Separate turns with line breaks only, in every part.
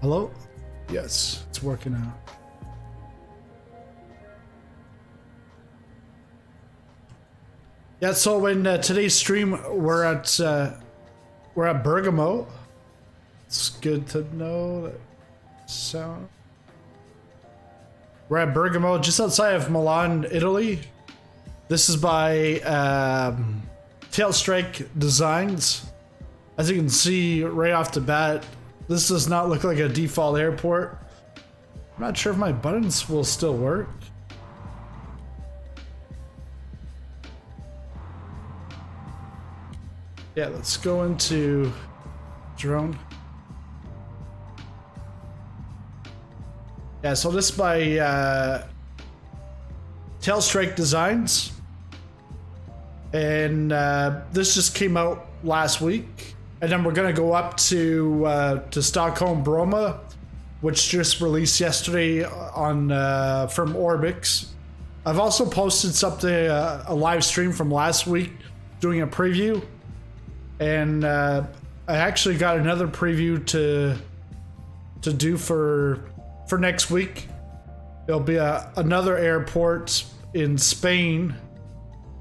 Hello? Yes, it's working out. Yeah, so in today's stream, we're at Bergamo. It's good to know that sound. We're at Bergamo, just outside of Milan, Italy. This is by Tailstrike Designs. As you can see right off the bat, this does not look like a default airport. I'm not sure if my buttons will still work. Yeah, let's go into drone. Yeah, so this is by Tailstrike Designs. And this just came out last week. And then we're gonna go up to Stockholm Bromma, which just released yesterday on from Orbx. I've also posted something, a live stream from last week, doing a preview, and I actually got another preview to do for next week. There'll be another airport in Spain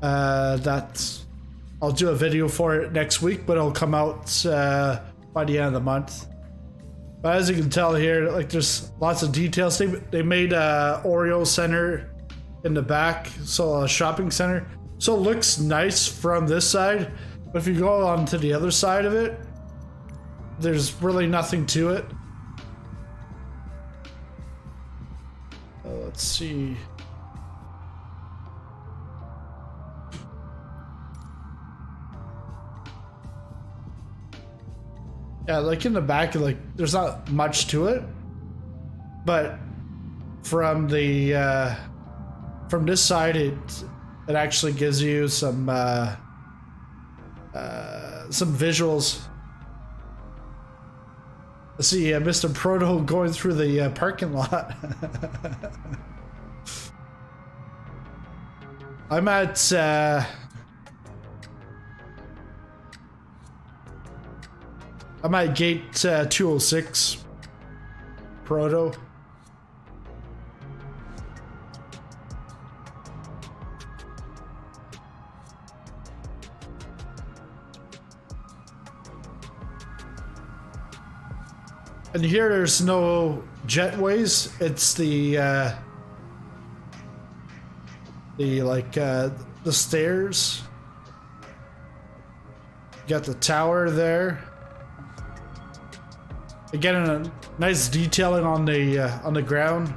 that I'll do a video for it next week, but it'll come out by the end of the month. But as you can tell here, like there's lots of details. They made a Oreo center in the back, so a shopping center. So it looks nice from this side, but if you go on to the other side of it, there's really nothing to it. Let's see. Yeah, like in the back, like there's not much to it, but from the from this side, it actually gives you some visuals. Let's see, Mr. Proto going through the parking lot. I'm at gate 206, Proto. And here there's no jetways, it's the stairs. You got the tower there. Again, a nice detailing on the ground.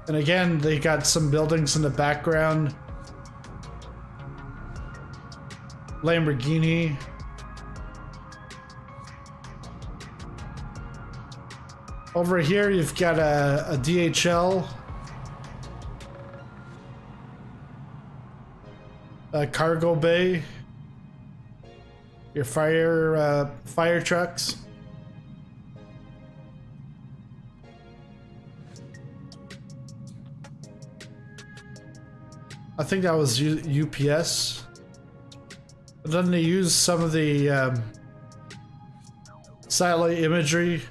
And again, they got some buildings in the background. Lamborghini. Over here, you've got a DHL. A cargo bay. Your fire trucks. I think that was UPS. And then they use some of the satellite imagery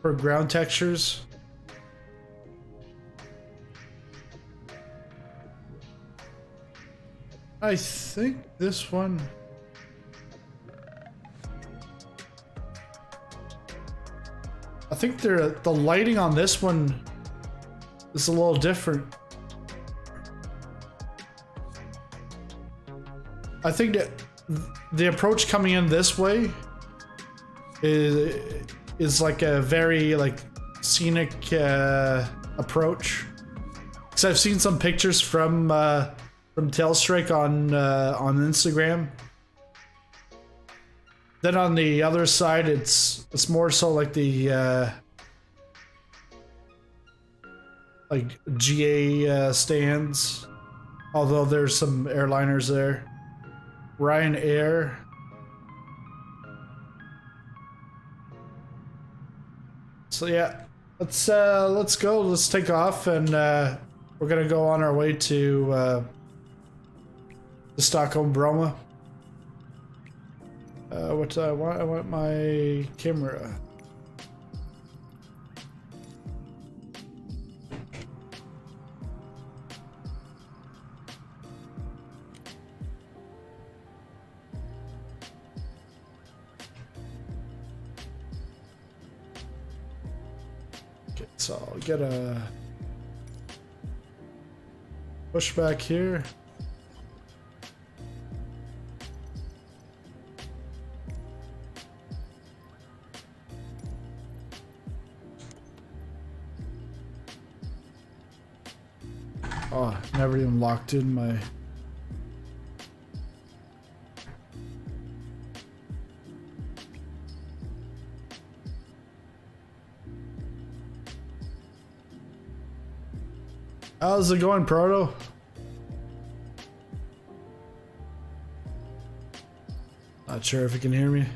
for ground textures. I think this one. I think the lighting on this one is a little different. I think that the approach coming in this way is like a very like scenic approach. Because I've seen some pictures from Tailstrike on Instagram. Then on the other side, it's more so like the like GA stands, although there's some airliners there. Ryanair. So yeah, let's go. Let's take off, and we're gonna go on our way to the Stockholm Bromma. What do I want? I want my camera. So I'll get a pushback here. Oh, never even locked in my... How's it going, Proto? Not sure if you can hear me.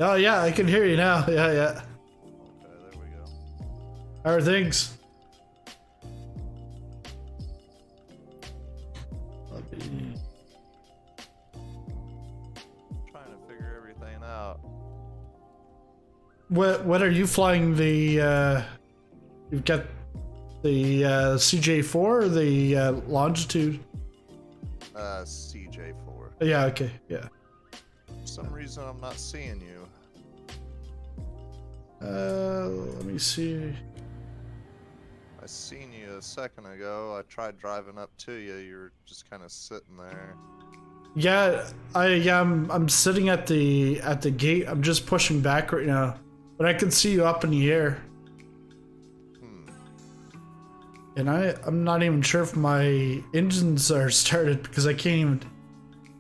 Oh yeah, I can hear you now. Yeah, yeah.
Okay, there we go.
How are things?
Trying to figure everything out.
What are you flying? The you've got the CJ4 or the Longitude?
CJ4.
Yeah. Okay. Yeah.
For some reason, I'm not seeing you.
Let me see.
I seen you a second ago. I tried driving up to you. You were just kind of sitting there.
Yeah, I'm sitting at the gate. I'm just pushing back right now, but I can see you up in the air. And I'm not even sure if my engines are started because I can't even.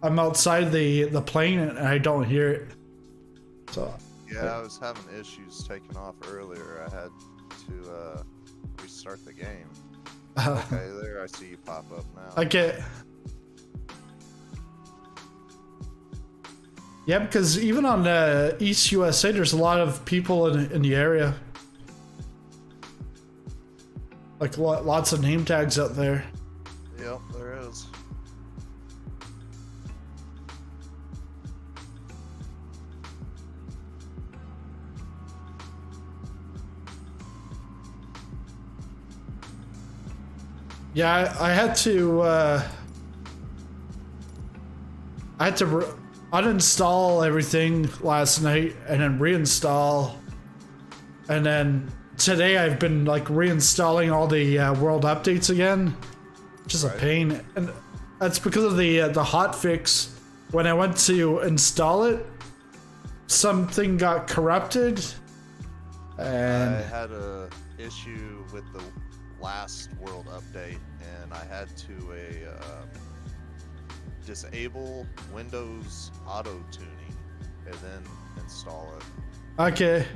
I'm outside the plane and I don't hear it. So.
Yeah, I was having issues taking off earlier. I had to restart the game. Okay, there I see you pop up now.
Okay. Yeah, because even on East USA, there's a lot of people in the area. Like lots of name tags out there.
Yep, there is.
Yeah, I had to uninstall everything last night and then reinstall, and then today I've been like reinstalling all the world updates again, which is a pain, and that's because of the hotfix. When I went to install it, something got corrupted, and
I had a issue with the last world update, and I had to disable Windows auto tuning and then install it.
Okay.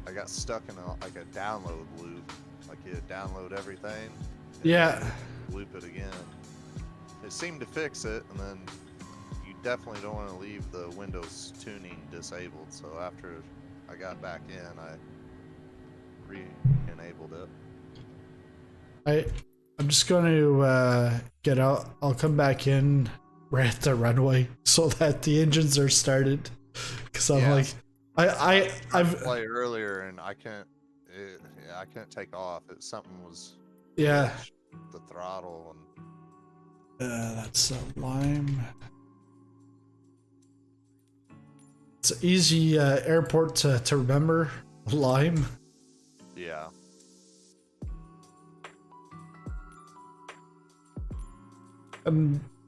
I got stuck in like a download loop. Like you download everything.
Yeah.
Loop it again. It seemed to fix it, and then you definitely don't want to leave the Windows tuning disabled. So after I got back in, I re-enabled it.
I'm just going to get out. I'll come back in right at the runway so that the engines are started. Because I'm like, I've
played earlier and I couldn't take off. Something was
the
throttle
and that's a Lime. It's an easy airport to remember. Lime.
Yeah.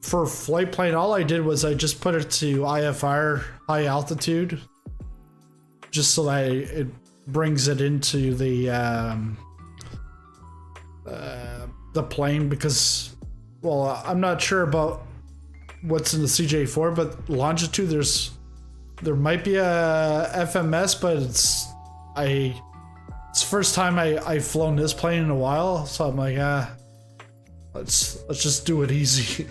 For flight plane, all I did was I just put it to IFR, high altitude, just so that it brings it into the plane, because, well, I'm not sure about what's in the CJ4, but Longitude, there might be a FMS, but it's the first time I've flown this plane in a while, so I'm like, let's just do it easy.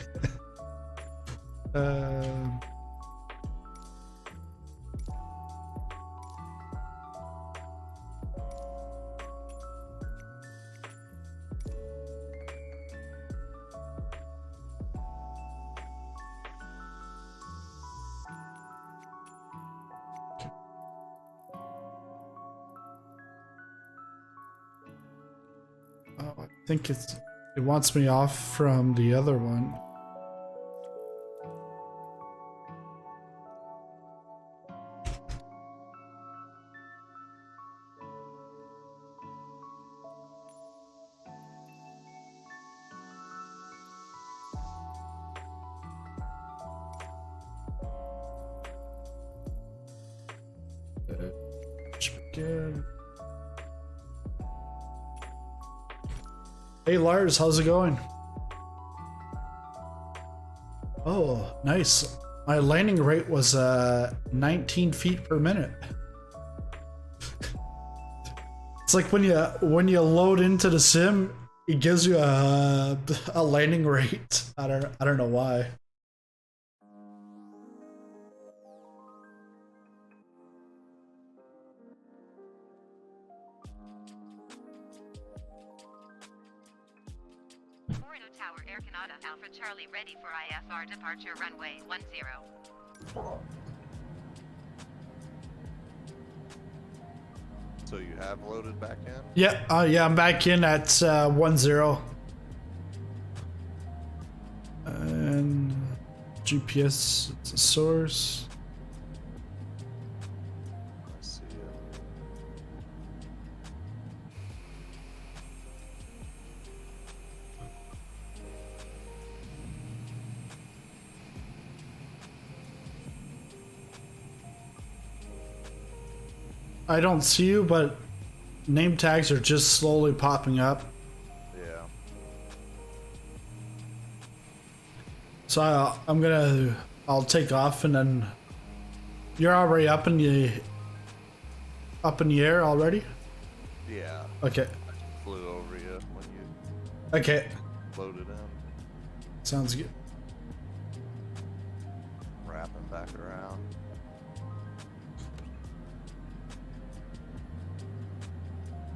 think it wants me off from the other one. Good. Hey Lars, how's it going? Oh, nice. My landing rate was 19 feet per minute. It's like when you load into the sim, it gives you a landing rate. I don't know why.
Charlie ready for IFR departure runway 10.
So you have loaded back in?
Yeah, yeah, I'm back in at 10. And GPS, it's a source.
I see it.
I don't see you, but name tags are just slowly popping up.
Yeah.
So I'll take off, and then you're already up in the air already.
Yeah.
Okay.
I flew over you when you
Okay.
loaded in.
Sounds good.
Wrapping back around.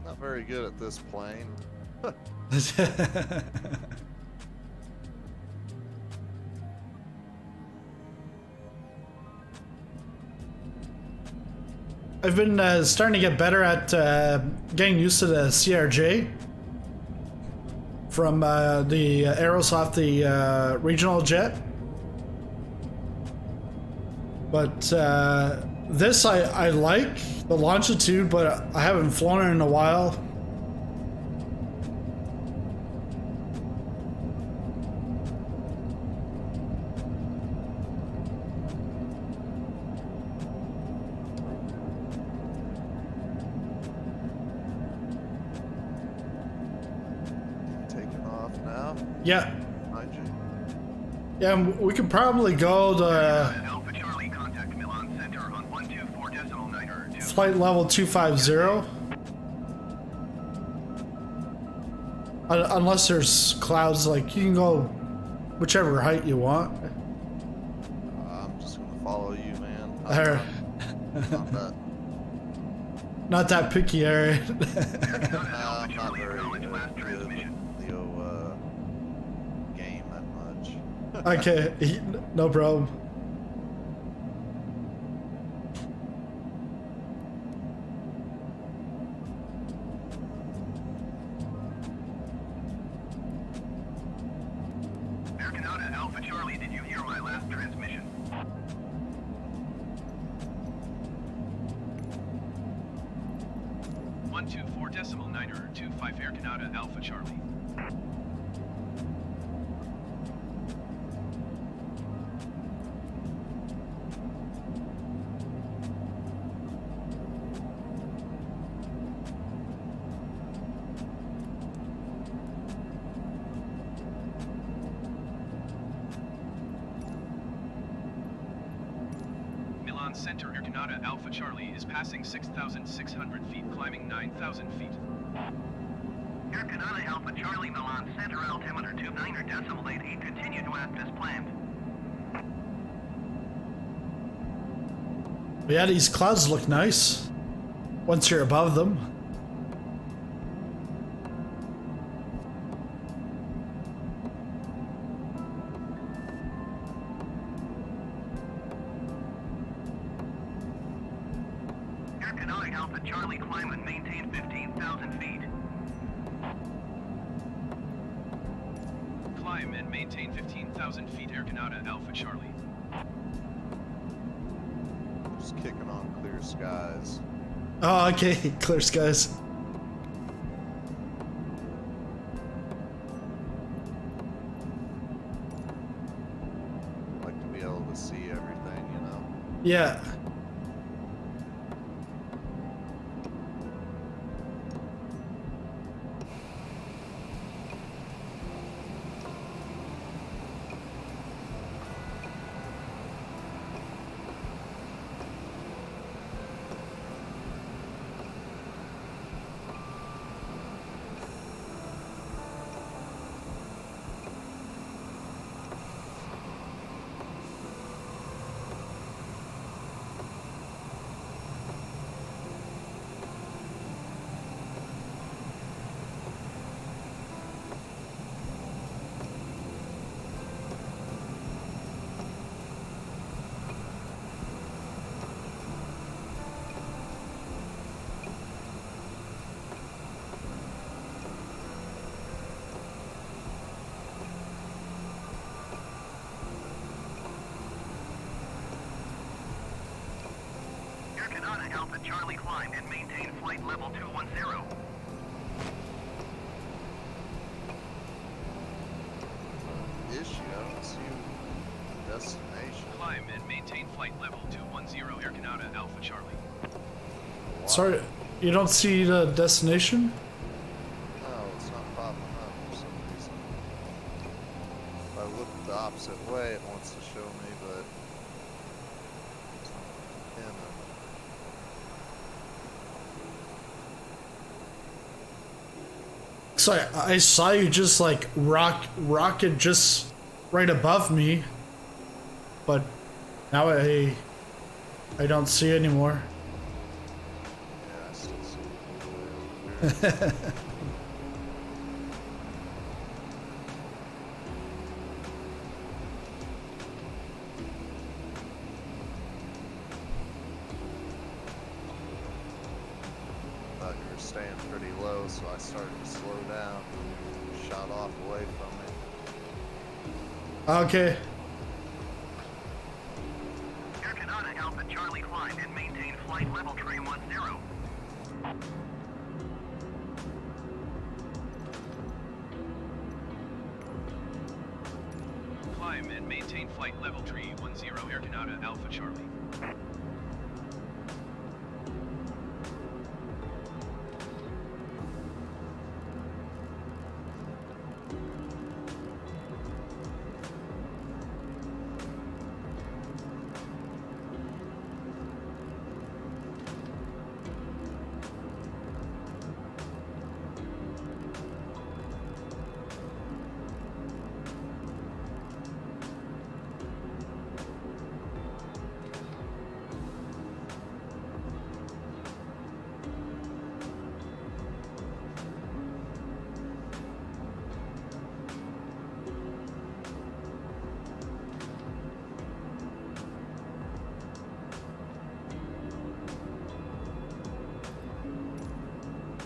Not very good at this plane.
I've been starting to get better at getting used to the CRJ from the Aerosoft, the regional jet. But this I like, the Longitude, but I haven't flown it in a while.
Taking off now.
Yeah.
Behind you.
Yeah, we could probably go to
Alpha Charlie, contact Milan Center on 124.9
flight level 250. Unless there's clouds, like you can go whichever height you want.
I'm just gonna follow you, man. Not that.
Not that picky, area.
I'm not very good with the game that much.
Okay, no problem.
Bergamo-Milan Alpha Charlie, did you hear my last transmission? .9 25 Air Canada Alpha Charlie. Milan Center Air Canada Alpha Charlie is passing 6,600 feet, climbing 9,000 feet. Air Canada Alpha Charlie, Milan Center altimeter 29.88, continue to act as planned.
Yeah, these clouds look nice once you're above them.
Air Canada Alpha Charlie, climb and maintain 15,000 feet. and maintain 15,000 feet Air Canada Alpha Charlie.
Just kicking on clear skies.
Oh, okay. Clear skies.
Like to be able to see everything, you know.
Yeah.
Air Canada Alpha Charlie climb and maintain flight level 210.
Issue, I don't see destination.
Climb and maintain flight level 210 Air Canada Alpha Charlie.
Wow.
Sorry, you don't see the destination?
No, it's not popping up for some reason. If I look the opposite way, it wants to show me, but it's not pinning.
So I saw you just like rocket just right above me, but now I don't see it anymore.
Yeah, I still see it way over there. Thought you were staying pretty low, so I started to slow down. Shot off away from it.
Okay.
Air Canada Alpha Charlie climb and maintain flight level 310. Climb and maintain flight level 310 Air Canada Alpha Charlie.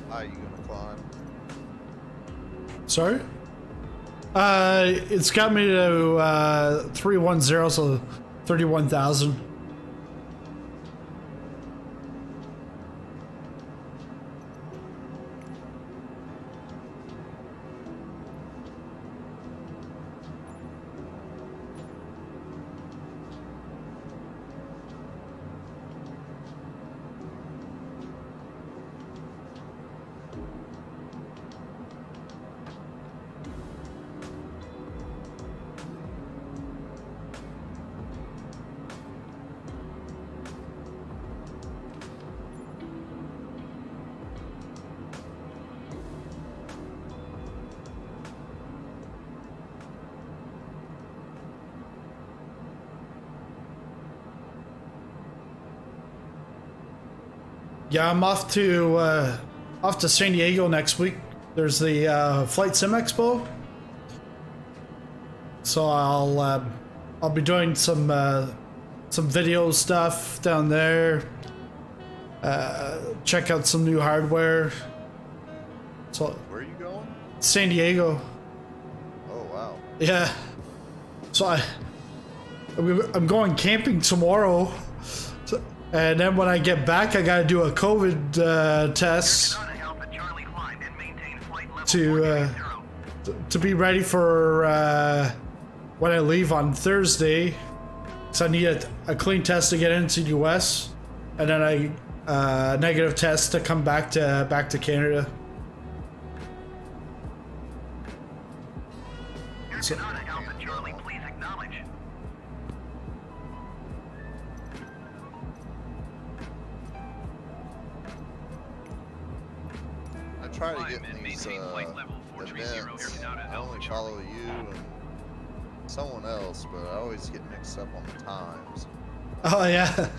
How you gonna climb?
Sorry? It's got me to 310, so 31,000. Yeah, I'm off to San Diego next week. There's the Flight Sim Expo, so I'll be doing some video stuff down there. Check out some new hardware. So
Where are you going?
San Diego,
Oh wow.
Yeah. So I'm going camping tomorrow. And then when I get back, I gotta do a COVID test to be ready for when I leave on Thursday. So I need a clean test to get into the US, and then a negative test to come back to Canada. So,
I try to get in these events. I only follow you and someone else, but I always get mixed up on the times.
oh yeah.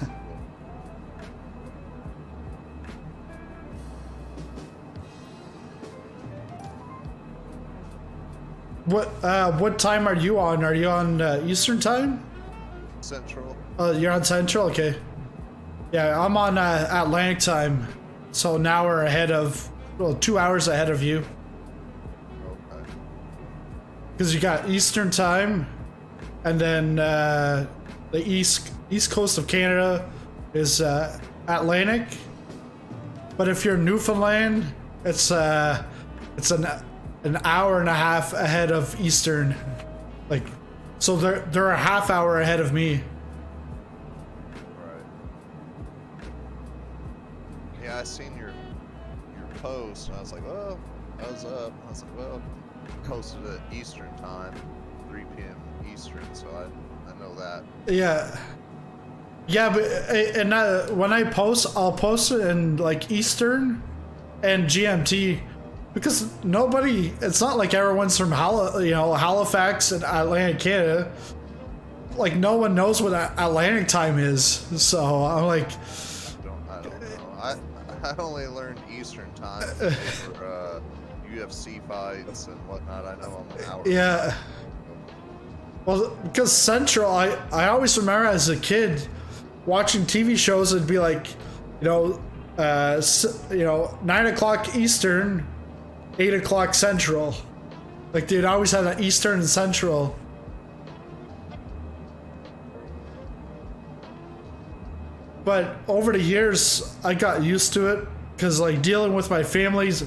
What time are you on? Are you on Eastern time?
Central.
You're on Central? Okay. Yeah, I'm on Atlantic time. So now we're ahead of, well, 2 hours ahead of you.
Okay.
Because you got Eastern time, and then the east coast of Canada is Atlantic. But if you're in Newfoundland, it's an hour and a half ahead of Eastern. Like, so they're a half hour ahead of me.
Right. Yeah, I seen your post, and I was like, well, I was up. I was like, well, posted at Eastern time, 3 p.m. Eastern, so I know that.
Yeah. Yeah, but and when I post, I'll post it in like Eastern and GMT. Because it's not like everyone's from Halifax and Atlantic Canada. Like, no one knows what Atlantic time is. So I'm like,
I don't know. I only learned Eastern time for UFC fights and whatnot. I know I'm an hour.
yeah. Well, because Central, I always remember as a kid watching TV shows, it'd be like, 9 o'clock Eastern, 8 o'clock Central. Like, they'd always have that Eastern and Central. But over the years, I got used to it because, like, dealing with my family's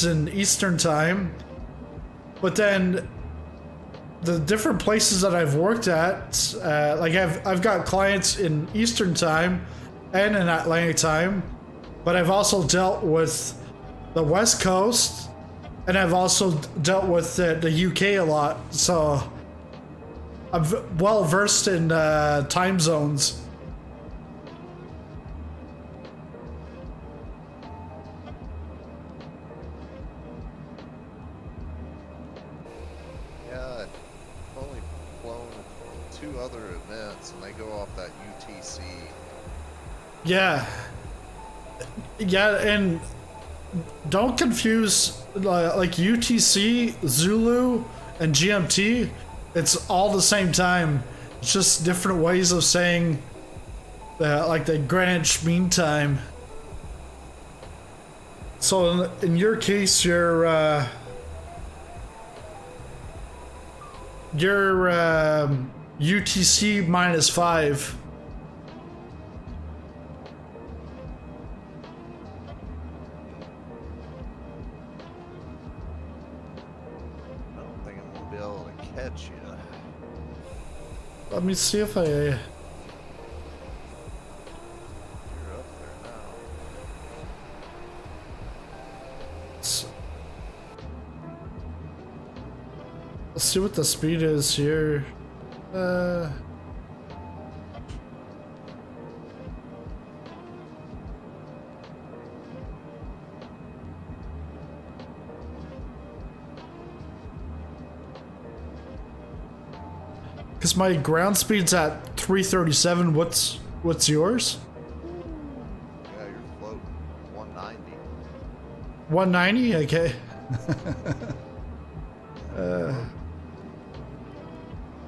in Eastern time. But then the different places that I've worked at, like I've got clients in Eastern time and in Atlantic time, but I've also dealt with the West Coast, and I've also dealt with the UK a lot, so I'm well versed in time zones.
Yeah, I've only flown 2 other events, and they go off that UTC.
Yeah, and don't confuse like UTC, Zulu, and GMT. It's all the same time. It's just different ways of saying the Greenwich Mean Time. So in your case, you're UTC -5.
Catch you.
Let me see if I.
You're up there now.
Let's see what the speed is here. Because my ground speed's at 337. What's yours?
Yeah, you're floating 190.
190? Okay.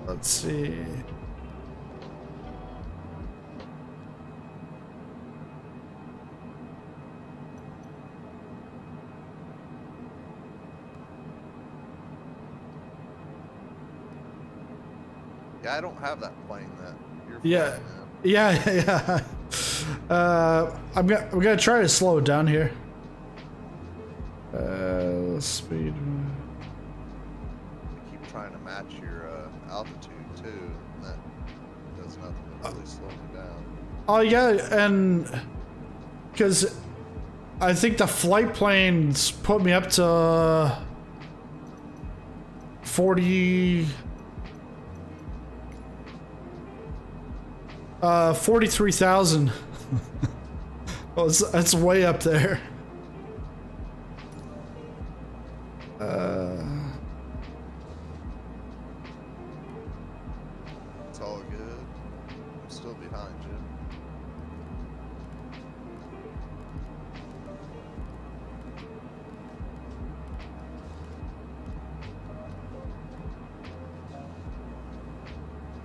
Let's see.
Yeah, I don't have that plane that you're
Yeah.
flying in.
Yeah, yeah. I'm gonna try to slow it down here. Speed.
I keep trying to match your altitude too, and that does nothing but really slow me down.
Oh yeah, and because I think the flight planes put me up to 43,000. Well, that's way up there.
It's all good. I'm still behind you.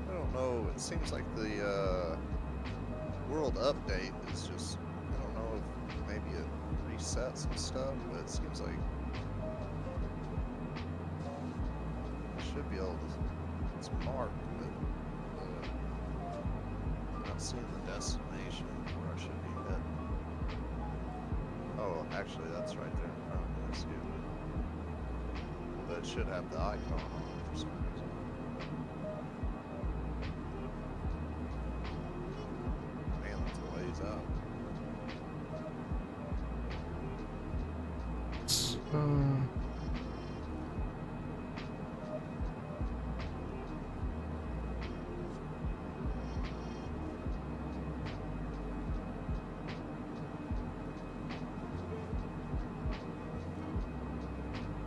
I don't know. It seems like the world update is just, I don't know if maybe it resets some stuff, but it seems like I should be able to, it's marked, but I'm not seeing the destination where I should be heading. Oh, actually that's right there in front of me, I see it. But it should have the icon on it for some reason. Man, that's a ways out.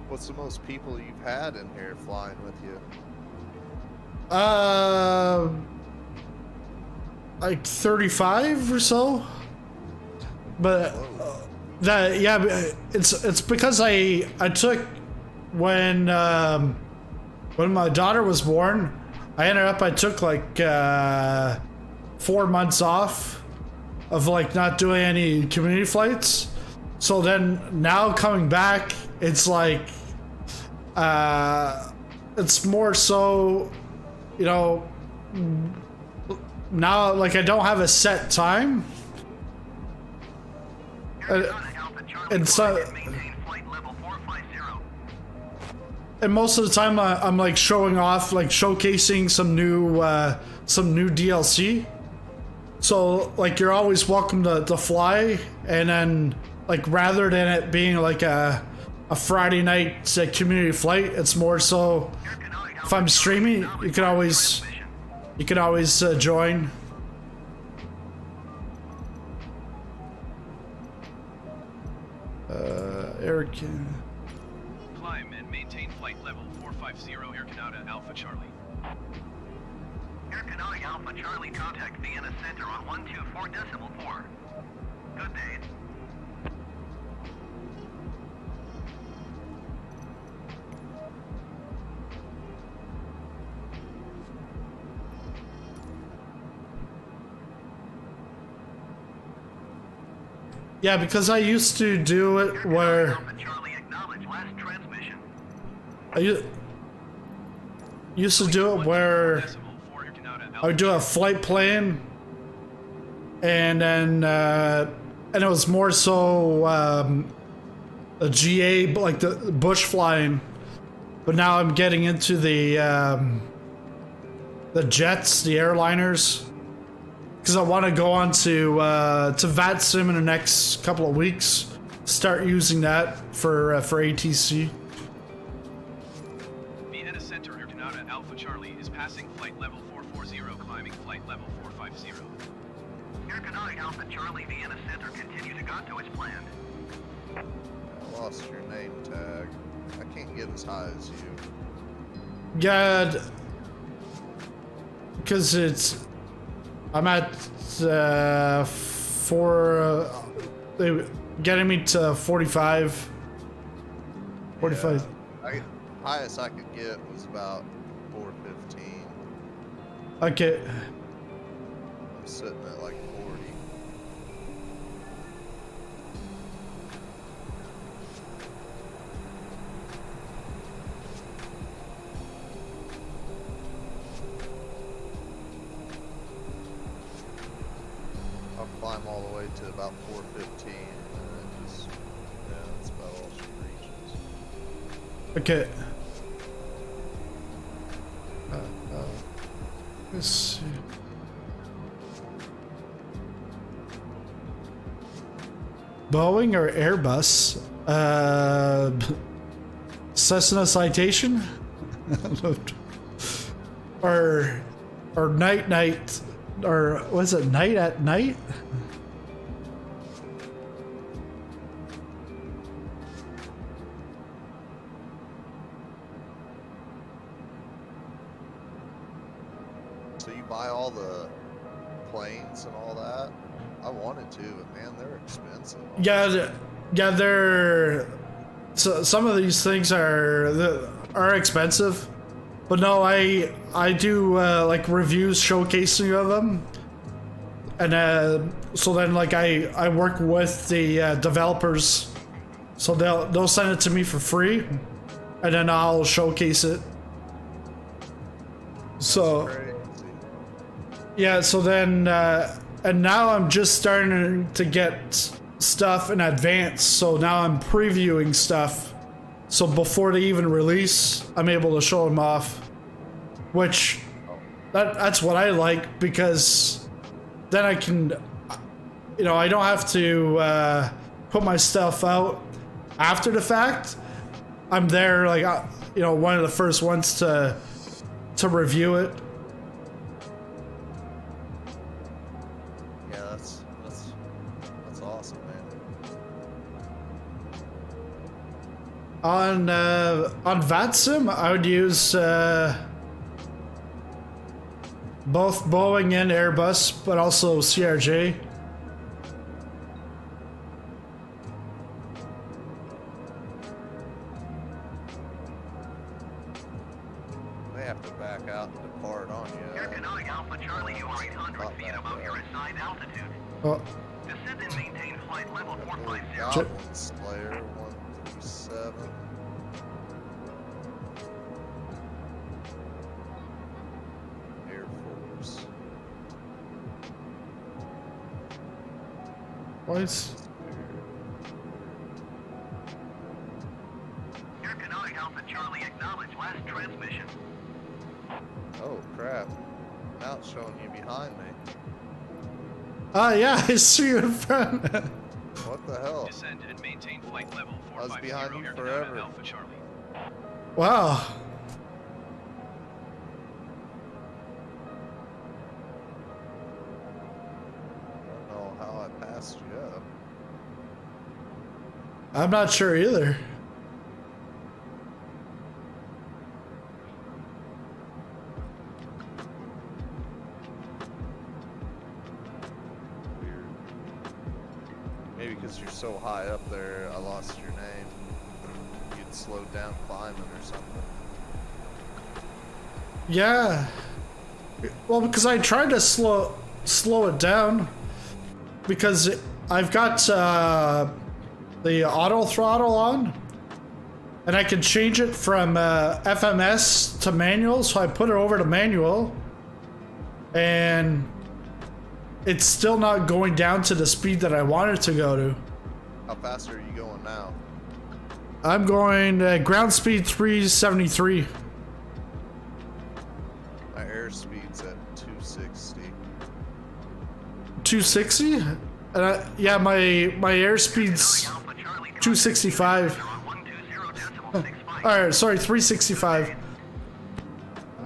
What's the most people you've had in here flying with you?
Like 35 or so. But that, yeah, it's because I took when my daughter was born, I took like 4 months off of like not doing any community flights. So then now coming back, it's like it's more so, you know, now like I don't have a set time. It's and most of the time I'm like showing off, like showcasing some new DLC. So like you're always welcome to fly, and then like rather than it being like a Friday night community flight, it's more so if I'm streaming, you can always join. Eric.
Climb and maintain flight level 450 Air Canada Alpha Charlie.
Air Canada Alpha Charlie, contact Vienna Center on 124.4. Good day.
Yeah, because I used to do it where
Alpha Charlie, acknowledge last transmission.
I used to do it where I would do a flight plan, and then and it was more so a GA, like the bush flying. But now I'm getting into the jets, the airliners, because I want to go on to VATSIM in the next couple of weeks. Start using that for ATC.
Vienna Center Air Canada Alpha Charlie is passing flight level 440, climbing flight level 450.
Air Canada Alpha Charlie, Vienna Center, continue to Gato as planned.
I lost your name tag. I can't get as high as you.
Yeah, because I'm at they getting me to 45. 45.
Yeah, highest I could get was about 415.
Okay.
I'm sitting at like 40. climb all the way to about 415, and then just, yeah, that's about all she reaches.
Okay. Let's see. Boeing or Airbus? Cessna Citation? or night, or was it night at night?
So you buy all the planes and all that? I wanted to, but man, they're expensive.
Yeah, they're. So some of these things are expensive, but no, I do like reviews showcasing of them, and so then like I work with the developers, so they'll send it to me for free, and then I'll showcase it. So yeah, so then and now I'm just starting to get stuff in advance, so now I'm previewing stuff, so before they even release I'm able to show them off, which that's what I like, because then I can, you know, I don't have to put my stuff out after the fact. I'm there, like, you know, one of the first ones to review it.
Yeah, that's awesome, man.
On VATSIM, I would use both Boeing and Airbus, but also CRJ.
They have to back out and depart on you.
Air Canonic Alpha Charlie, you are 800 feet above your assigned altitude.
Oh,
Descend and maintain flight level
That little
450.
Goblin Slayer 137. Air Force.
why is
Air Canonic Alpha Charlie, acknowledge last transmission.
Oh crap. Now it's showing you behind me.
yeah, I see you in front.
What the hell?
Descend and maintain flight level
I was
450
behind you
Air
forever.
Canada Alpha Charlie.
Wow.
I don't know how I passed you up.
I'm not sure either.
Weird. Maybe because you're so high up there, I lost your name. You'd slowed down climbing or something.
Yeah. Well, because I tried to slow it down, because I've got the auto throttle on, and I can change it from FMS to manual, so I put it over to manual, and it's still not going down to the speed that I want it to go to.
How fast are you going now?
I'm going ground speed 373.
My airspeed's at 260.
260? And yeah, my airspeed's 265. Alright, sorry, 365.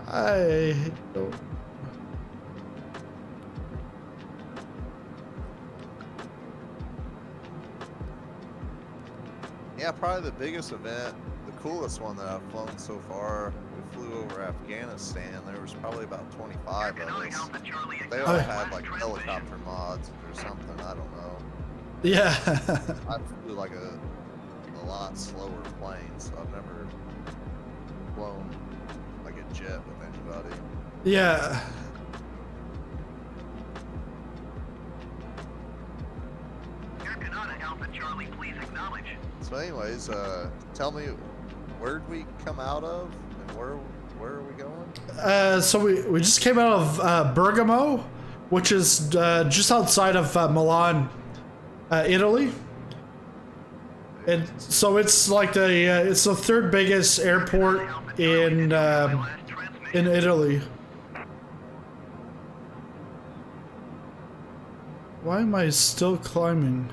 I don't.
Yeah, probably the biggest event, the coolest one that I've flown so far. We flew over Afghanistan. There was probably about 25 of us. They all had like helicopter mods or something. I don't know.
Yeah.
I flew like a lot slower plane, so I've never flown like a jet with anybody.
Yeah.
Air Canonic Alpha Charlie, please acknowledge.
So anyways, tell me, where'd we come out of and where are we going?
So we just came out of Bergamo, which is just outside of Milan, Italy. And so it's like it's the third biggest airport in Italy. Why am I still climbing?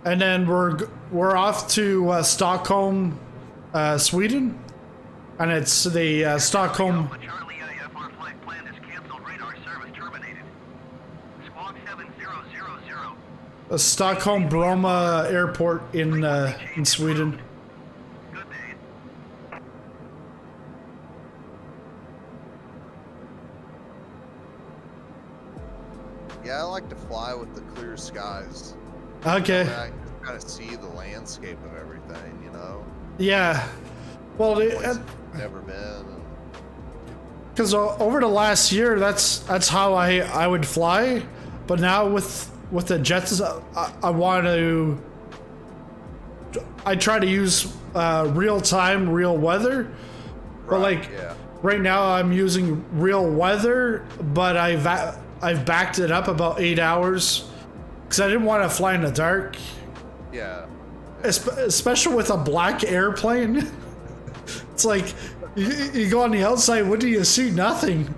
And then we're off to Stockholm, Sweden, and it's the Stockholm.
Charlie IFR flight plan is canceled. Radar service terminated. Squawk 7000.
The Stockholm Bromma Airport in Sweden.
Good day.
Yeah, I like to fly with the clear skies.
Okay.
I can kind of see the landscape of everything, you know?
Yeah. Well,
Places I've never been.
because over the last year, that's how I would fly. But now with the jets, I want to. I try to use real time, real weather. But like
yeah.
right now, I'm using real weather, but I've backed it up about 8 hours because I didn't want to fly in the dark.
Yeah.
Especially with a black airplane. It's like you go on the outside, what do you see? Nothing.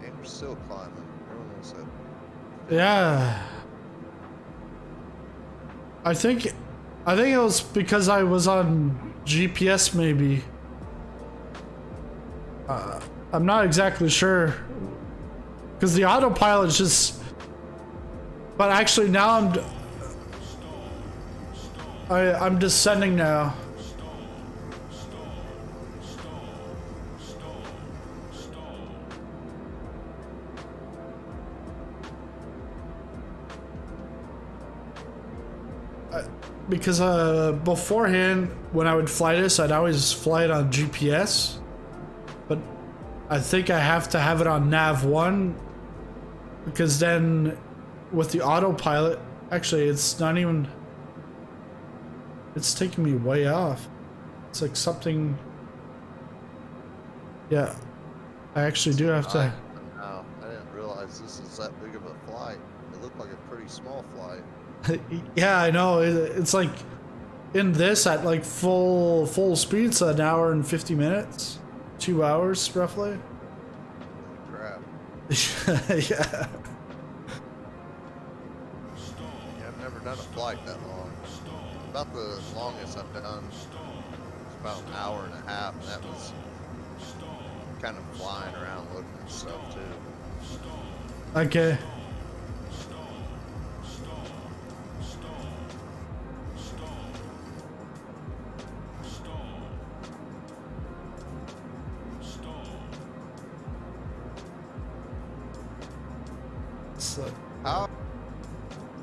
And we're still climbing. Everyone said,
Yeah. I think it was because I was on GPS maybe. I'm not exactly sure. Because the autopilot just. But actually now I'm descending now. Because beforehand, when I would fly this, I'd always fly it on GPS. But I think I have to have it on Nav 1. Because then, with the autopilot, actually, it's not even. It's taking me way off. It's like something. Yeah. I actually do have to.
no, I didn't realize this is that big of a flight. It looked like a pretty small flight.
Yeah, I know. It's like in this at like full speed, it's an hour and 50 minutes, 2 hours roughly.
Holy crap.
Yeah.
Yeah, I've never done a flight that long. About the longest I've done was about an hour and a half, and that was kind of flying around looking at stuff too.
Okay. So,
How?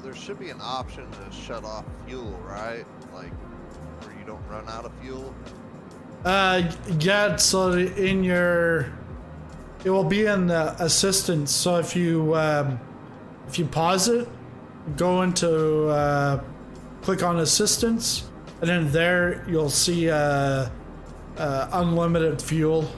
There should be an option to shut off fuel, right? Like, where you don't run out of fuel.
yeah. So in your, it will be in the assistance. So if you pause it, go into click on assistance, and then there you'll see unlimited fuel.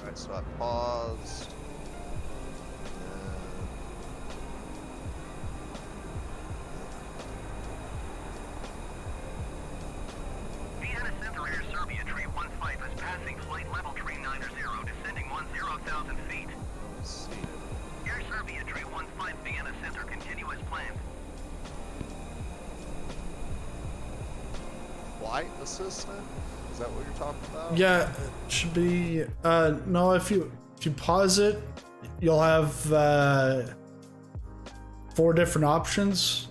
Alright, so I paused.
Vienna Center Air Serbia Tree 15 is passing flight level tree 90, descending 10,000 feet.
Let's see.
Air Serbia Tree 15 Vienna Center, continue as planned.
Flight assistant? Is that what you're talking about?
Yeah, it should be. No, if you pause it, you'll have 4 different options,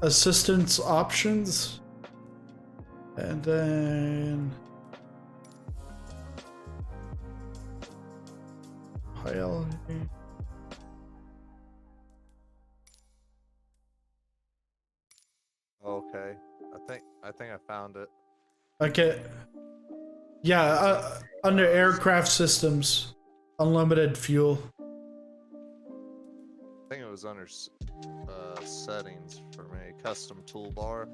assistance options, and then highlight.
Okay. I think I found it.
Okay. Yeah, under aircraft systems, unlimited fuel.
I think it was under settings for me. Custom toolbar.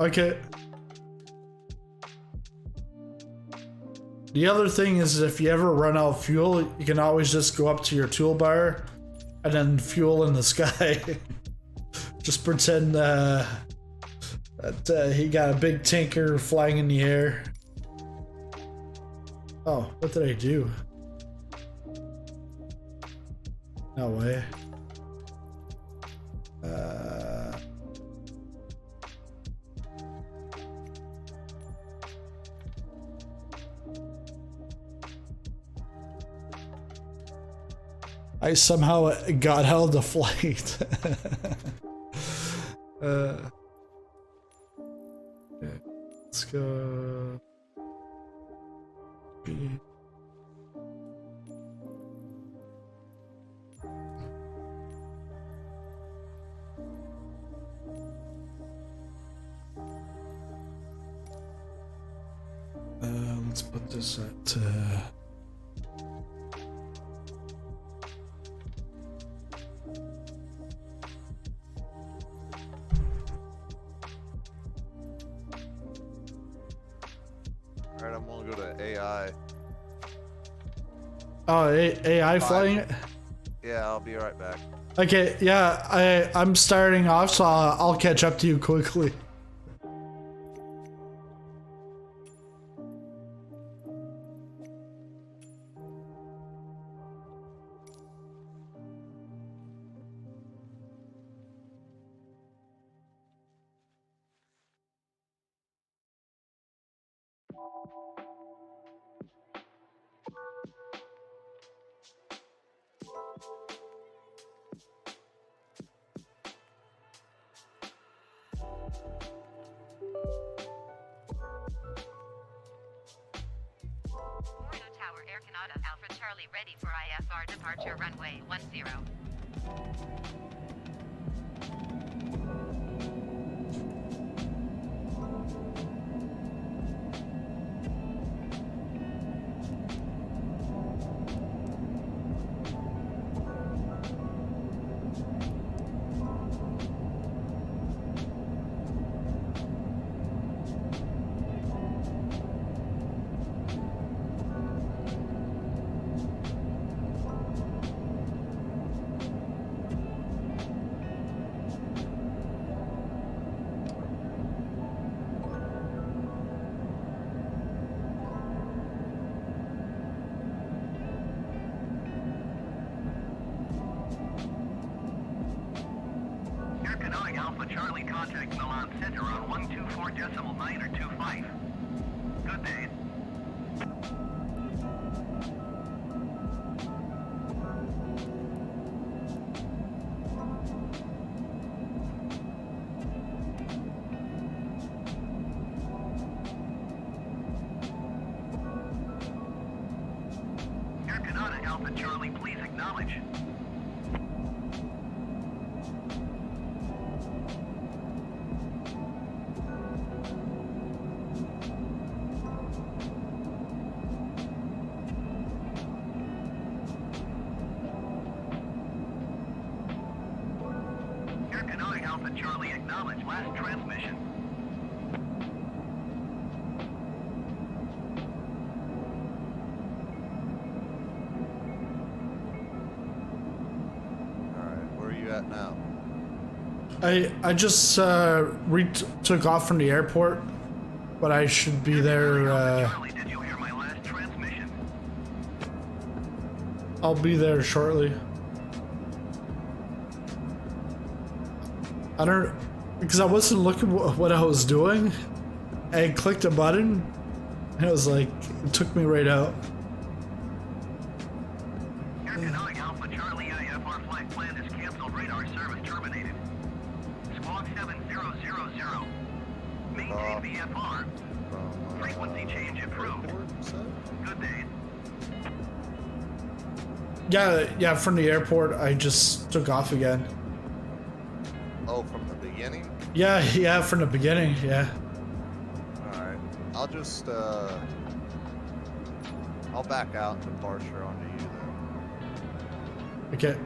Okay. The other thing is if you ever run out of fuel, you can always just go up to your toolbar and then fuel in the sky. Just pretend that he got a big tanker flying in the air. Oh, what did I do? No way. I somehow got out of the flight. Let's go. Let's put this at
Alright, I'm gonna go to AI.
oh, AI flying it?
Yeah, I'll be right back.
Okay, yeah, I'm starting off, so I'll catch up to you quickly.
Tower Air Canada Alpha Charlie ready for IFR departure runway 10.
Air Canada Alpha Charlie contact Milan Center on 124.9 or 25. Good day. Air Canada Alpha Charlie, please acknowledge. Air Canada Alpha Charlie, acknowledge last transmission.
Alright, where are you at now?
I just took off from the airport, but I should be there.
Charlie, did you hear my last transmission?
I'll be there shortly. I don't, because I wasn't looking what I was doing. I clicked a button, and it was like, it took me right out.
Air Air Alpha Charlie IFR flight plan is canceled. Radar service terminated. Squawk 7000. Maintain VFR.
From,
Frequency change approved.
airport, you said?
Good day.
Yeah, from the airport, I just took off again.
Oh, from the beginning?
Yeah, from the beginning, yeah.
Alright. I'll just, I'll back out and departure onto you then.
Okay.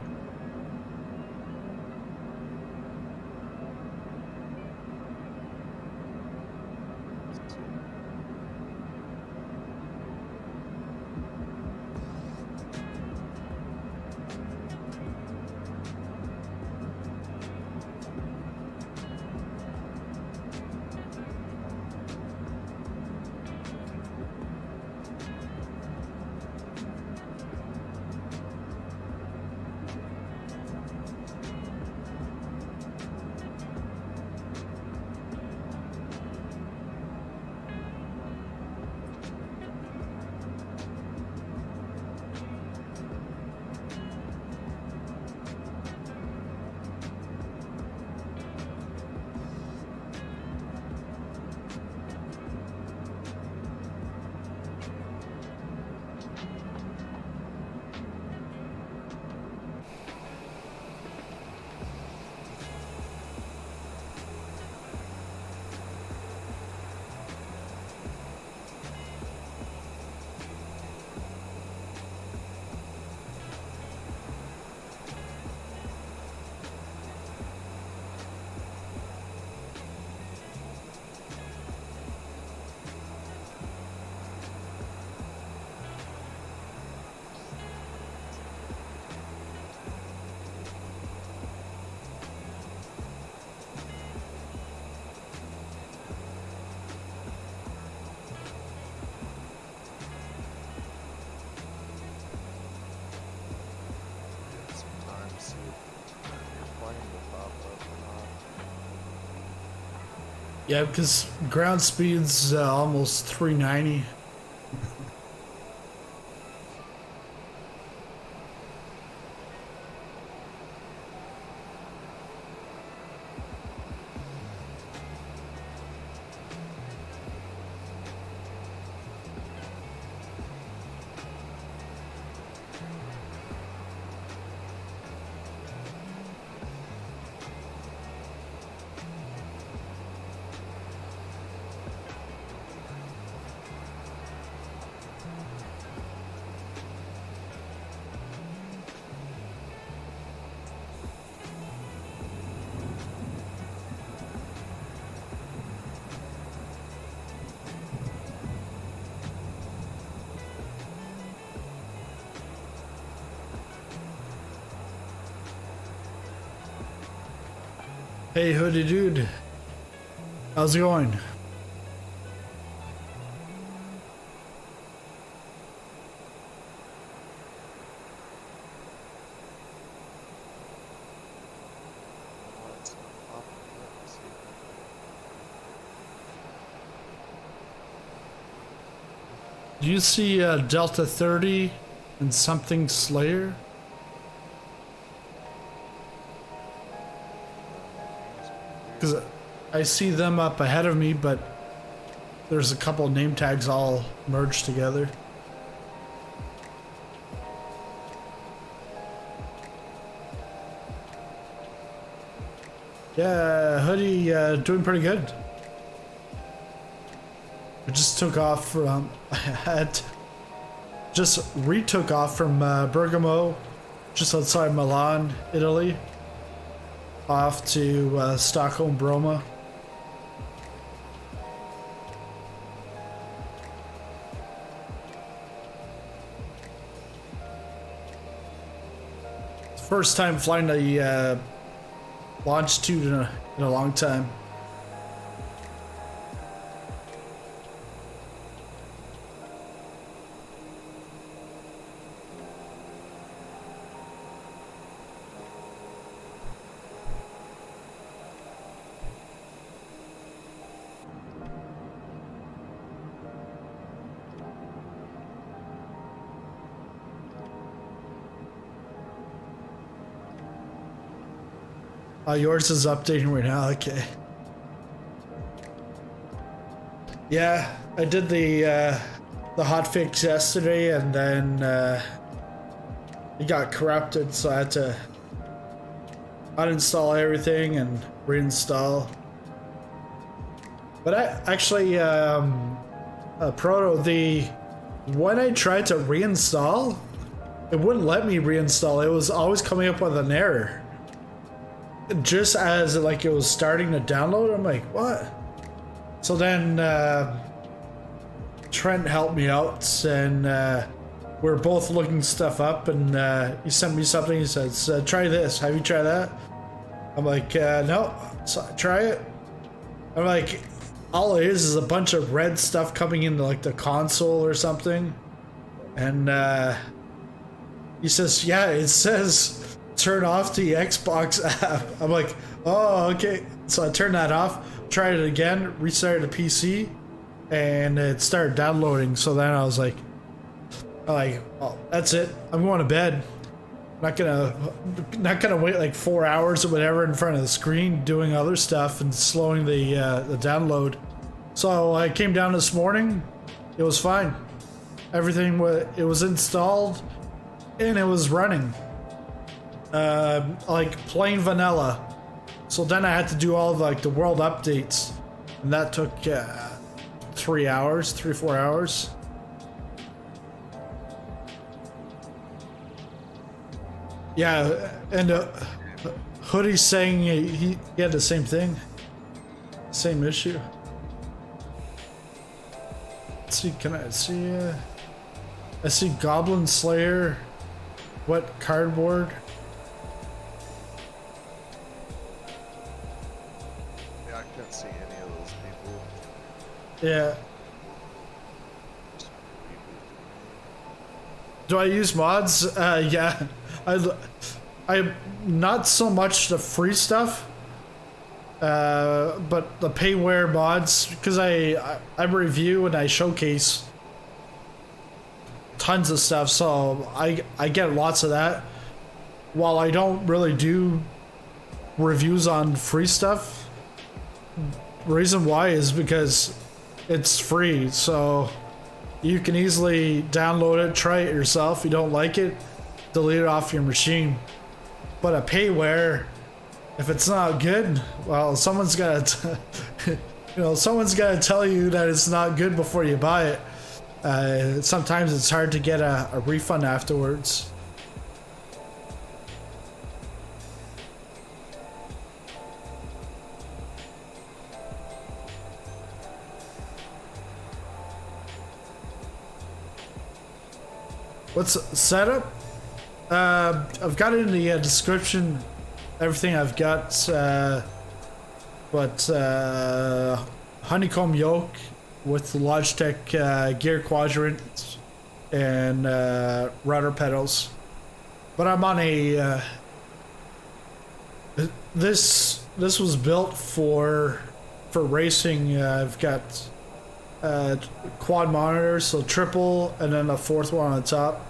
Get some time to see if your plane will pop up or not.
Yeah, because ground speed's almost 390. Hey, hoodie dude. How's it going?
Oh, it's not popping up. Let's see.
Do you see Delta 30 and something Slayer? Because I see them up ahead of me, but there's a couple name tags all merged together. Yeah, hoodie, doing pretty good. I just took off from, just retook off from Bergamo, just outside Milan, Italy, off to Stockholm Bromma. First time flying a longitude in a long time. Yours is updating right now. Okay. Yeah, I did the hotfix yesterday, and then it got corrupted, so I had to uninstall everything and reinstall. But I actually, Proto, when I tried to reinstall, it wouldn't let me reinstall. It was always coming up with an error. Just as like it was starting to download, I'm like, what? So then Trent helped me out, and we were both looking stuff up, and he sent me something. He says, try this. Have you tried that? I'm like, no. So try it. I'm like, all it is a bunch of red stuff coming into like the console or something. And he says, yeah, it says turn off the Xbox app. I'm like, oh, okay. So I turned that off, tried it again, restarted the PC, and it started downloading. So then I was like, oh, that's it. I'm going to bed. Not gonna wait like 4 hours or whatever in front of the screen doing other stuff and slowing the download. So I came down this morning. It was fine. Everything it was installed and it was running like plain vanilla. So then I had to do all of like the world updates, and that took 3 hours, 3-4 hours. Yeah, and Hoodie's saying he had the same thing, same issue. Let's see, can I see? I see Goblin Slayer, wet cardboard.
Yeah, I can't see any of those people.
Yeah. Do I use mods? Yeah. I not so much the free stuff, but the payware mods, because I review and I showcase tons of stuff, so I get lots of that. While I don't really do reviews on free stuff, reason why is because it's free, so you can easily download it, try it yourself. If you don't like it, delete it off your machine. But a payware, if it's not good, well, someone's gotta someone's gotta tell you that it's not good before you buy it. Sometimes it's hard to get a refund afterwards. What's setup? I've got it in the description, everything I've got, but Honeycomb Yoke with the Logitech gear quadrant and rudder pedals. But I'm on a this was built for racing. I've got quad monitors, so triple, and then a fourth one on the top.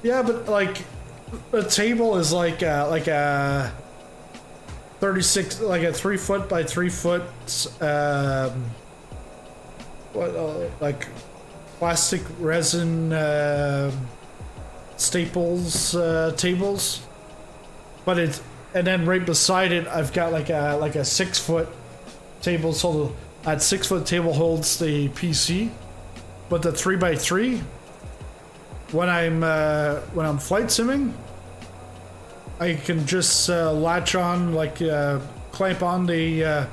Yeah, but like a table is like a 36, like a 3 foot by 3 foot, like plastic resin staples tables. But it's, and then right beside it, I've got like a 6 foot table. So that 6 foot table holds the PC, but the 3 by 3. When I'm flight simming, I can just latch on, like clamp on the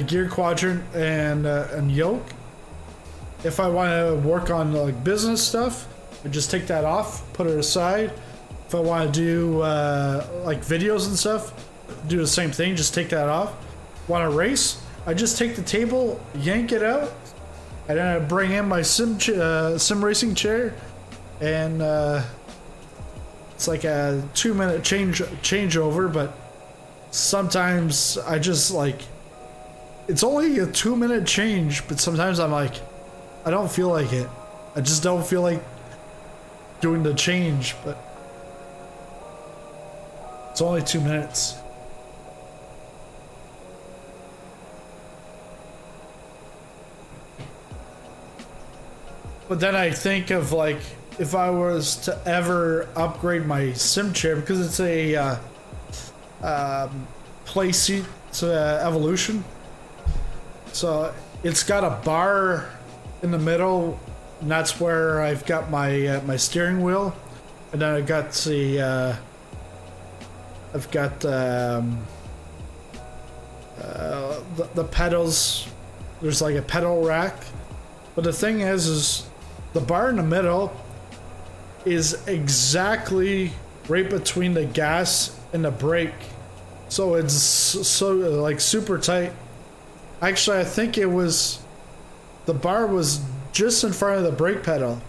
gear quadrant and yoke. If I want to work on like business stuff, I just take that off, put it aside. If I want to do like videos and stuff, do the same thing, just take that off. Want to race? I just take the table, yank it out, and then I bring in my sim racing chair. And it's like a 2-minute changeover, but sometimes I just like, it's only a 2-minute change, but sometimes I'm like, I don't feel like it. I just don't feel like doing the change, but it's only 2 minutes. But then I think of like if I was to ever upgrade my sim chair, because it's a play seat evolution, so it's got a bar in the middle, and that's where I've got my my steering wheel, and then I got the the pedals. There's like a pedal rack, but the thing is the bar in the middle is exactly right between the gas and the brake, so it's so like super tight. Actually, I think it was the bar was just in front of the brake pedal,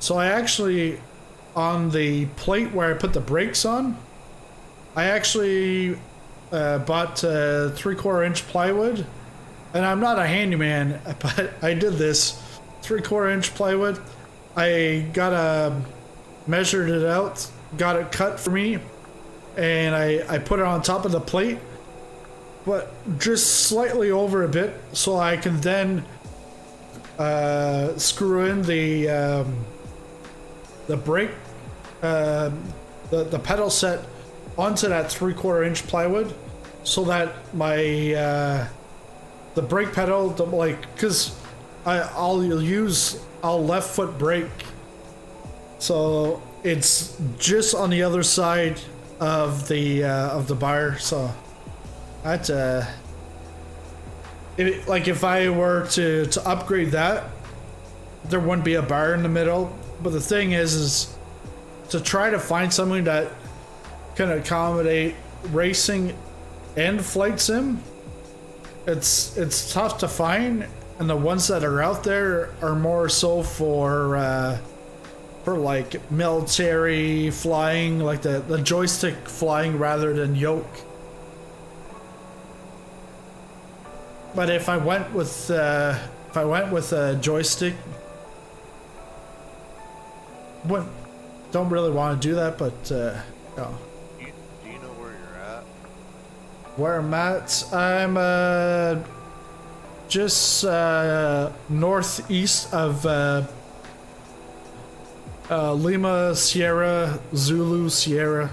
so I actually, on the plate where I put the brakes on, I actually bought 3/4 inch plywood, and I'm not a handyman, but I did this 3/4 inch plywood. I measured it out, got it cut for me, and I put it on top of the plate, but just slightly over a bit, so I can then screw in the brake, the pedal set onto that 3/4 inch plywood, so that my the brake pedal, because I'll left foot brake, so it's just on the other side of the bar. So that if I were to upgrade that, there wouldn't be a bar in the middle. But the thing is to try to find something that can accommodate racing and flight sim. It's tough to find, and the ones that are out there are more so for like military flying, like the joystick flying rather than yoke. But if I went with a joystick, don't really want to do that, but no.
Do you know where you're at?
Where I'm at, I'm just northeast of Lima Sierra Zulu Sierra.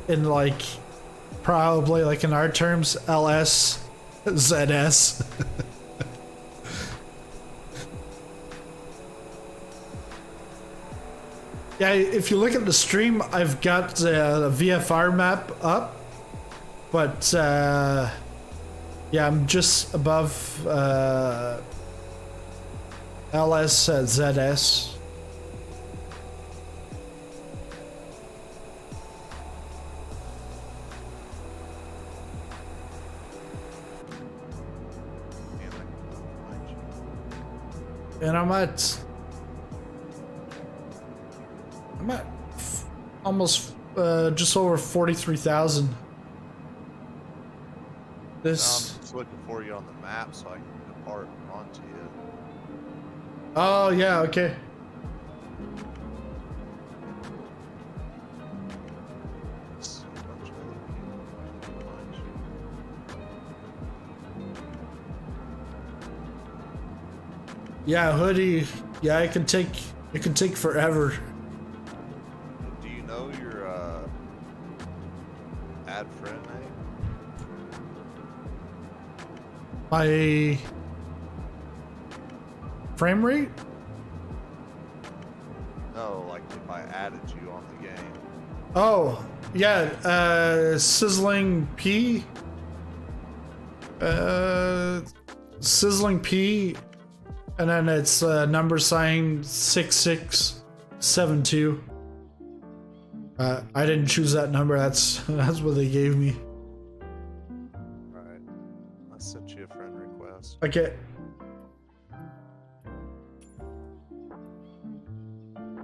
In like probably like in our terms, LS ZS. Yeah, if you look at the stream, I've got the VFR map up, but yeah, I'm just above LS ZS. And I'm at almost just over 43,000. This.
I'm just looking for you on the map so I can depart onto you.
Oh yeah, okay.
See a bunch of other people behind you.
Yeah, hoodie. Yeah, it can take forever.
Do you know your add friend name?
My frame rate?
No, like if I added you on the game.
Oh, yeah, Sizzling P. Sizzling P, and then it's number sign 6672. I didn't choose that number. That's what they gave me.
Alright. I sent you a friend request.
Okay.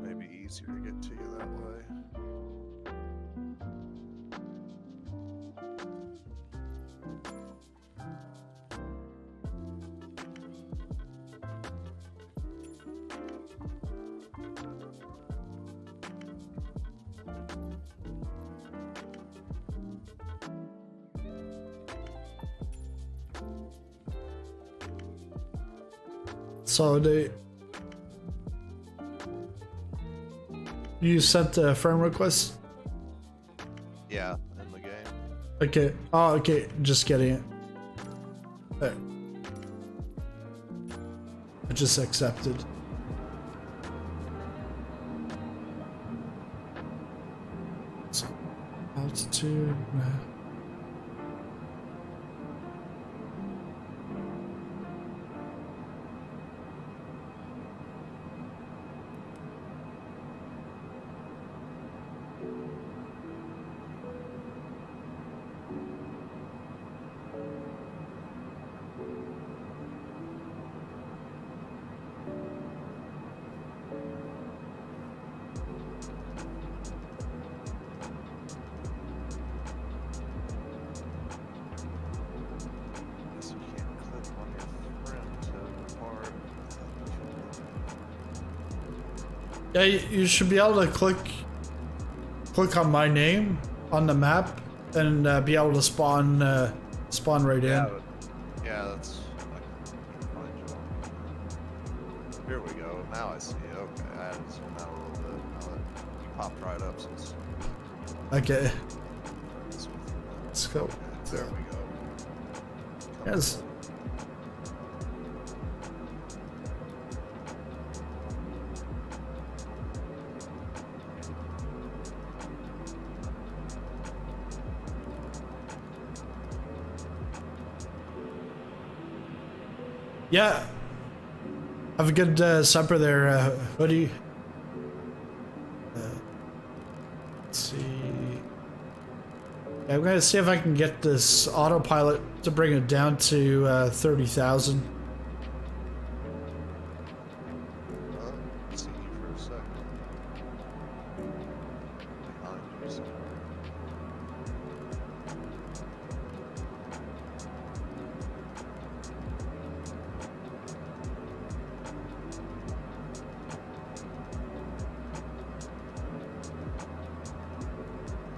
Maybe easier to get to you that way.
Solidate. You sent a friend request?
Yeah, in the game.
Okay. Oh, okay. Just getting it. There. I just accepted. So, altitude.
Guess you can't click on your friend to record.
Yeah, you should be able to click on my name on the map and be able to spawn right
Yeah,
in.
but, yeah, that's. I can find you on. Here we go. Now I see. Okay, I had to zoom out a little bit. Now that you popped right up, so it's.
Okay,
it's
let's go.
there we go.
Yes. Yeah. Have a good supper there, Hoodie. Let's see. Yeah, I'm gonna see if I can get this autopilot to bring it down to 30,000.
See you for a second. Behind you, so.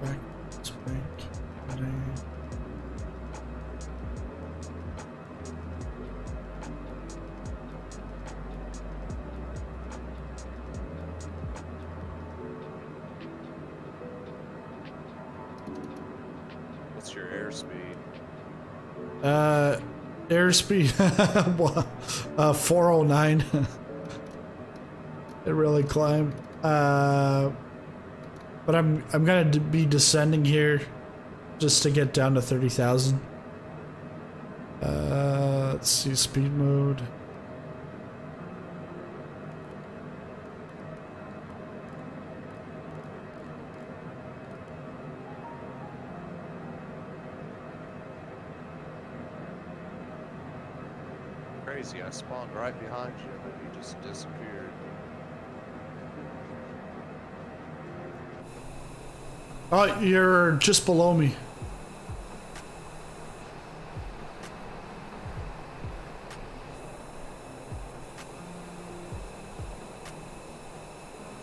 Back,
What's your airspeed?
Airspeed 409. It really climbed. But I'm gonna be descending here just to get down to 30,000. Let's see, speed mode.
Crazy, I spawned right behind you and then you just disappeared.
Oh, you're just below me.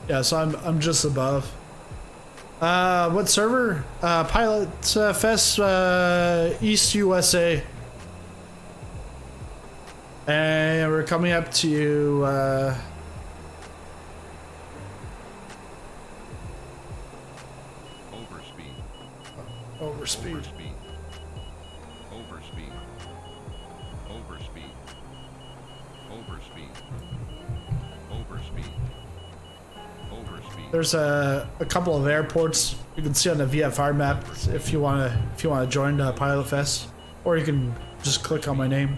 Yeah, so I'm just above. What server? Pilot Fest East USA. And we're coming up to overspeed. There's a couple of airports you can see on the VFR map if you wanna join Pilot Fest, or you can just click on my name.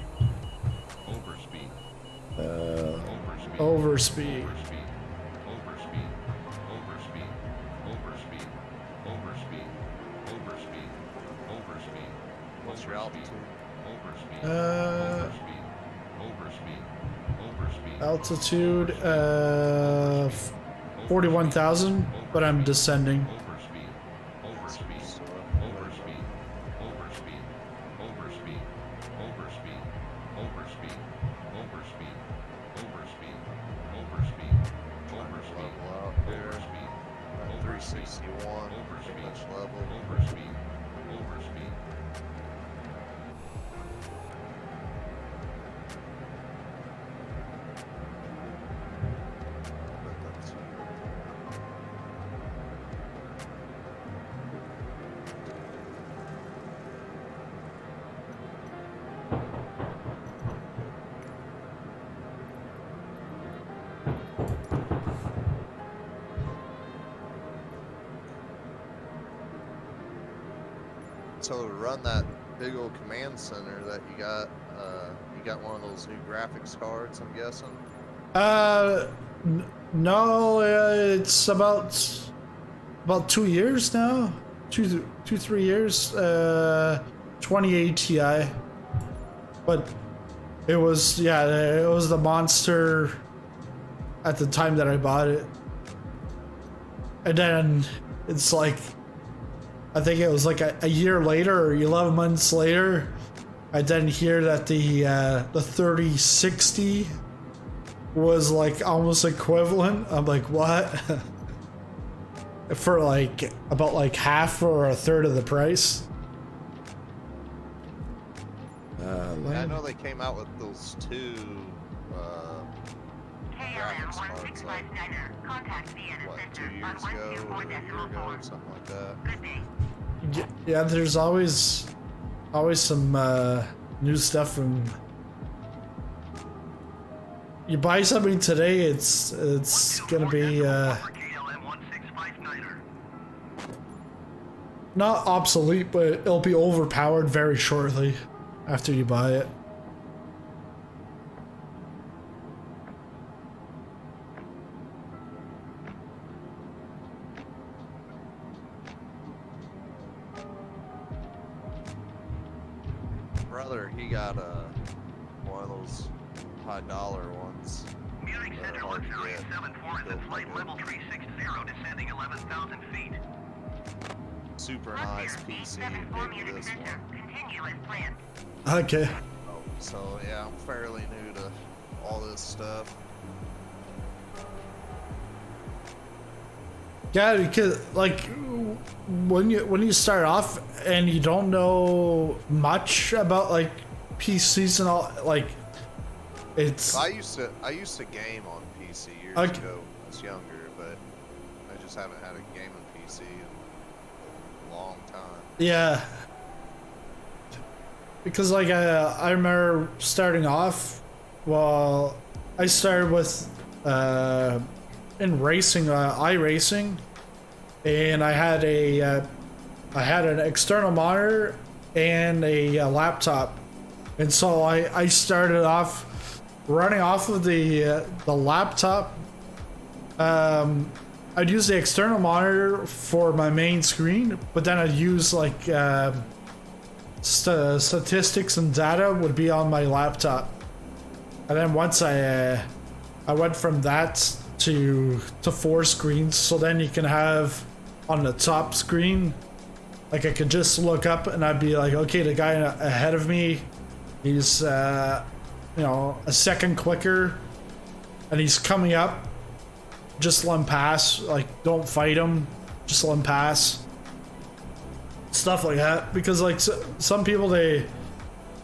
Overspeed.
What's your altitude?
Altitude 41,000, but I'm descending.
So to run that big old command center that you got one of those new graphics cards, I'm guessing.
No, it's about 2 years now, 3 years. 28 Ti, but it was the monster at the time that I bought it, and then it's like, I think it was like a year later or 11 months later, I then hear that the 3060 was like almost equivalent. I'm like, what? For like about like half or a third of the price.
I know they came out with those two graphics cards like, what, 2 years ago, or a year ago, or something like that.
Yeah, there's always some new stuff from. You buy something today, it's gonna be not obsolete, but it'll be overpowered very shortly after you buy it.
Brother, he got one of those high-dollar ones.
Munich Center Luxury 74 is in flight level 360, descending 11,000 feet.
Super nice PC, gave me this one.
Continue as planned.
Okay.
So yeah, I'm fairly new to all this stuff.
Yeah, because like when you start off and you don't know much about like PCs and all, like it's.
I used to game on PC years
Okay.
ago when I was younger, but I just haven't had a gaming PC in a long time.
Yeah. Because like I remember starting off, well, I started with in racing, iRacing, and I had an external monitor and a laptop, and so I started off running off of the laptop. I'd use the external monitor for my main screen, but then I'd use like statistics and data would be on my laptop, and then once I went from that to 4 screens, so then you can have on the top screen, like I could just look up and I'd be like, okay, the guy ahead of me, he's a second quicker and he's coming up, just let him pass, like don't fight him, just let him pass, stuff like that. Because like some people, they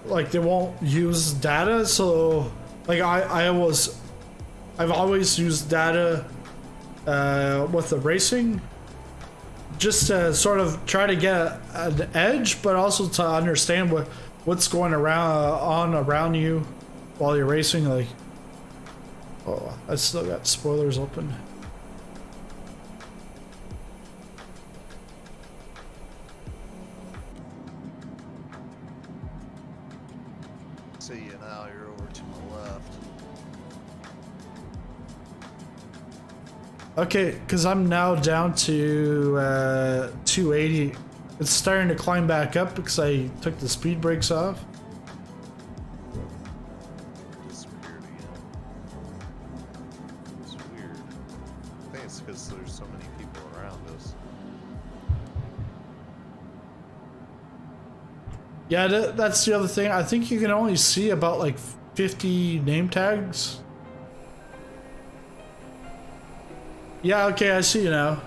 won't use data, so like I've always used data with the racing, just to sort of try to get an edge, but also to understand what's going around you while you're racing. Like, oh, I still got spoilers open.
See you now, you're over to the left.
Okay, because I'm now down to 280. It's starting to climb back up because I took the speed brakes off.
Disappeared again. It's weird. I think it's because there's so many people around us.
Yeah, that's the other thing. I think you can only see about like 50 name tags. Yeah, okay, I see you now.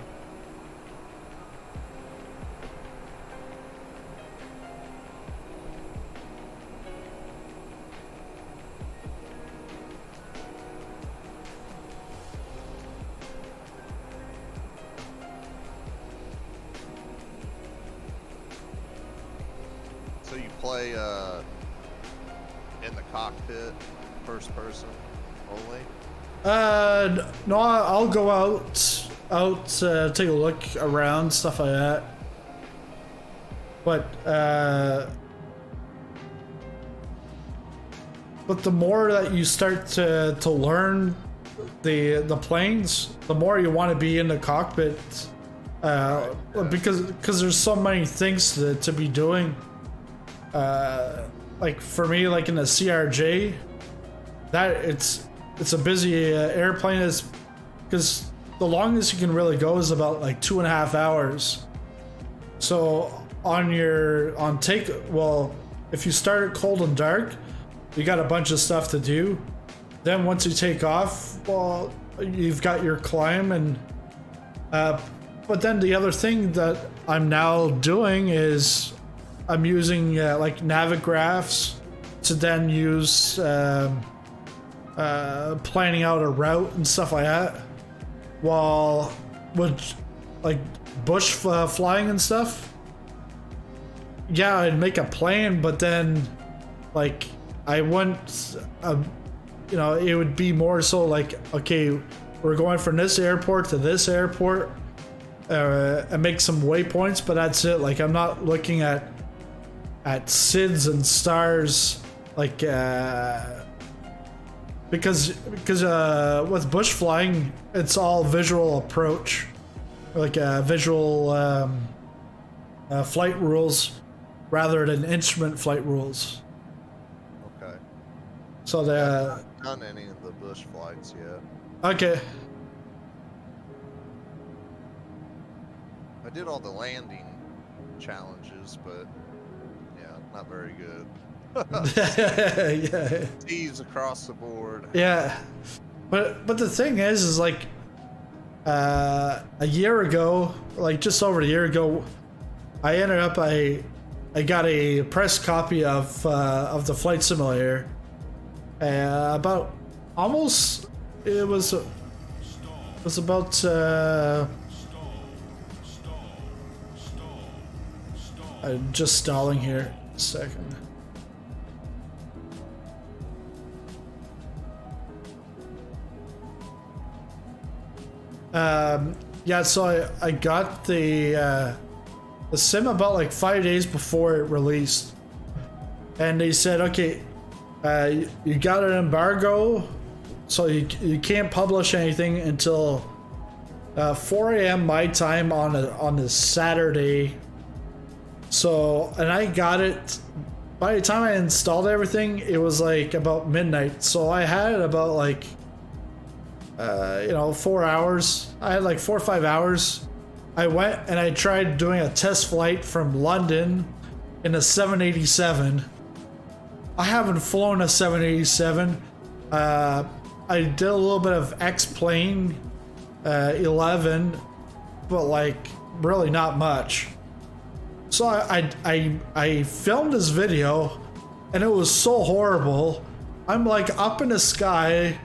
So you play in the cockpit, first person only?
No, I'll go out, take a look around, stuff like that. but the more that you start to learn the planes, the more you want to be in the cockpit, because there's so many things to be doing. Like for me, like in the CRJ, that it's a busy airplane, is because the longest you can really go is about like 2.5 hours. So if you start at cold and dark, you got a bunch of stuff to do. Then once you take off, well, you've got your climb, and but then the other thing that I'm now doing is I'm using like Navigraphs to then use planning out a route and stuff like that. While with like bush flying and stuff, yeah, I'd make a plan, but then like I wouldn't, it would be more so like, okay, we're going from this airport to this airport, and make some waypoints, but that's it. Like I'm not looking at SIDS and stars, like because with bush flying, it's all visual approach, like visual flight rules rather than instrument flight rules.
Okay.
So
I haven't done any of the bush flights yet.
Okay.
I did all the landing challenges, but yeah, not very good.
Yeah.
T's across the board.
Yeah, but the thing is like a year ago, like just over a year ago, I ended up I got a press copy of the flight simulator. About almost it was about I'm just stalling here a second. Yeah, so I got the sim about like 5 days before it released, and they said, okay, you got an embargo, so you can't publish anything until 4 a.m. my time on the Saturday. So, and I got it. By the time I installed everything, it was like about midnight. So I had it about like 4 hours. I had like 4 or 5 hours. I went and I tried doing a test flight from London in a 787. I haven't flown a 787. I did a little bit of X-Plane 11, but like really not much. So I filmed this video, and it was so horrible. I'm like up in the sky,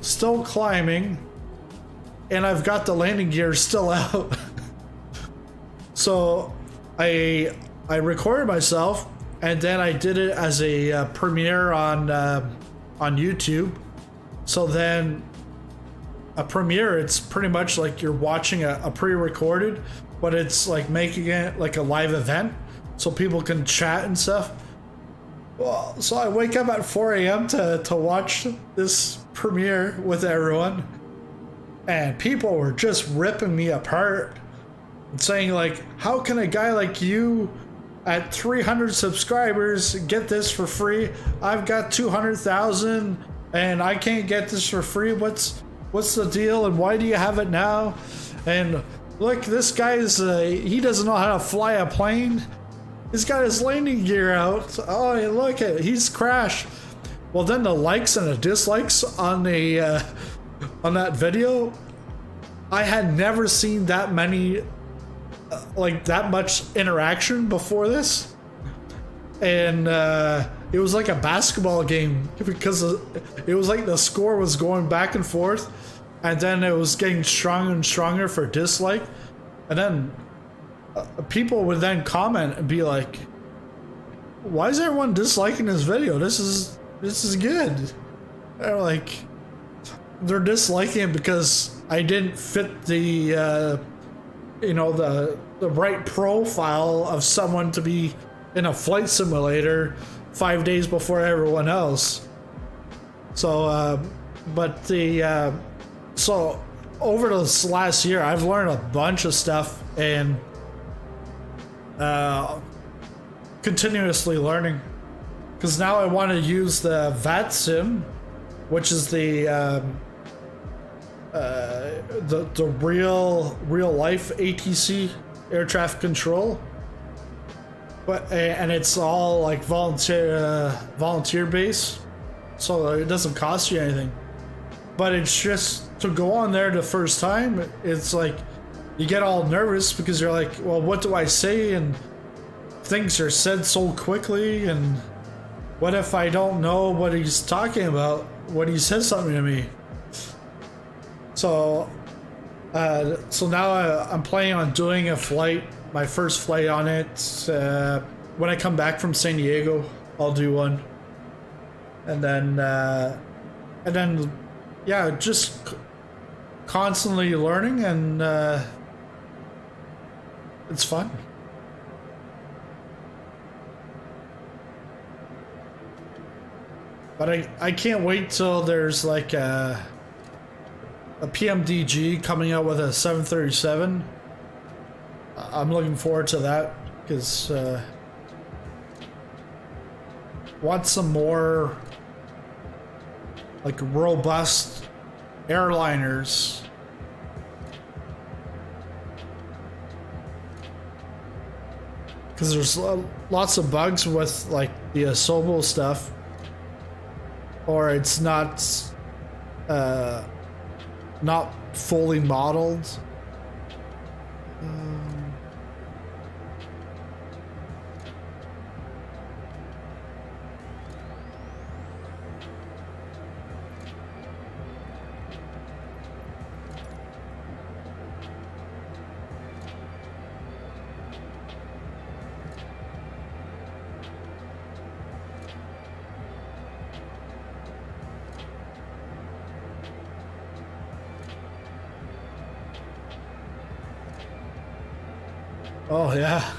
still climbing, and I've got the landing gear still out. So I recorded myself, and then I did it as a premiere on YouTube. So then a premiere, it's pretty much like you're watching a pre-recorded, but it's like making it like a live event so people can chat and stuff. Well, so I wake up at 4 a.m. to watch this premiere with everyone, and people were just ripping me apart and saying like, how can a guy like you at 300 subscribers get this for free? I've got 200,000 and I can't get this for free. What's the deal, and why do you have it now? And look, this guy's he doesn't know how to fly a plane. He's got his landing gear out. Oh, look at it, he's crashed. Well, then the likes and the dislikes on the on that video, I had never seen that many like that much interaction before this. And it was like a basketball game, because it was like the score was going back and forth, and then it was getting stronger and stronger for dislike, and then people would then comment and be like, why is everyone disliking this video? This is good. They're like, they're disliking it because I didn't fit the the the right profile of someone to be in a flight simulator 5 days before everyone else. So, so over this last year, I've learned a bunch of stuff and continuously learning. Because now I want to use the VAT sim, which is the real life ATC, air traffic control. And it's all like volunteer based, so it doesn't cost you anything. But it's just to go on there the first time, it's like you get all nervous because you're like, well, what do I say? And things are said so quickly, and what if I don't know what he's talking about when he says something to me? So now I'm planning on doing a flight. My first flight on it, when I come back from San Diego, I'll do one. And then, yeah, just constantly learning, and it's fun. But I can't wait till there's like a PMDG coming out with a 737. I'm looking forward to that because want some more like robust airliners. Because there's lots of bugs with like the Asobo stuff, or it's not fully modeled. Oh yeah,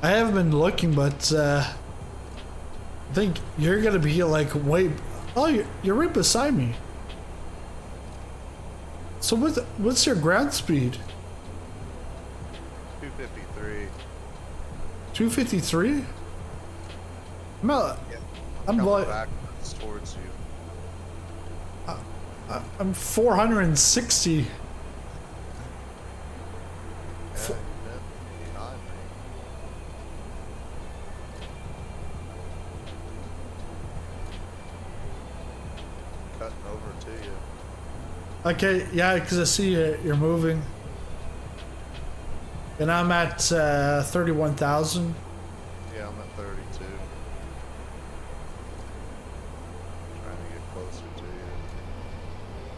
I haven't been looking, but I think you're gonna be like way. Oh, you're right beside me. So what's your ground speed?
253.
253. I'm
Coming
like
backwards towards you.
I'm 460.
Yeah, you've been behind me. Cutting over to you.
Okay, yeah, because I see you're moving. And I'm at 31,000.
Yeah, I'm at 32. Trying to get closer to you.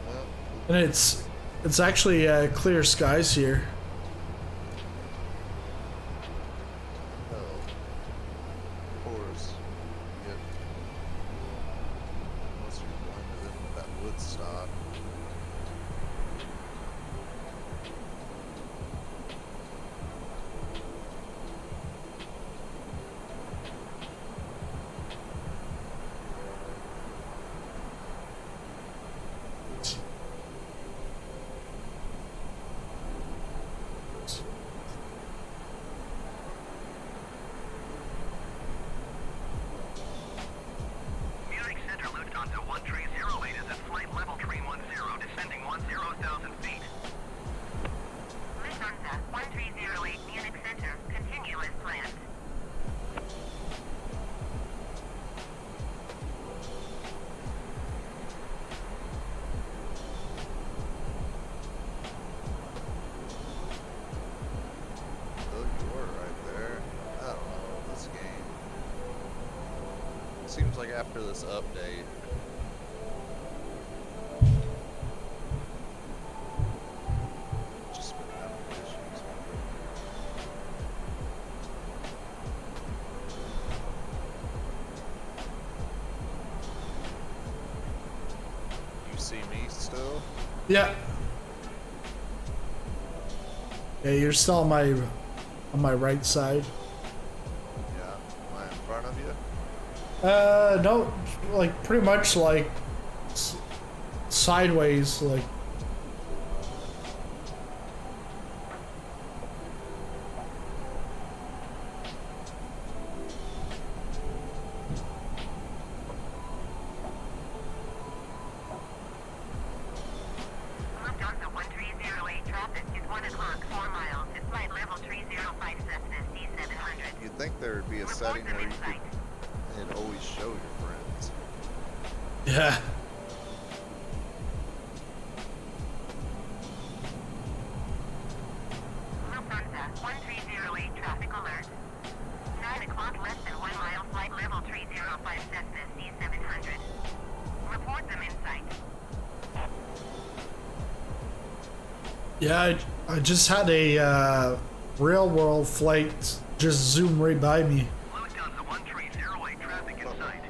Well,
And it's actually clear skies here.
hell. Of course. Yep. Unless you're blended in with that wood stock.
Munich Center Lufthansa 1308 is at flight level 310, descending 10,000 feet.
Lufthansa 1308 Munich Center. Continue as planned.
Oh, you were right there. I don't know, this game. Seems like after this update. Just been having issues. You see me still?
Yeah. Yeah, you're still on my right side.
Yeah. Am I in front of you?
No, like pretty much like sideways, like.
Left onto 1308 traffic is 1 o'clock, 4 miles. It's flight level 305 Cessna C700.
You'd think there would be a
Report
setting
them
where
in
you
sight.
could always show your friends.
Yeah.
Lufthansa 1308 traffic alert. 9 o'clock, less than 1 mile, flight level 305 Cessna C700. Report them in sight.
Yeah, I just had a real world flight just zoom right by me.
Lufthansa 1308 traffic in sight.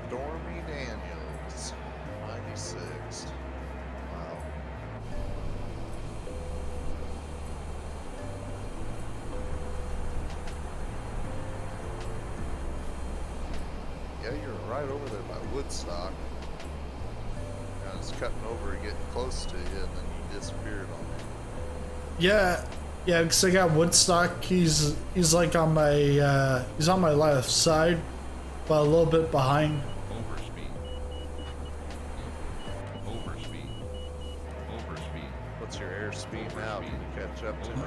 Stormy Daniels, 96. Wow. Yeah, you're right over there by Woodstock. I was cutting over and getting close to you, and then you disappeared on me.
Yeah, yeah, because I got Woodstock. He's like on my he's on my left side, but a little bit behind.
Overspeed.
What's your airspeed now? Can you catch up to me?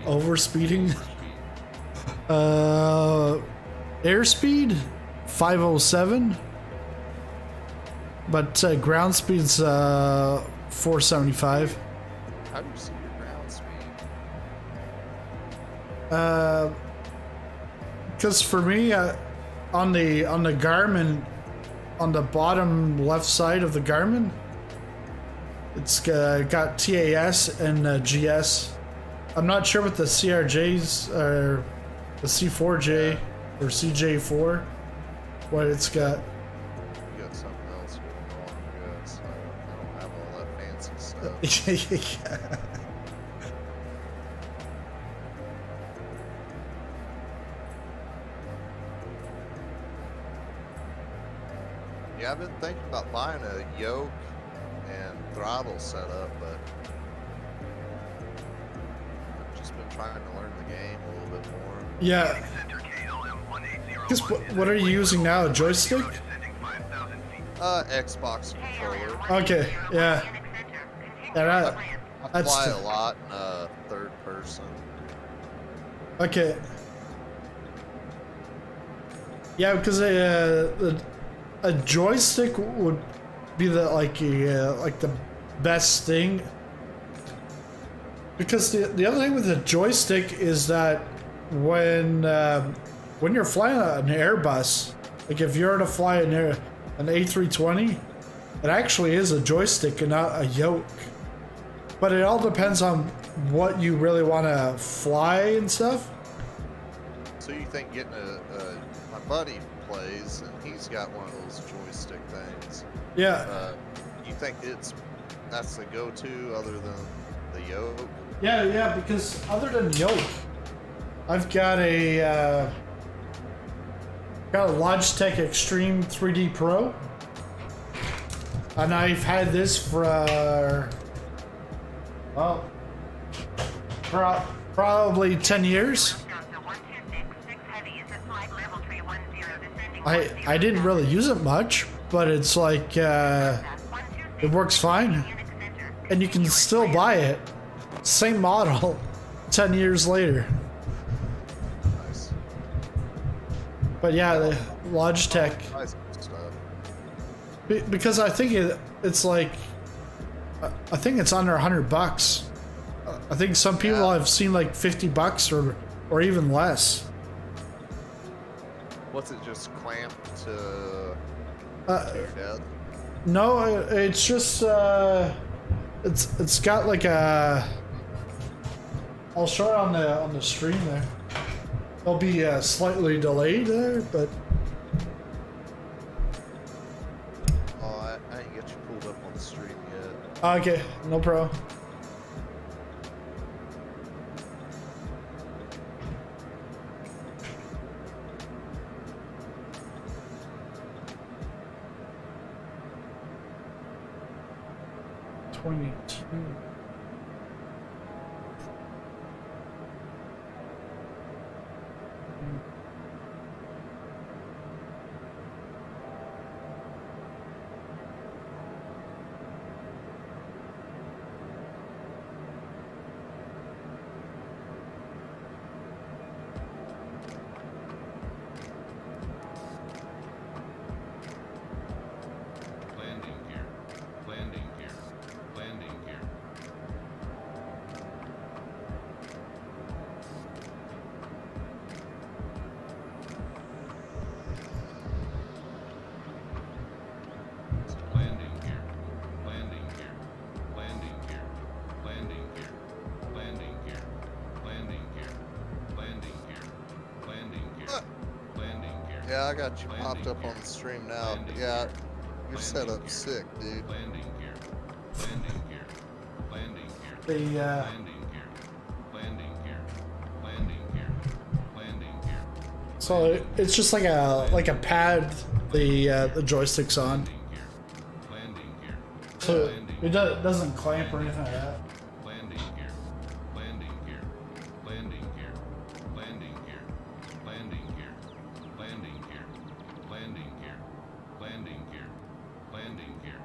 Overspeeding. Airspeed 507, but ground speed's 475.
How do you see your ground speed?
Because for me, on the Garmin, on the bottom left side of the Garmin, it's got TAS and GS. I'm not sure what the CRJs or the C4J or CJ4, what it's got.
You got something else going on, I guess. I don't have all that fancy stuff.
Yeah.
Yeah, I've been thinking about buying a yoke and throttle setup, but I've just been trying to learn the game a little bit more.
Yeah.
Center KLM 180.
Because what are you using now? A joystick?
Descending 5,000 feet.
Xbox controller.
Okay, yeah. Yeah,
I
that's
fly a lot in third person.
okay. Yeah, because a joystick would be like the best thing. Because the other thing with the joystick is that when you're flying an Airbus, like if you're to fly an A320, it actually is a joystick and not a yoke. But it all depends on what you really want to fly and stuff.
So you think getting my buddy plays and he's got one of those joystick things.
Yeah.
You think that's the go-to other than the yoke?
Yeah, because other than yoke, I've got a Logitech Extreme 3D Pro, and I've had this for probably 10 years. I didn't really use it much, but it's like it works fine, and you can still buy it, same model, 10 years later.
Nice.
But yeah, the Logitech,
Nice stuff.
because I think it's like I think it's under $100 I think some people
Yeah.
have seen like $50 or even less.
What's it just clamped to your head?
No, it's just it's got like a. I'll show it on the stream there. It'll be slightly delayed there, but
Oh, I didn't get you pulled up on the stream yet.
okay, no problem.
Landing gear. Landing gear. Landing gear. Landing gear. Landing gear. Landing gear. Landing gear. Landing gear. Landing gear. Landing gear. Landing gear. Landing gear.
Yeah, I got you
Landing
popped up
gear.
on the stream now.
Landing
Yeah,
gear.
your
Landing
setup's
gear.
sick, dude.
Landing gear. Landing gear. Landing gear.
The
Landing gear. Landing gear. Landing gear. Landing gear.
so it's just like a pad the joystick's on,
Landing gear. Landing gear.
so
Landing
it doesn't clamp or anything like that.
Landing gear. Landing gear. Landing gear. Landing gear. Landing gear. Landing gear. Landing gear. Landing gear. Landing gear.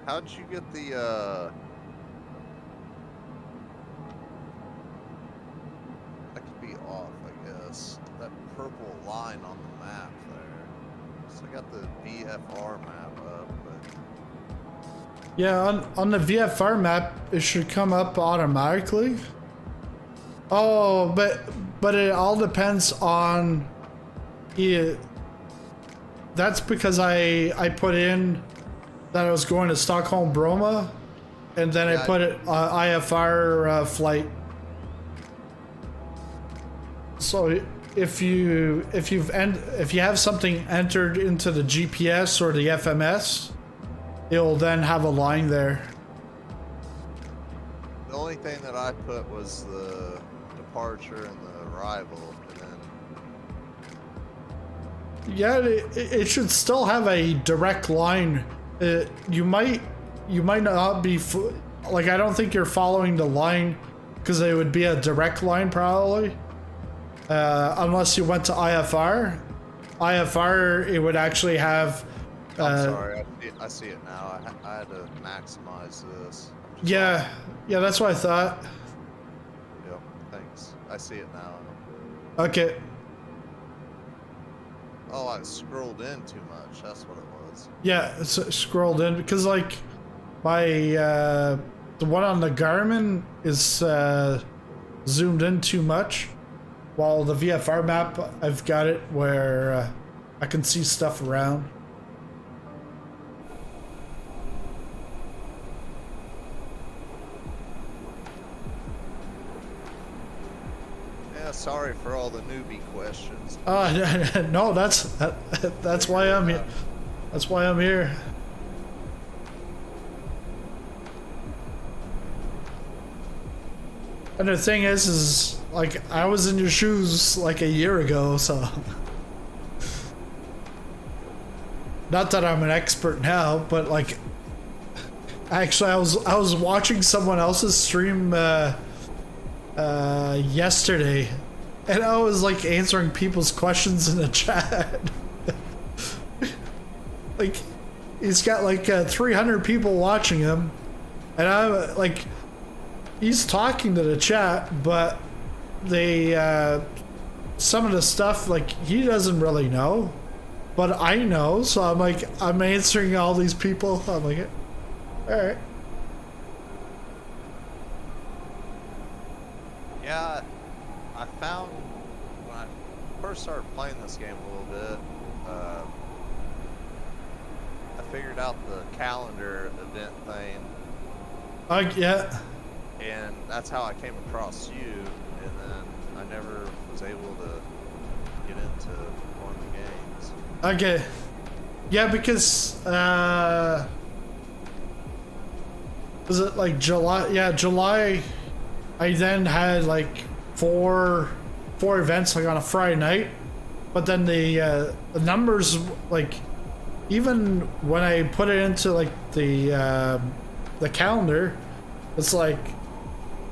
How'd you get the that could be off, I guess. That purple line on the map there. So I got the VFR map up, but
Yeah, on the VFR map, it should come up automatically. Oh, but it all depends on. Yeah, that's because I put in that I was going to Stockholm Bromma, and then
Yeah,
I put it IFR flight. So if you have something entered into the GPS or the FMS, it'll then have a line there.
the only thing that I put was the departure and the arrival, and then
Yeah, it should still have a direct line. You might not be like, I don't think you're following the line because it would be a direct line probably, unless you went to IFR. IFR, it would actually have.
I'm sorry, I see it now. I had to maximize this. I'm just
Yeah, yeah, that's what I thought.
Yep, thanks. I see it now.
Okay,
Oh, I scrolled in too much. That's what it was.
yeah, it's scrolled in because like my the one on the Garmin is zoomed in too much, while the VFR map I've got it where I can see stuff around.
Yeah, sorry for all the newbie questions.
No, that's why I'm here. That's why I'm here. And the thing is like I was in your shoes like a year ago, so not that I'm an expert now, but like actually I was watching someone else's stream yesterday, and I was like answering people's questions in the chat. Like he's got like 300 people watching him, and I'm like, he's talking to the chat, but they some of the stuff like he doesn't really know, but I know, so I'm like, I'm answering all these people. I'm like, all right.
Yeah, I found when I first started playing this game a little bit, I figured out the calendar event thing.
Yeah.
And that's how I came across you, and then I never was able to get into one of the games.
Okay. Yeah, because was it like July? Yeah, July. I then had like four events like on a Friday night, but then the numbers, like, even when I put it into like the calendar, it's like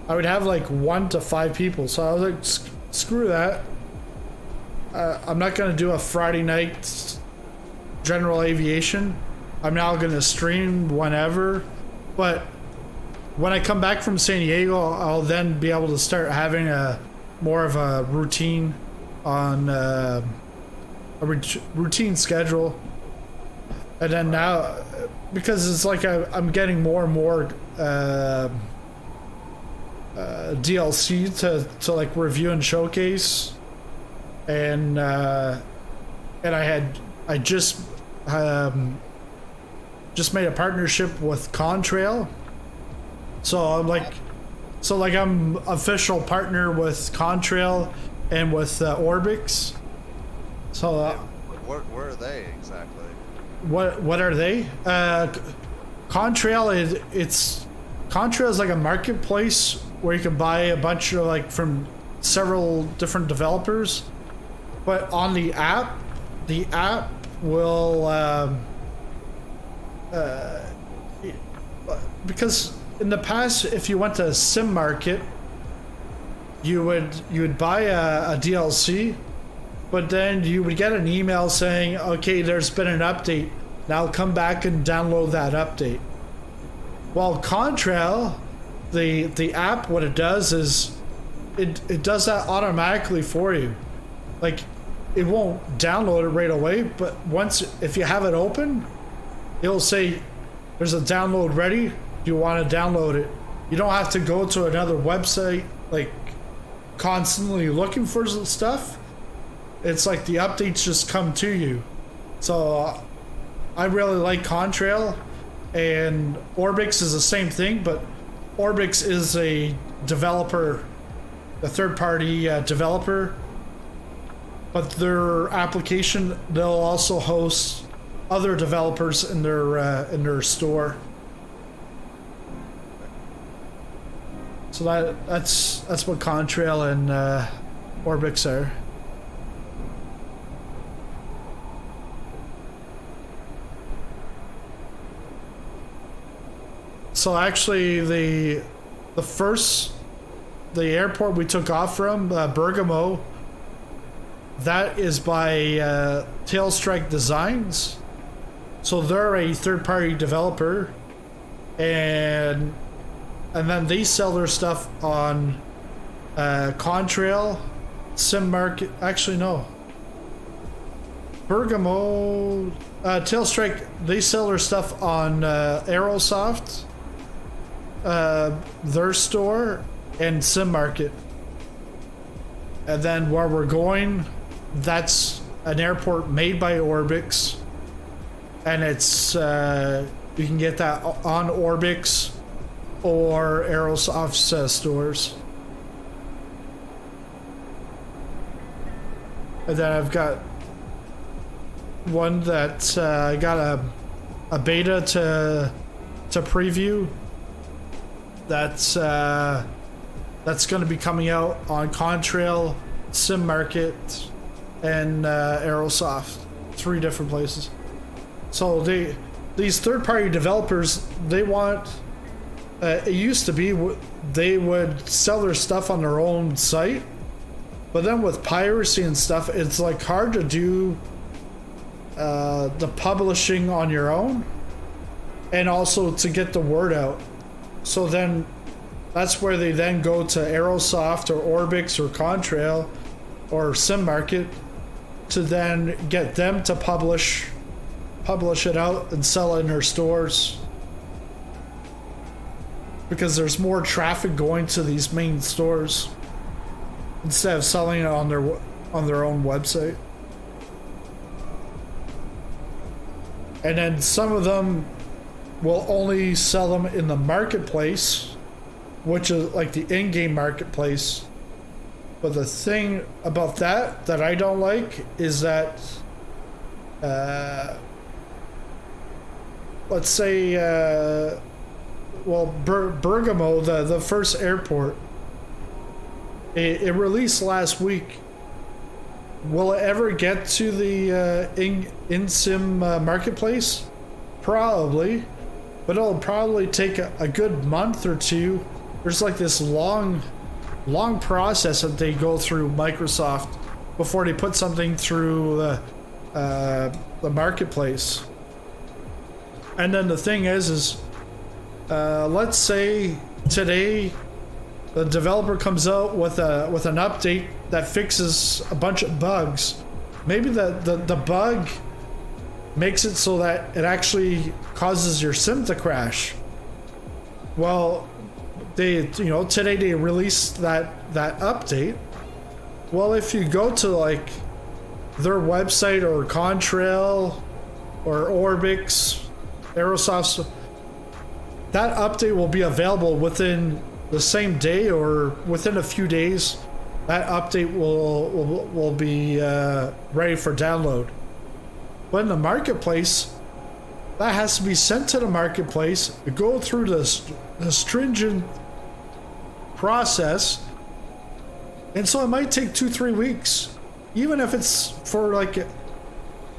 I would have like 1 to 5 people. So I was like, screw that. I'm not gonna do a Friday night general aviation. I'm now gonna stream whenever, but when I come back from San Diego, I'll then be able to start having a more of a routine on a routine schedule. And then now, because it's like I'm getting more and more DLC to like review and showcase, and I just made a partnership with Contrail. So I'm official partner with Contrail and with Orbx. So
where are they exactly?
What are they? Contrail Contrail is like a marketplace where you can buy a bunch of like from several different developers, but on the app will because in the past, if you went to Sim Market, you would buy a DLC, but then you would get an email saying, okay, there's been an update. Now come back and download that update. While Contrail, the app, what it does is it does that automatically for you. Like, it won't download it right away, but if you have it open, it'll say there's a download ready. You want to download it. You don't have to go to another website like constantly looking for stuff. It's like the updates just come to you. So I really like Contrail, and Orbx is the same thing, but Orbx is a developer, a third-party developer, but their application, they'll also host other developers in their store. So that's what Contrail and Orbx are. So actually, the airport we took off from, Bergamo, that is by Tailstrike Designs. So they're a third-party developer, and then they sell their stuff on Contrail, Sim Market. Actually, no. Bergamo, Tailstrike, they sell their stuff on Aerosoft, their store, and Sim Market. And then where we're going, that's an airport made by Orbx, and it's you can get that on Orbx or Aerosoft's stores. And then I've got one that I got a beta to preview. That's going to be coming out on Contrail, Sim Market, and Aerosoft, 3 different places. So these third-party developers, they want. It used to be they would sell their stuff on their own site, but then with piracy and stuff, it's like hard to do the publishing on your own, and also to get the word out. So then that's where they then go to Aerosoft or Orbx or Contrail or Sim Market to then get them to publish it out and sell it in their stores, because there's more traffic going to these main stores instead of selling it on their own website. And then some of them will only sell them in the marketplace, which is like the in-game marketplace. But the thing about that I don't like is that, let's say, Bergamo, the first airport, it released last week. Will it ever get to the in-sim marketplace? Probably, but it'll probably take a good month or two. There's like this long process that they go through Microsoft before they put something through the marketplace. And then the thing is let's say today the developer comes out with an update that fixes a bunch of bugs. Maybe the bug makes it so that it actually causes your sim to crash. Well, today they released that update. Well, if you go to like their website or Contrail or Orbx, Aerosoft, that update will be available within the same day or within a few days. That update will be ready for download. But in the marketplace, that has to be sent to the marketplace, go through the stringent process, and so it might take 2-3 weeks. Even if it's for like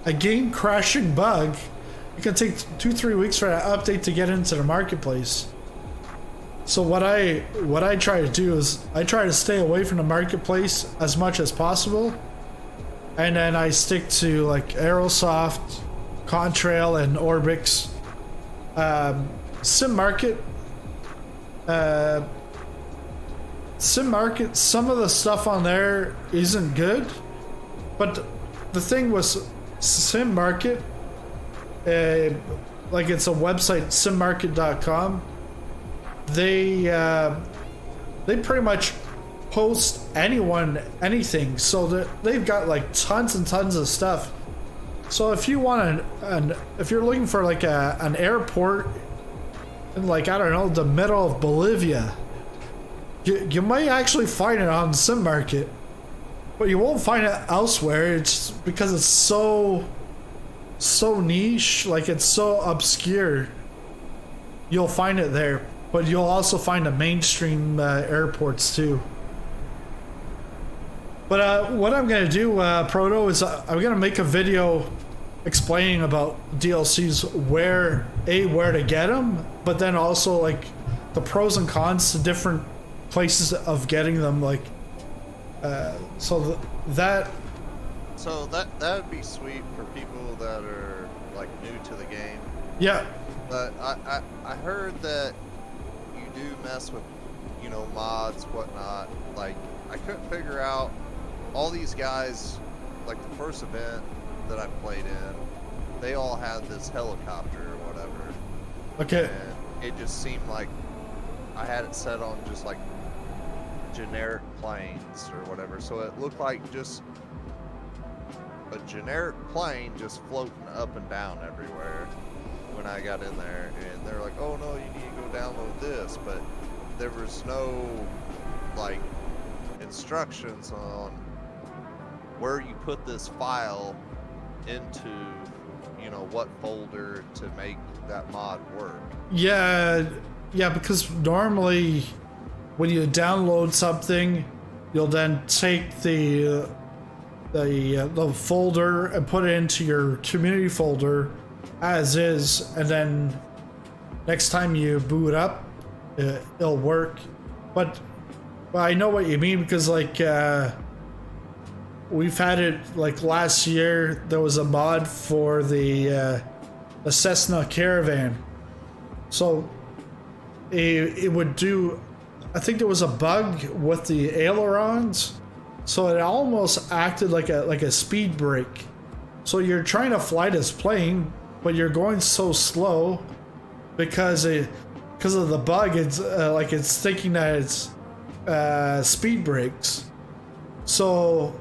a game crashing bug, it can take 2-3 weeks for that update to get into the marketplace. So what I try to do is I try to stay away from the marketplace as much as possible, and then I stick to like Aerosoft, Contrail, and Orbx. Sim Market, some of the stuff on there isn't good, but the thing was Sim Market, like it's a website, simmarket.com. They pretty much post anything, so that they've got like tons and tons of stuff. So if you want if you're looking for like an airport in like, I don't know, the middle of Bolivia, you might actually find it on Sim Market, but you won't find it elsewhere. It's because it's so niche, like it's so obscure. You'll find it there, but you'll also find the mainstream airports too. But what I'm gonna do, Proto, is I'm gonna make a video explaining about DLCs, where to get them, but then also like the pros and cons to different places of getting them. Like, so that
would be sweet for people that are like new to the game.
Yeah.
But I heard that you do mess with, mods, whatnot. Like, I couldn't figure out all these guys, like the first event that I played in, they all had this helicopter or whatever.
Okay.
And it just seemed like I had it set on just like generic planes or whatever. So it looked like just a generic plane just floating up and down everywhere when I got in there. And they're like, oh no, you need to go download this. But there was no like instructions on where you put this file into, what folder to make that mod work.
Yeah, because normally when you download something, you'll then take the folder and put it into your community folder as is, and then next time you boot up, it'll work. But I know what you mean, because like we've had it like last year. There was a mod for the Cessna Caravan, so it would do. I think there was a bug with the ailerons, So it almost acted like a speed brake. So you're trying to fly this plane, but you're going so slow because of the bug. It's like it's thinking that it's speed brakes. So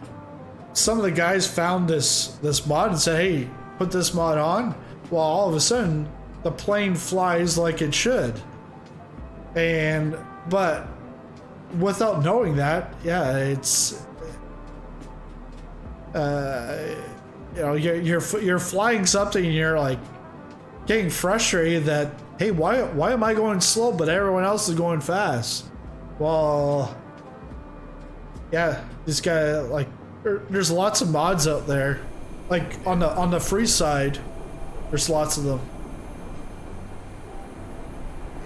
some of the guys found this mod and said, "Hey, put this mod on." Well, all of a sudden the plane flies like it should. But without knowing that, yeah, it's you know, you're flying something and you're like getting frustrated that, hey, why am I going slow but everyone else is going fast? Well, yeah, this guy, like, there's lots of mods out there, like on the free side, there's lots of them.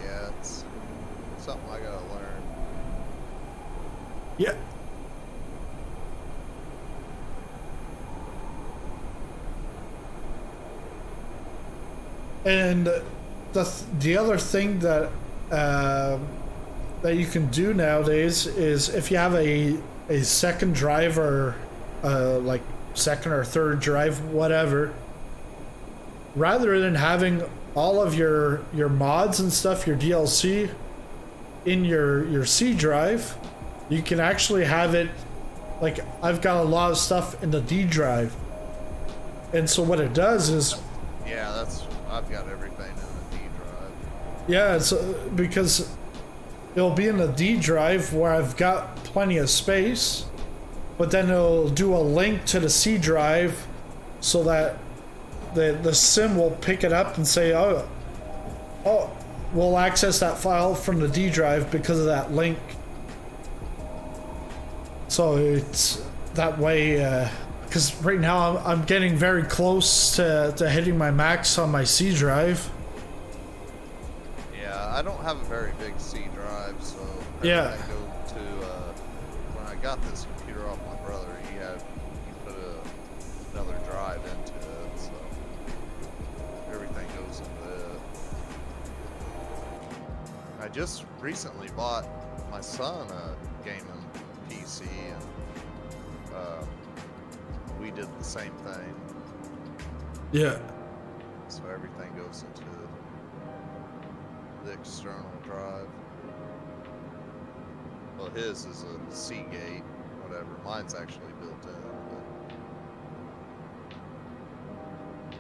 Yeah, it's something I gotta learn.
Yeah. And the other thing that that you can do nowadays is if you have a second drive or like second or third drive, whatever, rather than having all of your mods and stuff, your DLC in your C drive, you can actually have it, like I've got a lot of stuff in the D drive. And so what it does is,
Yeah, I've got everything in the D drive.
yeah, it's because it'll be in the D drive where I've got plenty of space, but then it'll do a link to the C drive so that the sim will pick it up and say, oh, we'll access that file from the D drive because of that link. So it's that way, because right now I'm getting very close to hitting my max on my C drive.
Yeah, I don't have a very big C drive, so
Yeah.
everything go to when I got this computer off my brother, he put another drive into it, so everything goes into it. I just recently bought my son a gaming PC, and we did the same thing.
Yeah.
So everything goes into the external drive. Well, his is a Seagate, whatever. Mine's actually built in.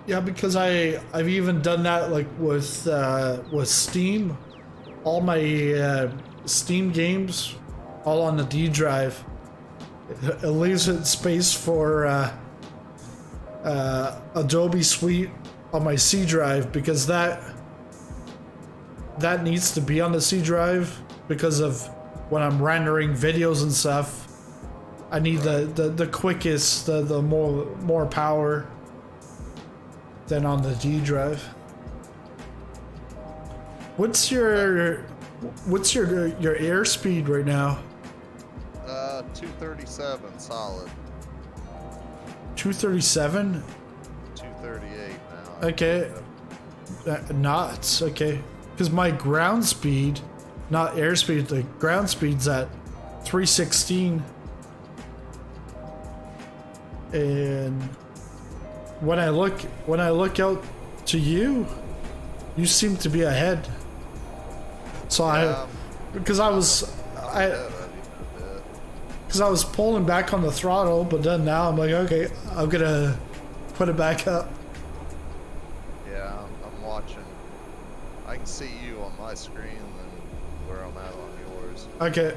Yeah, because I've even done that like with Steam. All my Steam games, all on the D drive. It leaves it space for Adobe Suite on my C drive, because that needs to be on the C drive because of when I'm rendering videos and stuff. I need the quickest, the more power than on the D drive. What's your airspeed right now?
237 solid.
237?
238 now.
Okay. Knots, okay. Because my ground speed, not airspeed, the ground speed's at 316. And when I look out to you, you seem to be ahead. So
Yeah,
because I was pulling back on the throttle, but then now I'm like, okay, I'm gonna put it back up.
Yeah, I'm watching. I can see you on my screen and where I'm at on yours.
Okay.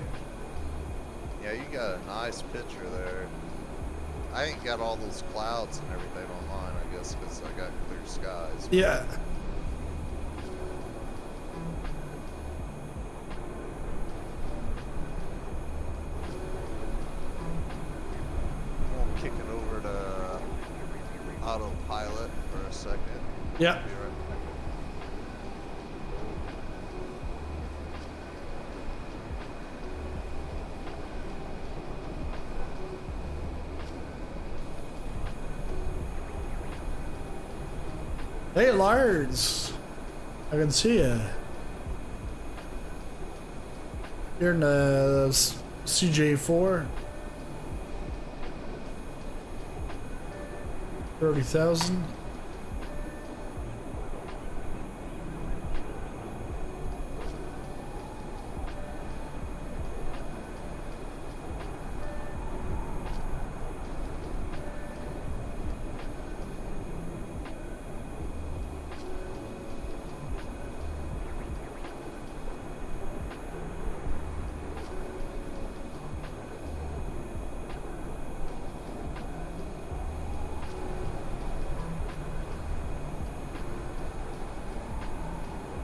Yeah, you got a nice picture there. I ain't got all those clouds and everything on mine, I guess, because I got clear skies.
Yeah.
I'm kicking over to autopilot for a second.
Yeah.
Be right back.
Hey, Lars. I can see you. You're in the CJ4. 30,000.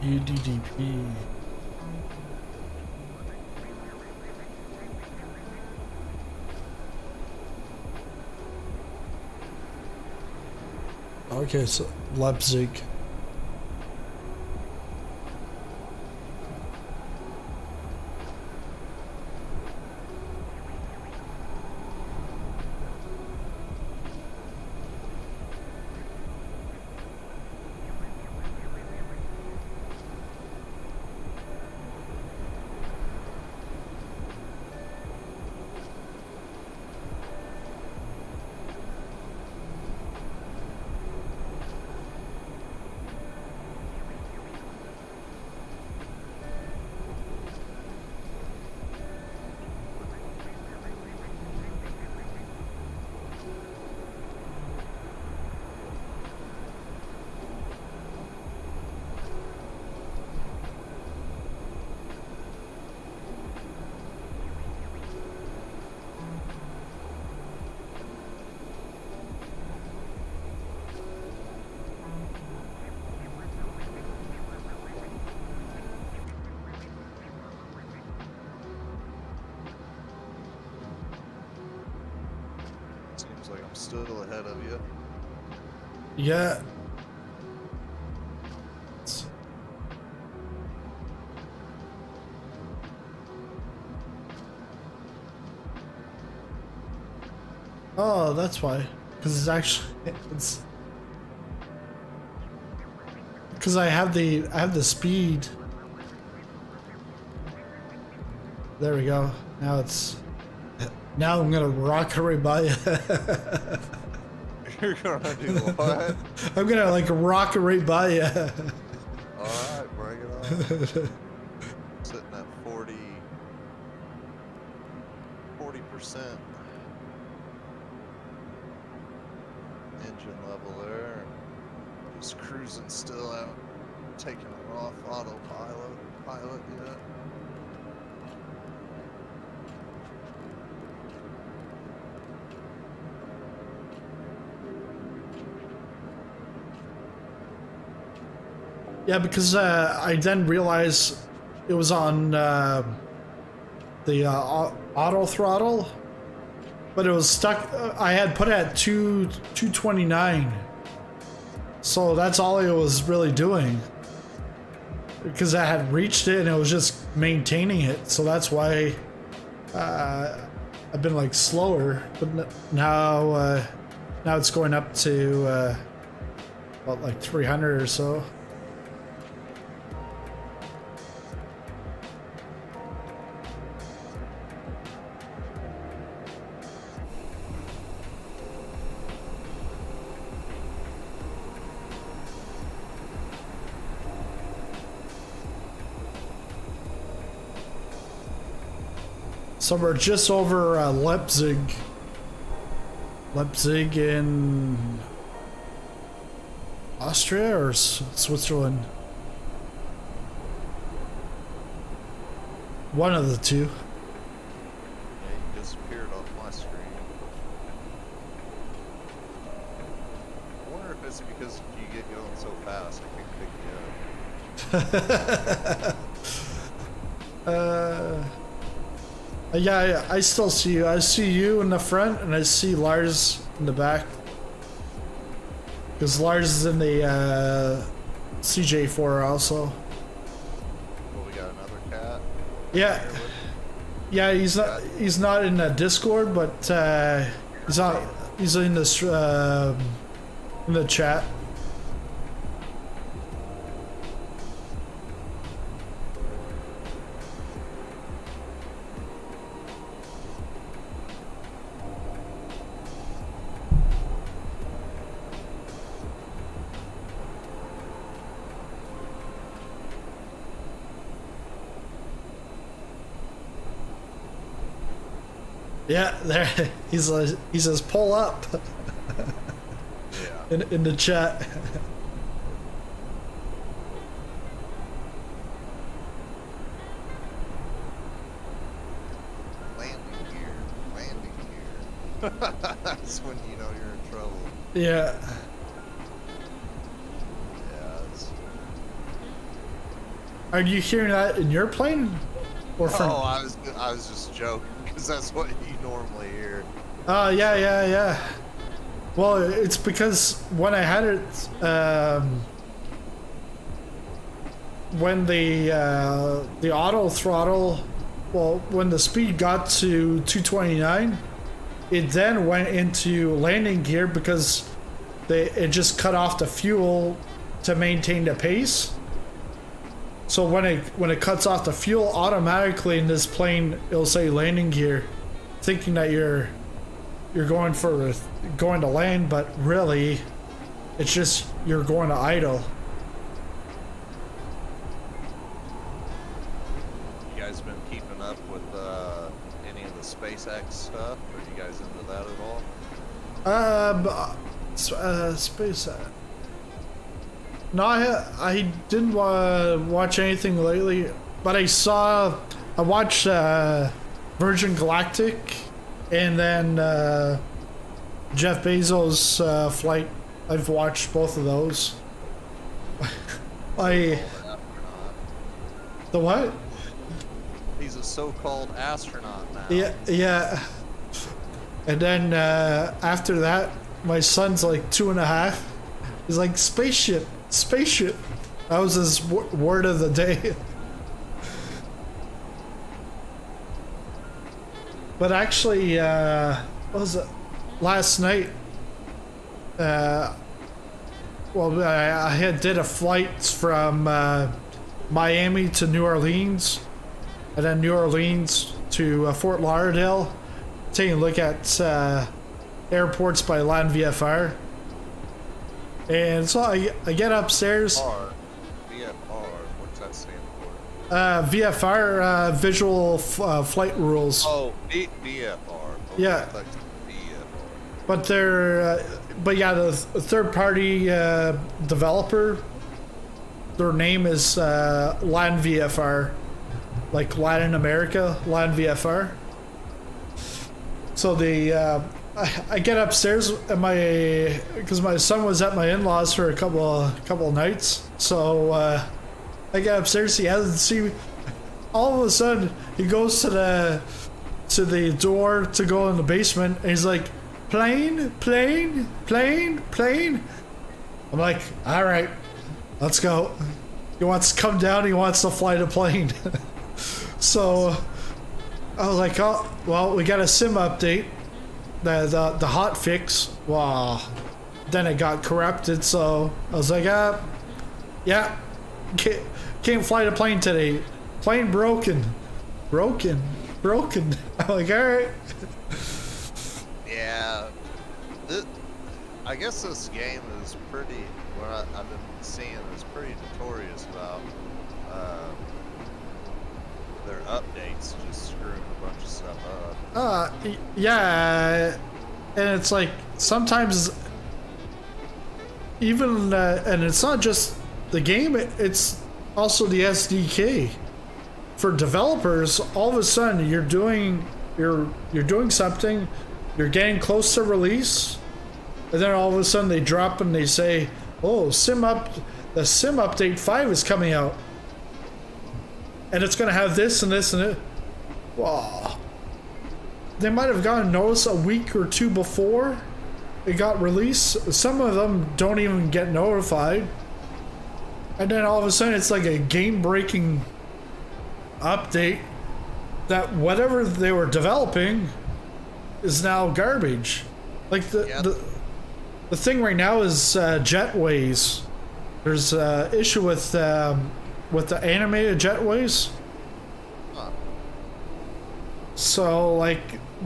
UDDP. Okay, so Leipzig.
Seems like I'm still ahead of you.
Yeah. Oh, that's why. Because it's actually it's because I have the speed. There we go. Now I'm gonna rock right by you.
You're gonna do what?
I'm gonna like rock right by you.
Alright, bring it on. Sitting at 40% engine level there. Just cruising still out, taking it off autopilot yet.
Yeah, because I then realized it was on the auto throttle, but it was stuck. I had put it at 229, so that's all it was really doing. Because I had reached it and it was just maintaining it, so that's why I've been like slower. But now it's going up to about like 300 or so. So we're just over Leipzig. Leipzig in Austria or Switzerland? One of the two.
Yeah, you disappeared off my screen. I wonder if it's because you get going so fast I can't pick you up.
Yeah, I still see you. I see you in the front, and I see Lars in the back. Because Lars is in the CJ4 also.
Well, we got another cat.
Yeah, yeah. He's not in the Discord, but he's in this in the chat. Yeah, there. He says pull up
Yeah.
in the chat.
Landing gear. Landing gear. That's when you know you're in trouble.
Yeah.
Yeah.
Are you hearing that in your plane? Or from?
Oh, I was just joking because that's what you normally hear.
Oh, yeah. Well, it's because when I had it, when the auto throttle, well, when the speed got to 229, it then went into landing gear because it just cut off the fuel to maintain the pace. So when it cuts off the fuel, automatically in this plane it'll say landing gear, thinking that you're going to land, but really it's just you're going to idle.
You guys been keeping up with any of the SpaceX stuff? Are you guys into that at all?
Space. No, I didn't watch anything lately, but I watched Virgin Galactic, and then Jeff Bezos' flight. I've watched both of those. The what?
He's a so-called astronaut now.
Yeah. And then after that, my son's like 2.5. He's like, spaceship. That was his word of the day. But actually, what was it? Last night, I did a flight from Miami to New Orleans, and then New Orleans to Fort Lauderdale, taking a look at airports by land VFR. And so I get upstairs.
VFR, what's that stand for?
VFR, Visual Flight Rules.
Oh, VFR. Okay,
Yeah.
VFR.
But the third party developer, their name is Land VFR, like Latin America, Land VFR. So I get upstairs and because my son was at my in-laws for a couple of nights, so I get upstairs. He hasn't seen. All of a sudden, he goes to the door to go in the basement, and he's like, plane. I'm like, all right, let's go. He wants to come down. He wants to fly the plane. So I was like, oh well, we got a sim update. The hot fix. Wow. Then it got corrupted, so I was like, yeah, can't fly the plane today. Plane broken. I'm like, all right.
Yeah. I guess this game is pretty, what I've been seeing is pretty notorious about their updates just screwing a bunch of stuff up.
Yeah, and it's like sometimes even and it's not just the game, it's also the SDK. For developers, all of a sudden you're doing something, you're getting close to release, and then all of a sudden they drop and they say, oh, the sim update 5 is coming out, and it's gonna have this and this and it. Wow. They might have gotten notice a week or two before it got released. Some of them don't even get notified. And then all of a sudden it's like a game-breaking update that whatever they were developing is now garbage. Like the thing right now is jetways. There's an issue with the animated jetways. So like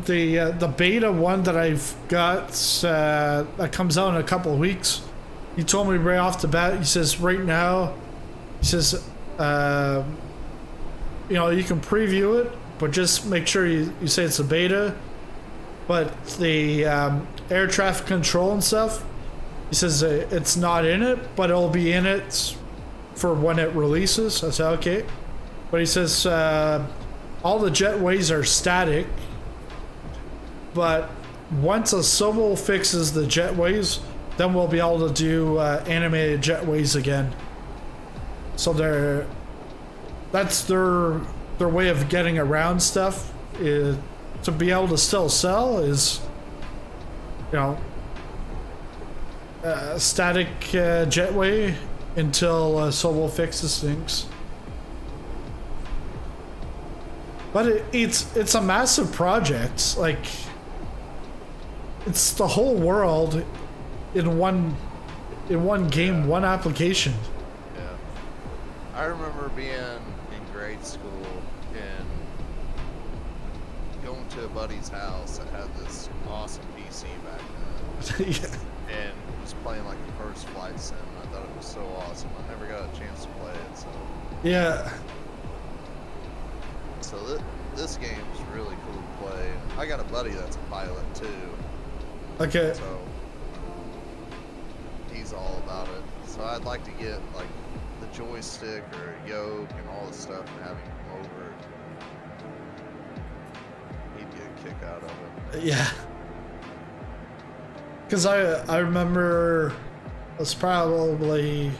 the beta one that I've got that comes out in a couple of weeks, he told me right off the bat, he says right now, he says you can preview it, but just make sure you say it's a beta, but the air traffic control and stuff, he says it's not in it, but it'll be in it for when it releases. I said, okay. But he says all the jetways are static, but once Asobo fixes the jetways, then we'll be able to do animated jetways again. So that's their way of getting around stuff. Is to be able to still sell is, you know, static jetway until Asobo fixes things. But it's a massive project. Like, it's the whole world in one game, one application.
Yeah. I remember being in grade school and going to a buddy's house that had this awesome PC back then.
Yeah.
And was playing like the first flight sim. I thought it was so awesome. I never got a chance to play it, so.
Yeah.
So this game is really cool to play. I got a buddy that's a pilot too.
Okay.
So he's all about it. So I'd like to get like the joystick or a yoke and all this stuff and have him come over. He'd get a kick out of it.
Yeah. Because I remember it was probably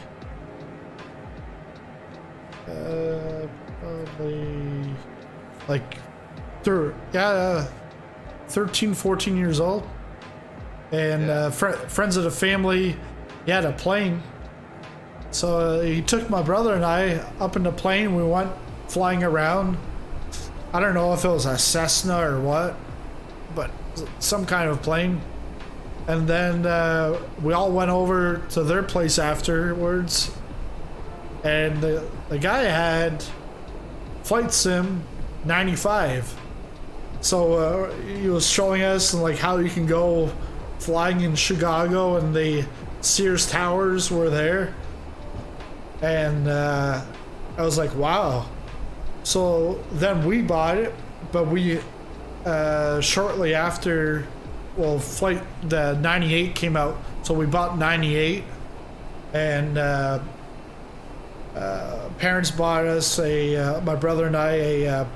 like 13, 14 years old. And friends of the family, he had a plane. So he took my brother and I up in the plane. We went flying around. I don't know if it was a Cessna or what, but some kind of plane. And then we all went over to their place afterwards. And the guy had Flight Sim 95. So he was showing us like how you can go flying in Chicago, and the Sears Towers were there. And I was like, wow. So then we bought it, but we shortly after, well, the 98 came out, so we bought 98, and parents bought us my brother and I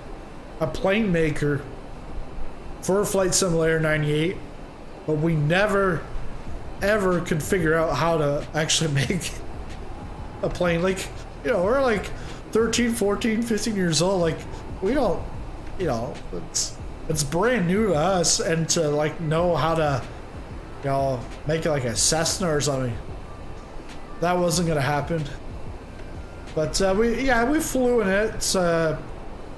a plane maker for Flight Simulator 98, but we never ever could figure out how to actually make a plane. Like, you know, we're like 13, 14, 15 years old. Like, we don't, you know, it's brand new to us, and to like know how to, you know, make it like a Cessna or something, that wasn't gonna happen. But we flew in it,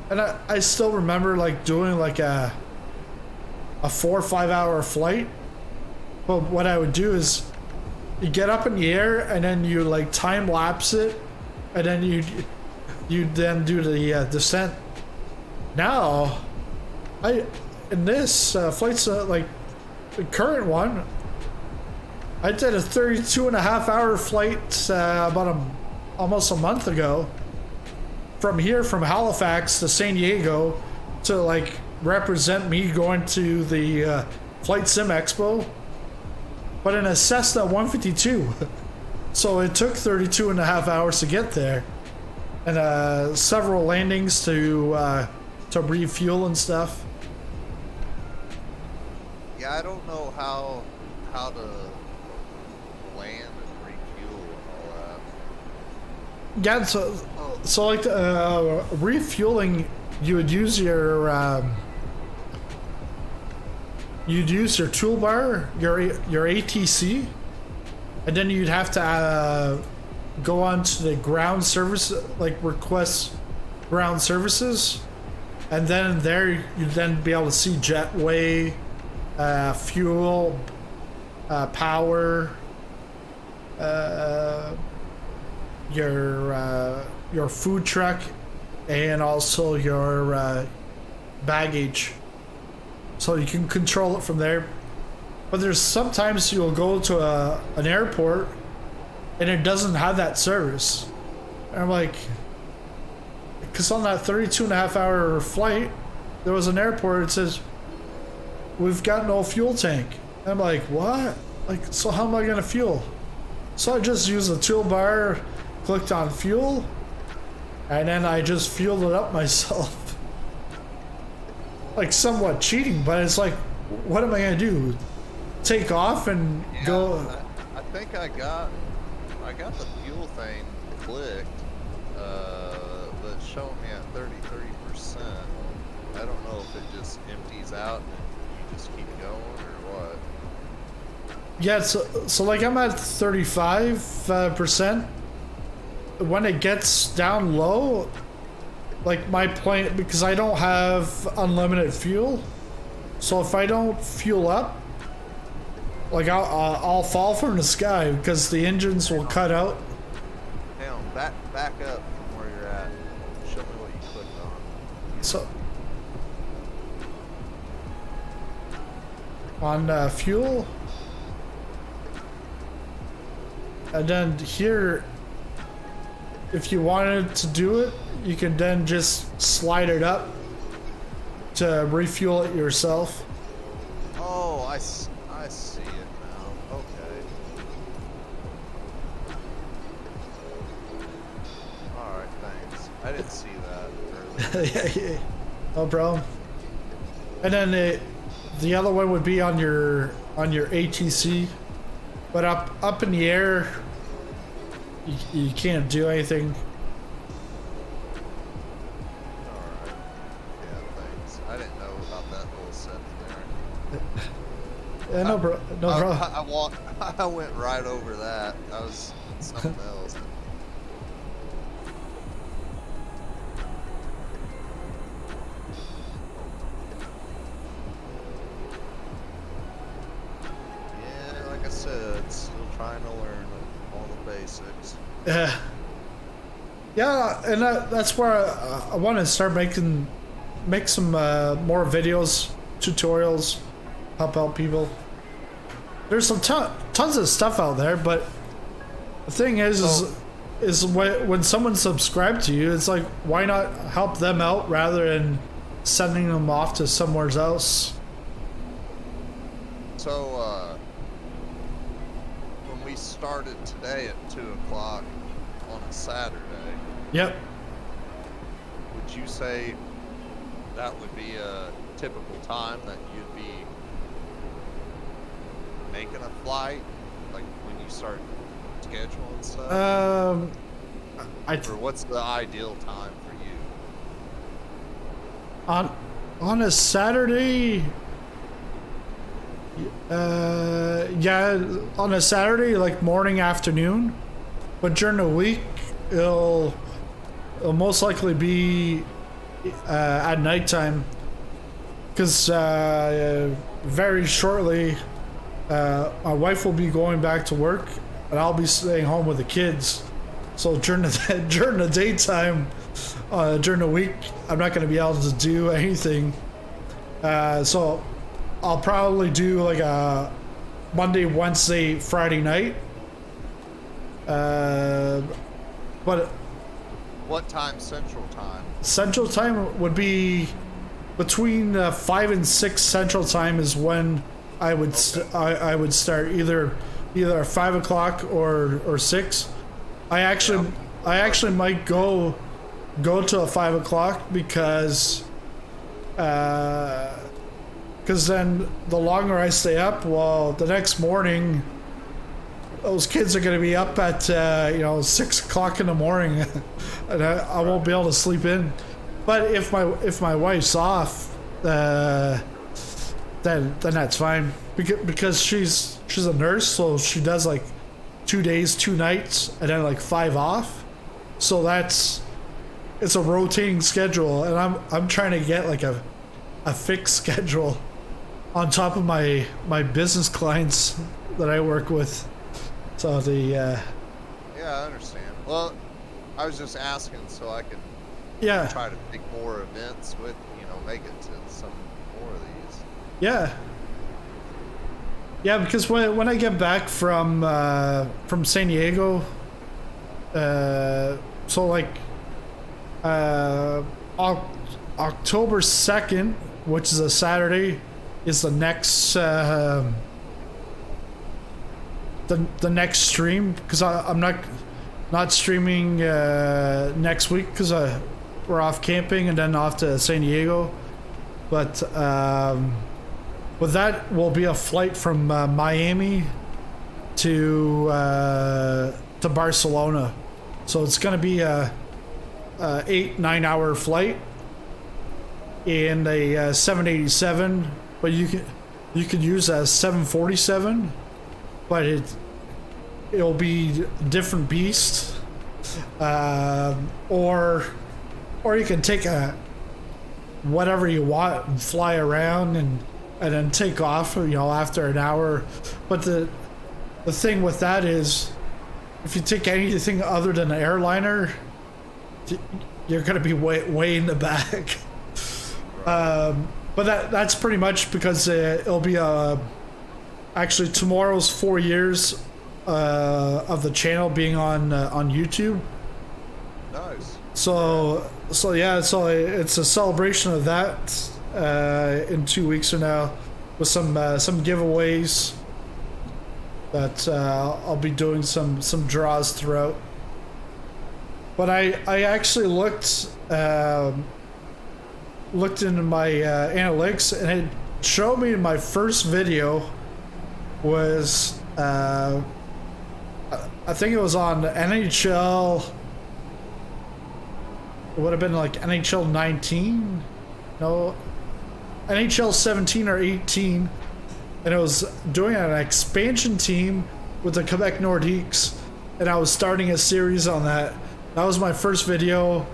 and I still remember like doing like a 4 or 5 hour flight. But what I would do is you get up in the air and then you like time lapse it, and then you then do the descent. Now, in this flights like the current one, I did a 32.5 hour flight about almost a month ago from Halifax to San Diego to like represent me going to the Flight Sim Expo, but in a Cessna 152. So it took 32.5 hours to get there, and several landings to refuel and stuff.
Yeah, I don't know how to land and refuel and all that.
Yeah, so like refueling, you would use your toolbar, your ATC, and then you'd have to go on to the ground service, like request ground services, and then there you'd then be able to see jetway, fuel, power, your food truck, and also your baggage. So you can control it from there. But there's sometimes you'll go to an airport and it doesn't have that service. And I'm like, because on that 32.5 hour flight, there was an airport that says, we've got no fuel tank. I'm like, what? Like, so how am I gonna fuel? So I just used the toolbar, clicked on fuel, and then I just fueled it up myself. Like somewhat cheating, but it's like, what am I gonna do? Take off and go?
I think I got the fuel thing clicked, but it's showing me at 33%. I don't know if it just empties out and you just keep going or what.
Yeah, so like I'm at 35%. When it gets down low, like my plane, because I don't have unlimited fuel, so if I don't fuel up, like I'll fall from the sky because the engines will cut out.
Hang on, back up from where you're at. Show me what you clicked on.
So on fuel, and then here, if you wanted to do it, you can then just slide it up to refuel it yourself.
Oh, I see it now. Okay. Alright, thanks. I didn't see that earlier.
Yeah, no problem. And then the other one would be on your ATC, but up in the air, you can't do anything.
Alright. Yeah, thanks. I didn't know about that little setting there.
Yeah, no problem.
I went right over that. I was in something else. Yeah, like I said, still trying to learn all the basics.
Yeah, and that's where I want to start make some more videos, tutorials, help out people. There's some tons of stuff out there, but the thing is when someone subscribes to you, it's like, why not help them out rather than sending them off to somewhere else?
So, when we started today at 2 o'clock on a Saturday,
Yep.
would you say that would be a typical time that you'd be making a flight? Like when you start scheduling stuff? Or what's the ideal time for you?
On a Saturday, yeah, on a Saturday, like morning, afternoon, but during the week, it'll most likely be at nighttime, because very shortly my wife will be going back to work and I'll be staying home with the kids. So during the daytime, during the week, I'm not going to be able to do anything. So I'll probably do like a Monday, Wednesday, Friday night. But
What time Central Time?
Central Time would be between 5 and 6 Central Time is when I would I would start either 5 o'clock or 6. I actually might go to a 5 o'clock because then the longer I stay up, well, the next morning those kids are going to be up at 6 o'clock in the morning, and I won't be able to sleep in. But if my wife's off, then that's fine, because she's a nurse, so she does like 2 days, 2 nights, and then like 5 off. So it's a rotating schedule, and I'm trying to get like a fixed schedule on top of my business clients that I work with. So
yeah, I understand. Well, I was just asking so I could try to pick more events with, make it to some more of these.
Yeah, because when I get back from San Diego, so like October 2nd, which is a Saturday, is the next the next stream, because I'm not streaming next week because we're off camping and then off to San Diego. But that will be a flight from Miami to Barcelona, so it's going to be a 8-9 hour flight in a 787, but you could use a 747, but it'll be different beast, or you can take a whatever you want and fly around and then take off, after an hour. But the thing with that is, if you take anything other than an airliner, you're going to be way in the back. But that's pretty much because it'll be actually tomorrow's 4 years of the channel being on YouTube.
Nice.
So yeah, so it's a celebration of that in 2 weeks from now, with some giveaways that I'll be doing some draws throughout. But I actually looked into my analytics, and it showed me my first video was I think it was on NHL. It would have been like NHL 19, no, NHL 17 or 18, and it was doing an expansion team with the Quebec Nordiques, and I was starting a series on that. That was my first video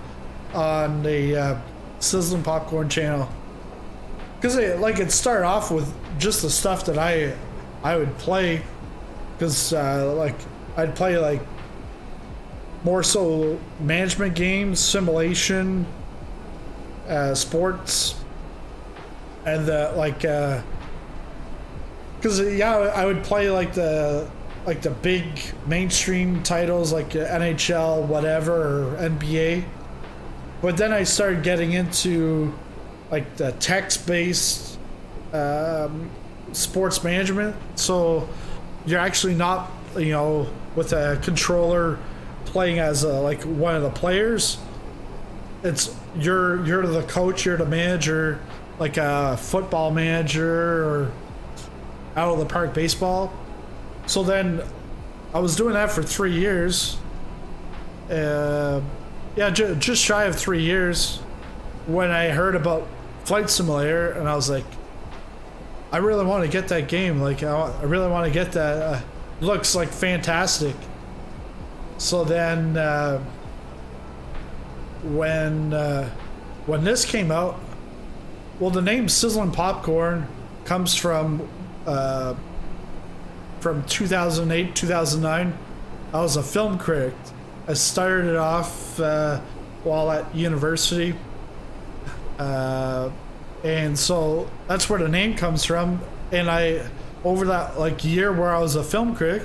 on the Sizzling Popcorn channel, because it started off with just the stuff that I would play, because I'd play more so management games, simulation, sports, and because I would play the big mainstream titles like NHL, whatever, or NBA. But then I started getting into the text-based sports management. So you're actually not, with a controller playing as one of the players. It's you're the coach, you're the manager, like a football manager or out of the park baseball. So then I was doing that for 3 years. Just shy of 3 years, when I heard about Flight Simulator, and I was like, I really want to get that game. I really want to get that. Looks like fantastic. So then, when this came out, well, the name Sizzling Popcorn comes from 2008, 2009. I was a film critic. I started off while at university, and so that's where the name comes from. And over that year where I was a film critic,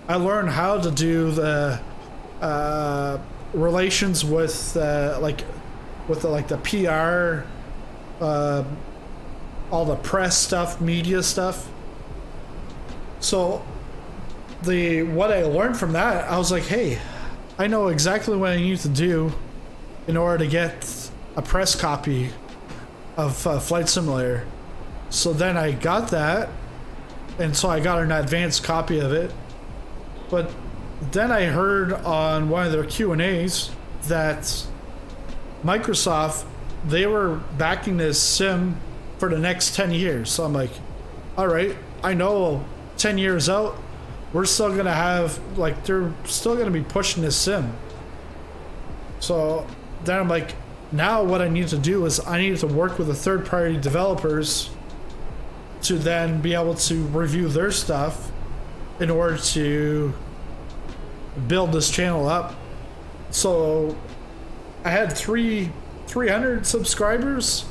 I learned how to do the relations with the PR, all the press stuff, media stuff. So what I learned from that, I was like, hey, I know exactly what I need to do in order to get a press copy of Flight Simulator. So then I got that, and so I got an advanced copy of it. But then I heard on one of their Q&As that Microsoft, they were backing this sim for the next 10 years. So I'm like, all right, I know 10 years out, we're still gonna have they're still gonna be pushing this sim. So then I'm like, now what I need to do is I need to work with the third-party developers to then be able to review their stuff in order to build this channel up. So I had 300 subscribers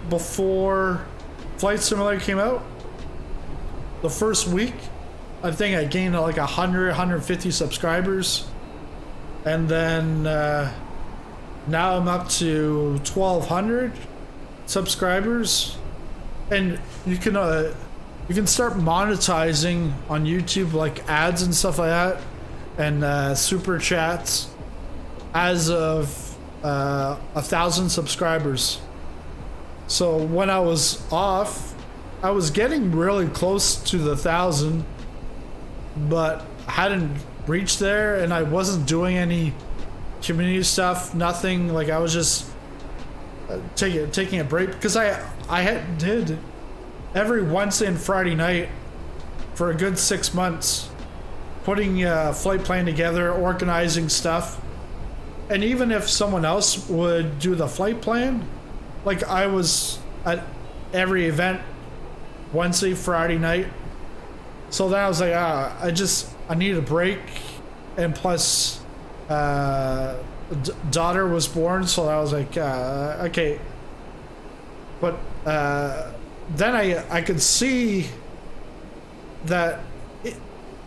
before Flight Simulator came out. The first week, I think I gained 150 subscribers, and then now I'm up to 1,200 subscribers, And you can start monetizing on YouTube, like ads and stuff like that, and super chats as of 1,000 subscribers. So when I was off, I was getting really close to the 1,000, but hadn't reached there, and I wasn't doing any community stuff, nothing. Like, I was just taking a break, because I did every Wednesday and Friday night for a good 6 months, putting a flight plan together, organizing stuff. And even if someone else would do the flight plan, like, I was at every event Wednesday, Friday night. So then I was like, I need a break. And plus, daughter was born, so I was like, okay. But then I could see that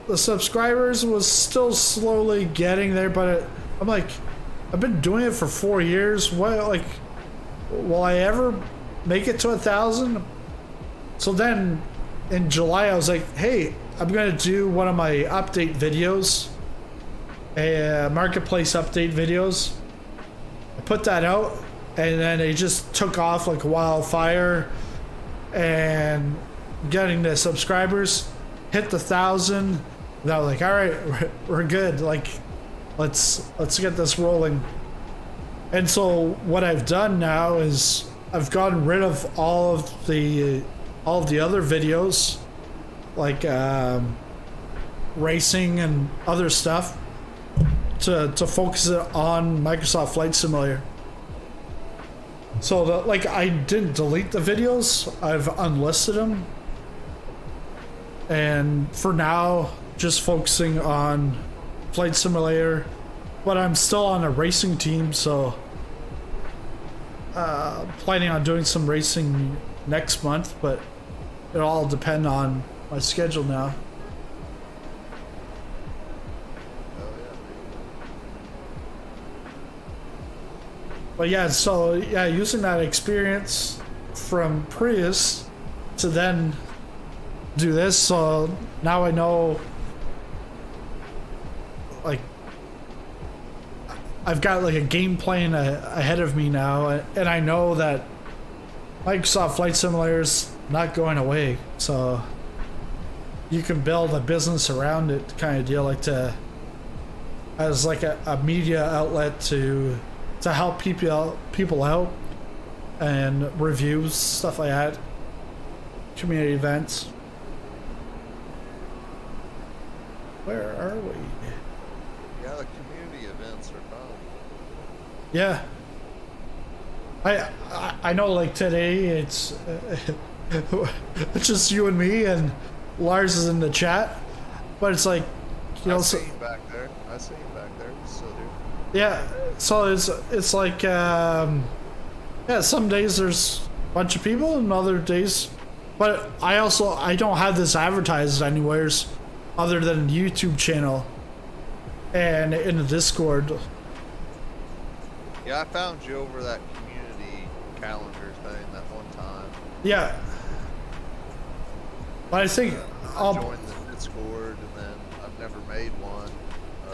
the subscribers was still slowly getting there, but I'm like, I've been doing it for 4 years. What, like, will I ever make it to 1,000? So then in July, I was like, hey, I'm gonna do one of my update videos, a marketplace update videos. I put that out, and then it just took off like wildfire, and getting the subscribers hit the 1,000. And I was like, all right, we're good. Like, let's get this rolling. And so what I've done now is I've gotten rid of all of the other videos, like racing and other stuff, to focus it on Microsoft Flight Simulator. So like, I didn't delete the videos, I've unlisted them, and for now just focusing on Flight Simulator. But I'm still on a racing team, so planning on doing some racing next month, but it'll all depend on my schedule now. But yeah, so yeah, using that experience from Prius to then do this, so now I know, like, I've got like a game plan ahead of me now, and I know that Microsoft Flight Simulator is not going away, so you can build a business around it, kind of deal, like as like a media outlet to help people out, and reviews, stuff like that, community events. Where are we?
Yeah, the community events are fun.
Yeah. I know, like, today it's it's just you and me, and Lars is in the chat, but it's like, you know,
I see you back there. I see you back there. Still do.
yeah, so it's like, yeah, some days there's a bunch of people, and other days, but I don't have this advertised anywheres other than YouTube channel and in the Discord.
Yeah, I found you over that community calendar thing that one time.
Yeah. But I think
I joined the Discord, and then I've never made one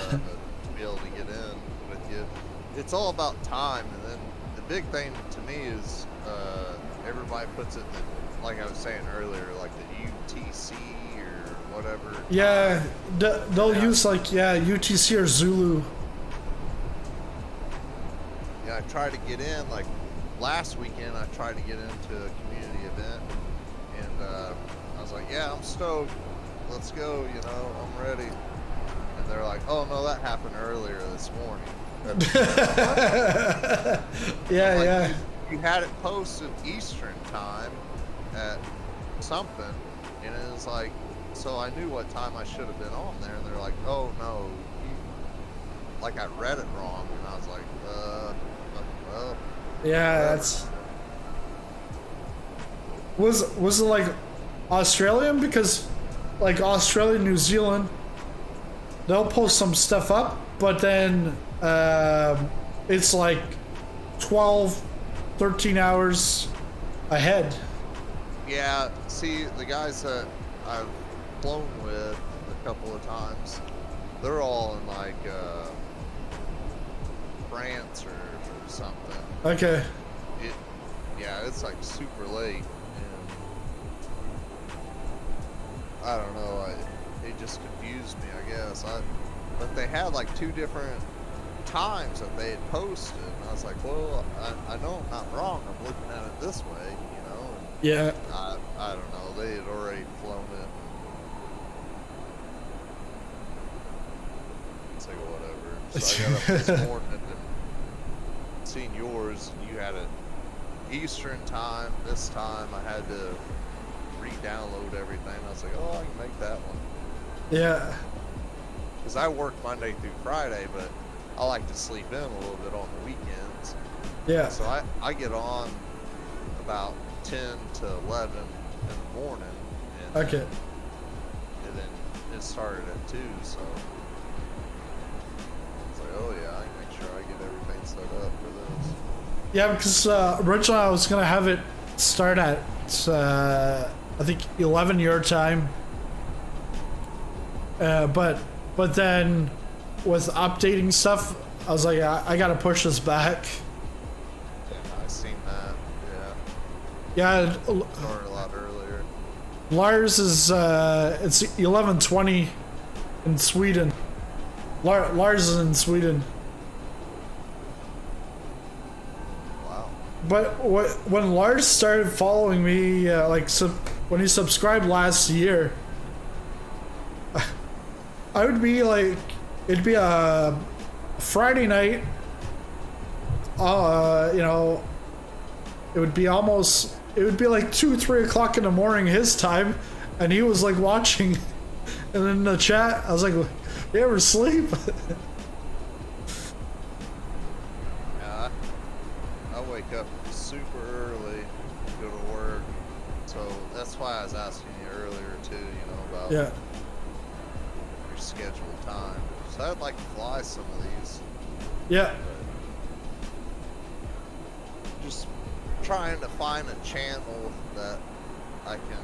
to be able to get in with you. It's all about time, and then the big thing to me is everybody puts it, like I was saying earlier, like the UTC or whatever.
yeah, they'll use like, UTC or Zulu.
Yeah, I tried to get in, like last weekend I tried to get into a community event, and I was like, yeah, I'm stoked, let's go, you know, I'm ready. And they're like, oh no, that happened earlier this morning.
Yeah,
like,
yeah.
You had it posted Eastern time at something, and it was like, so I knew what time I should have been on there, and they're like, oh no, like I read it wrong, and I was like, well.
Yeah, that's... Was it like Australian? Because like Australia, New Zealand, they'll post some stuff up, but then it's like 12, 13 hours ahead.
Yeah, see, the guys that I've flown with a couple of times, they're all in like France or something.
Okay.
Yeah, it's like super late, and I don't know. It just confused me, I guess. But they had like 2 different times that they had posted, and I was like, well, I know I'm not wrong. I'm looking at it this way, you know. And
Yeah.
I don't know. They had already flown it. It's like whatever. So I got up this morning and seen yours, and you had it Eastern time. This time I had to re-download everything. I was like, oh, I can make that one.
Yeah.
Because I work Monday through Friday, but I like to sleep in a little bit on the weekends.
Yeah.
So I get on about 10 to 11 in the morning. And
Okay.
And then it started at 2, so it's like, oh yeah, I can make sure I get everything set up for this.
Yeah, because originally I was gonna have it start at I think 11 your time, but then with updating stuff, I was like, I gotta push this back.
Yeah, I seen that.
Yeah,
Started a lot earlier.
Lars is it's 11:20 in Sweden. Lars is in Sweden.
Wow.
But when Lars started following me, when he subscribed last year, I would be like, it'd be a Friday night. You know, it would be like 2-3 o'clock in the morning his time, and he was like watching, and in the chat, I was like, "You ever sleep?"
Yeah, I wake up super early, go to work, so that's why I was asking you earlier too. You know about
Yeah.
your scheduled time. So I'd like to fly some of these.
Yeah.
Just trying to find a channel that I can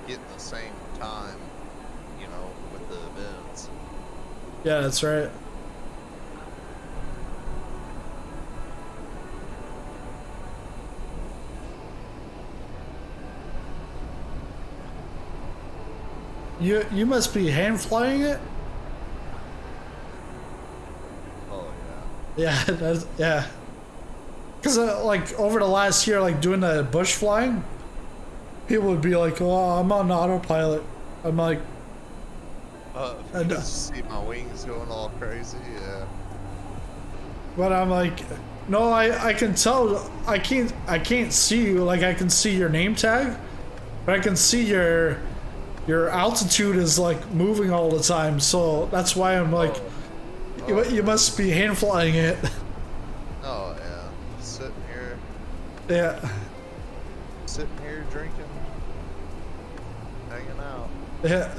get in the same time, you know, with the events.
Yeah, that's right. You must be hand flying it?
Oh yeah.
Yeah, yeah. Cause like over the last year, like doing the bush flying, people would be like, "Oh, I'm on autopilot." I'm like,
You just see my wings going all crazy, yeah.
but I'm like, no, I can tell. I can't see you. Like I can see your name tag, but I can see your altitude is like moving all the time. So that's why I'm like, you must be hand flying it.
Oh yeah. Sitting here.
Yeah.
Sitting here drinking. Hanging out.
Yeah.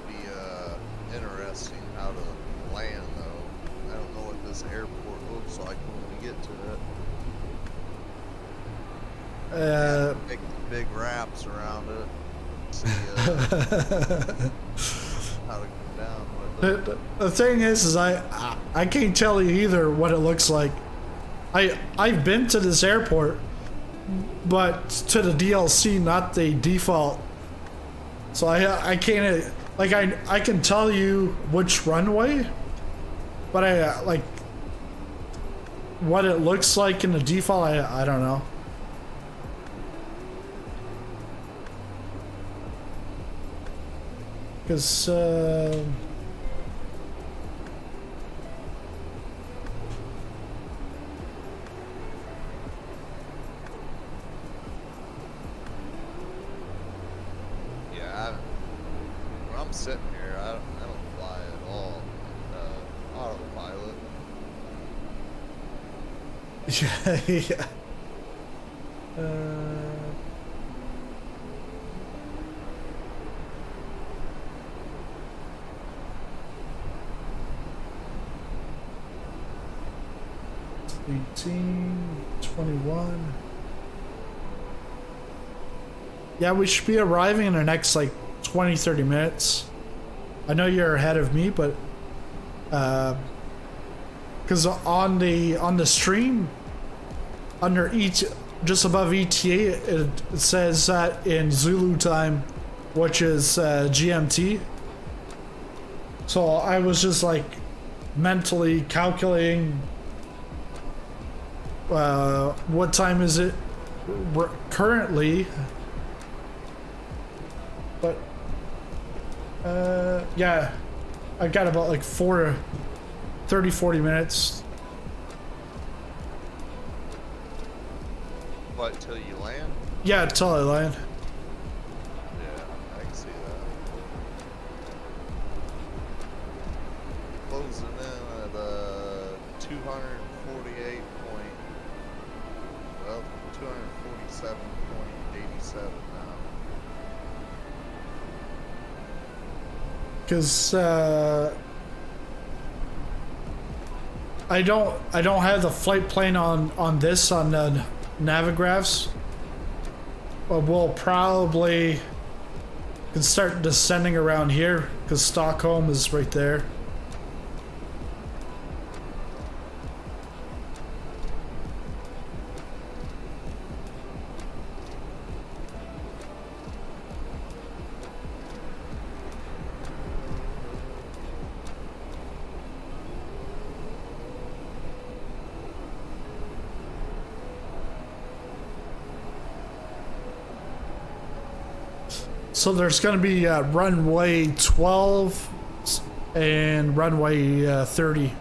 Be interesting how to land though. I don't know what this airport looks like when we get to it. Make big wraps around it. See how to come down with it.
The thing is I can't tell you either what it looks like. I've been to this airport, but to the DLC, not the default. So I can't, like, I can tell you which runway, but I like what it looks like in the default. I don't know. Because
when I'm sitting here, I don't fly at all. Autopilot.
yeah. 18, 21. Yeah, we should be arriving in the next like 20, 30 minutes. I know you're ahead of me, but because on the stream under just above ETA it says that in Zulu time, which is GMT. So I was just like mentally calculating what time is it currently, but yeah, I got about like 30-40 minutes.
What, till you land?
Yeah, till I land.
Yeah, I can see that. Closing in at 247.87 now.
Because I don't have the flight plan on the Navigraphs, but we'll probably can start descending around here because Stockholm is right there. So there's going to be runway 12 and runway 30.
You're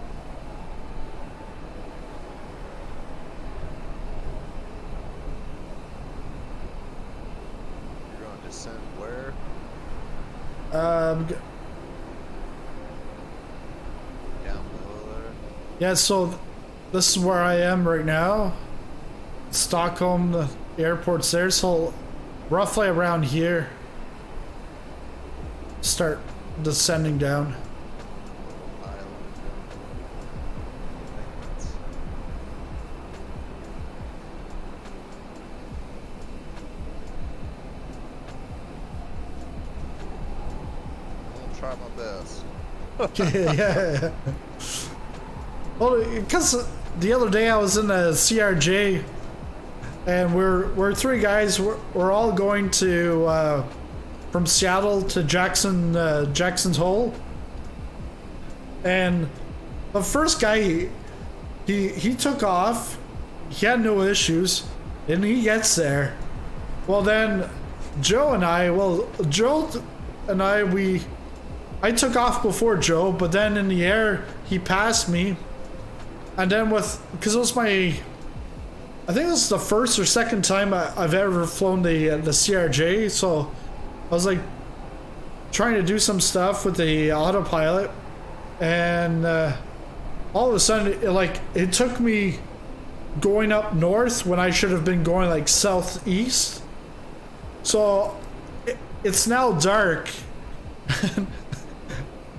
going to descend where?
Um,
Down below there?
yeah, so this is where I am right now. Stockholm, the airport's there, so roughly around here. Start descending down.
Island. I'll try my best.
Yeah. Well, because the other day I was in the CRJ, and we're three guys. We're all going to from Seattle to Jackson's Hole, and the first guy he took off. He had no issues, and he gets there. Well, then Joe and I I took off before Joe, but then in the air he passed me, and then because it was I think this is the first or second time I've ever flown the CRJ, so I was like trying to do some stuff with the autopilot, and all of a sudden it took me going up north when I should have been going like southeast. So it's now dark.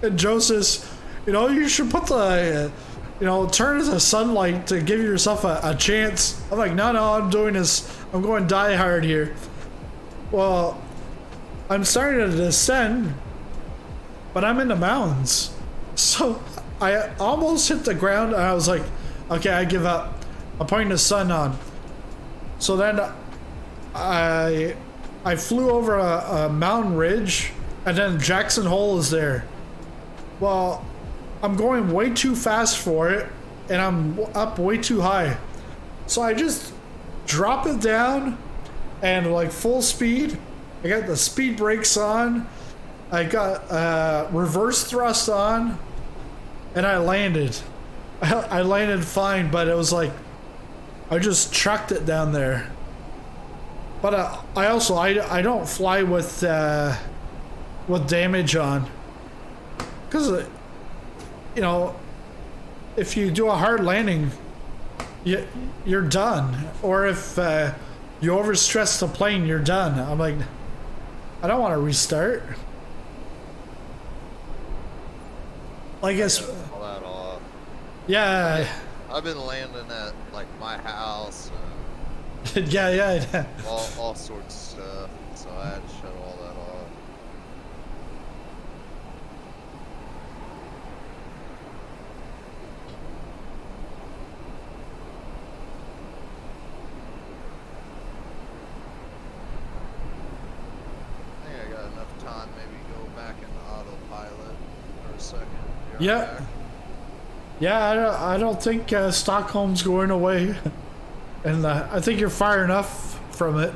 And Joe says, you should put the turn the sunlight to give yourself a chance. I'm like, no, I'm doing this. I'm going die hard here. Well, I'm starting to descend, but I'm in the mountains. So I almost hit the ground, and I was like, okay, I give up. I'm putting the sun on. So then I flew over a mountain ridge, and then Jackson Hole is there. Well, I'm going way too fast for it, and I'm up way too high. So I just drop it down, and like full speed. I got the speed brakes on. I got reverse thrust on, and I landed. I landed fine, but it was like I just chucked it down there. But I don't fly with damage on, because if you do a hard landing, you're done. Or if you overstress the plane, you're done. I'm like, I don't want to restart. I guess.
All that off.
Yeah.
I've been landing at like my house
Yeah.
and all sorts of stuff, so I had to shut all that off. I think I got enough time maybe go back into autopilot for a second. Be right
Yeah.
back.
Yeah, I don't think Stockholm's going away. And I think you're far enough from it.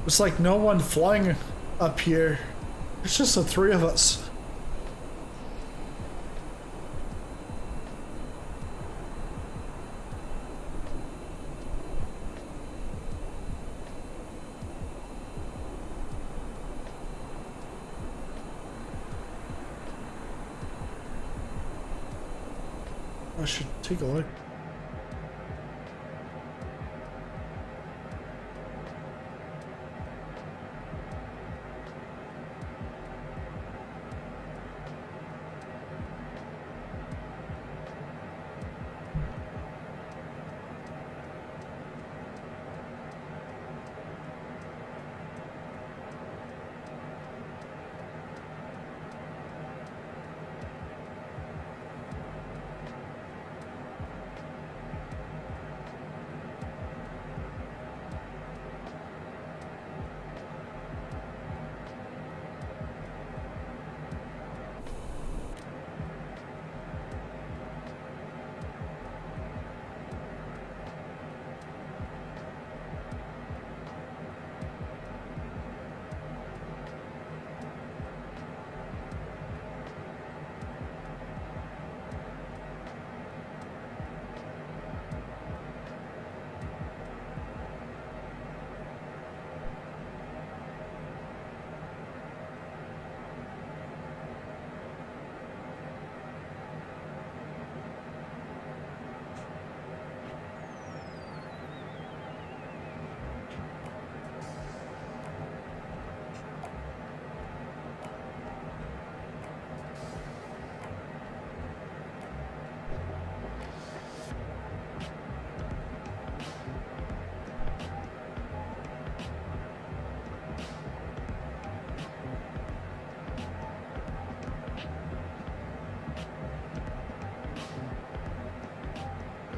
It's like no one flying up here. It's just the three of us. I should take a look.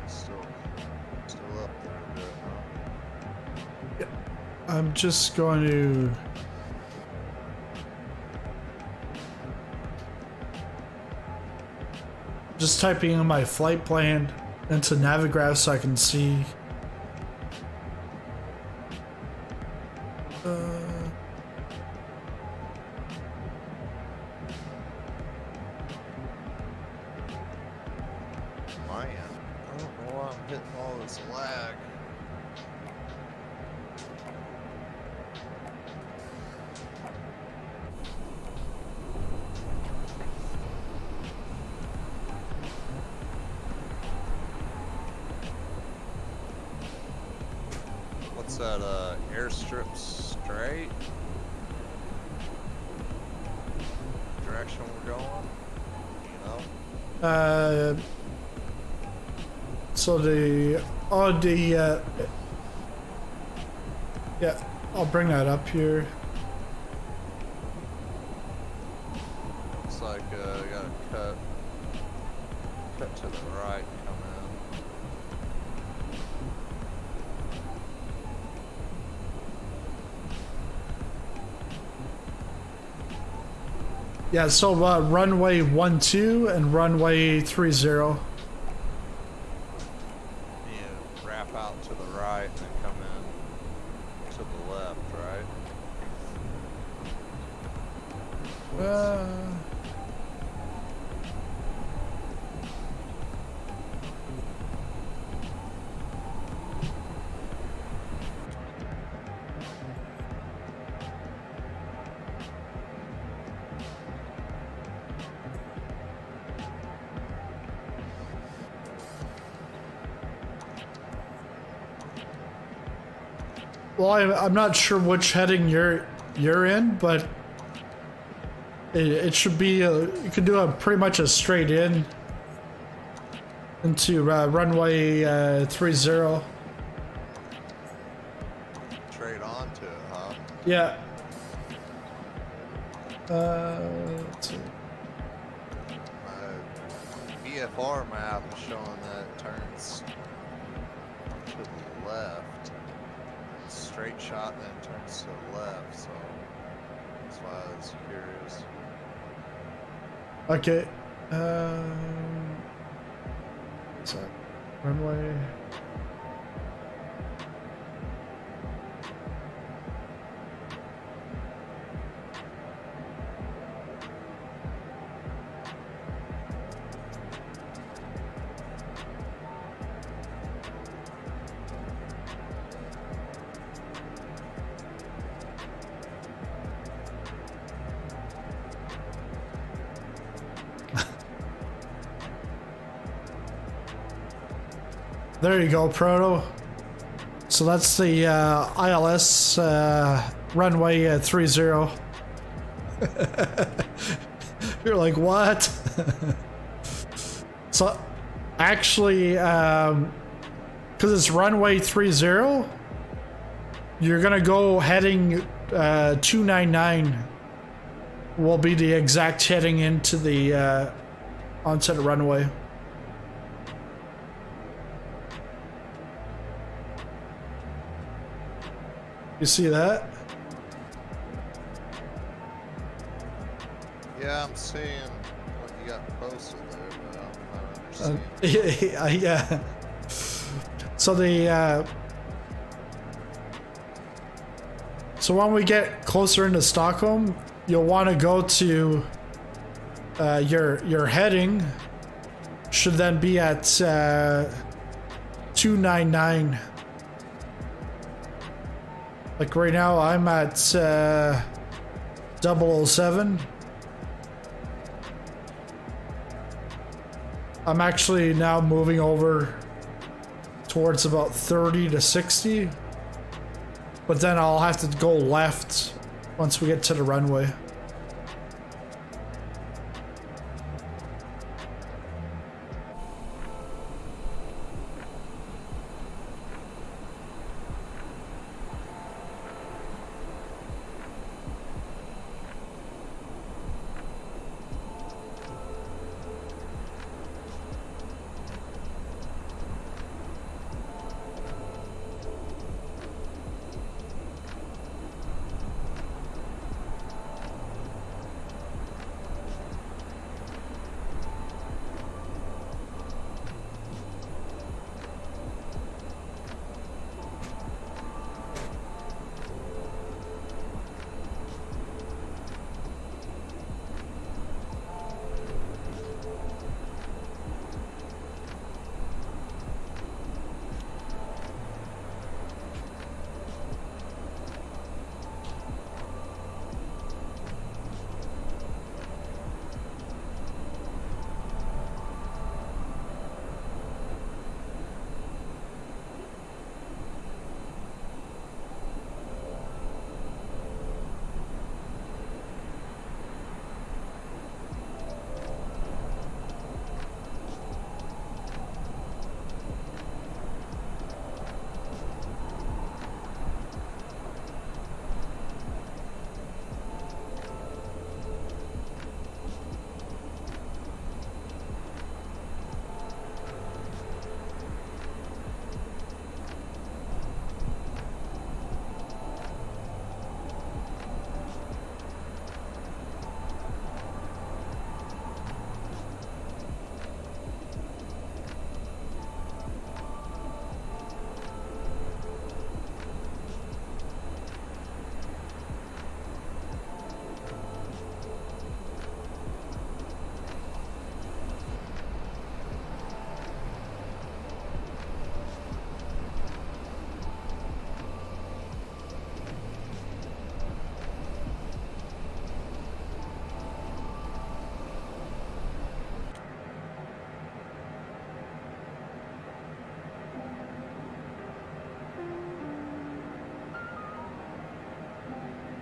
Still up there a bit, huh?
I'm just going to... Just typing in my flight plan into Navigraph so I can see.
My end. I don't know why I'm hitting all this lag. What's that, airstrip straight? Direction we're going? You know?
So the... Oh, the... yeah, I'll bring that up here.
Looks like, we gotta cut to the right, come in.
Yeah, so runway 12 and runway 30.
You wrap out to the right and then come in to the left, right?
Well, I'm not sure which heading you're in, but it should be you can do a pretty much a straight in into runway 30.
Straight onto it, huh?
Yeah. Let's see.
My VFR map is showing that it turns to the left. Straight shot and then turns to the left, so that's why I was curious.
Okay. What's that? Runway. There you go, Proto. So that's the ILS runway 30. You're like, what? So actually, because it's runway 30, you're gonna go heading 299 will be the exact heading into the onset runway. You see that?
Yeah, I'm seeing what you got posted there, but I'm not understanding.
Yeah. So the so when we get closer into Stockholm, you'll want to go to your heading should then be at 299. Like right now, I'm at 007. I'm actually now moving over towards about 30 to 60. But then I'll have to go left once we get to the runway.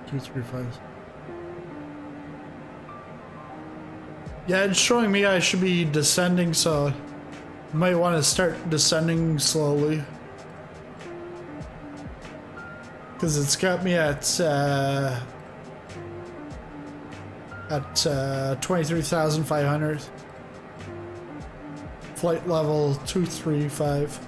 235. Yeah, it's showing me I should be descending, so I might want to start descending slowly. Because it's got me at 23,500. Flight level 235.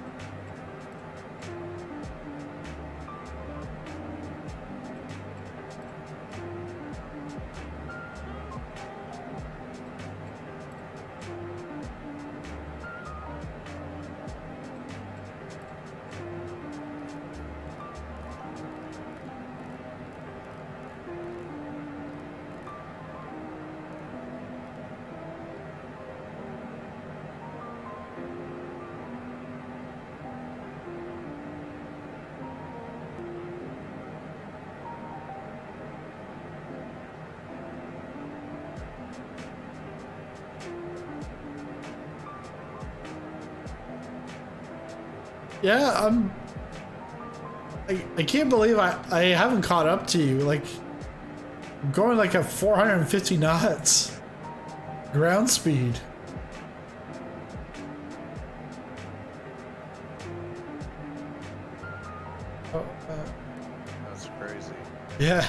Yeah, I can't believe I haven't caught up to you. Like, I'm going like at 450 knots ground speed. Oh,
That's crazy.
yeah.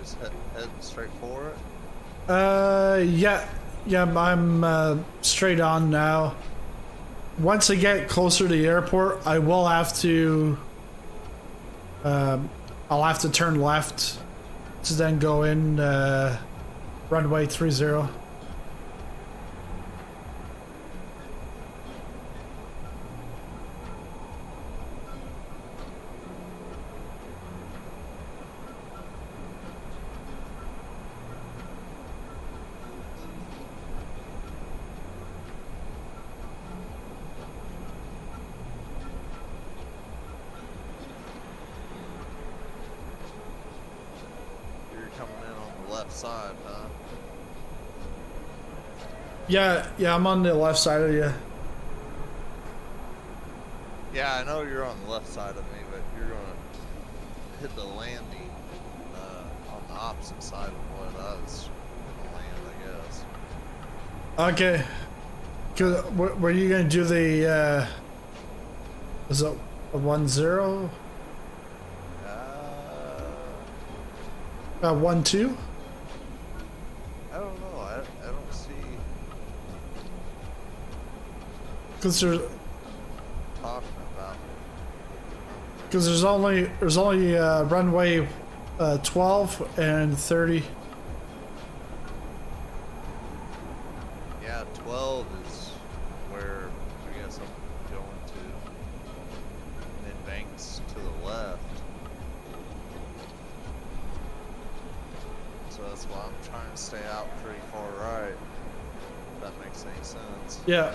just heading straight for it?
Yeah, I'm straight on now. Once I get closer to the airport, I will have to. I'll have to turn left to then go in runway 30.
Side, huh?
Yeah, I'm on the left side of you.
Yeah, I know you're on the left side of me, but you're gonna hit the landing on the opposite side of what I was gonna land, I guess.
Okay. Were you gonna do the? Was it a 1-0? 1-2?
I don't know. I don't see.
Because there's.
Talking about.
Because there's only runway 12 and 30.
Yeah, 12 is where I guess I'm going to. And then banks to the left. So that's why I'm trying to stay out pretty far right. If that makes any sense.
Yeah.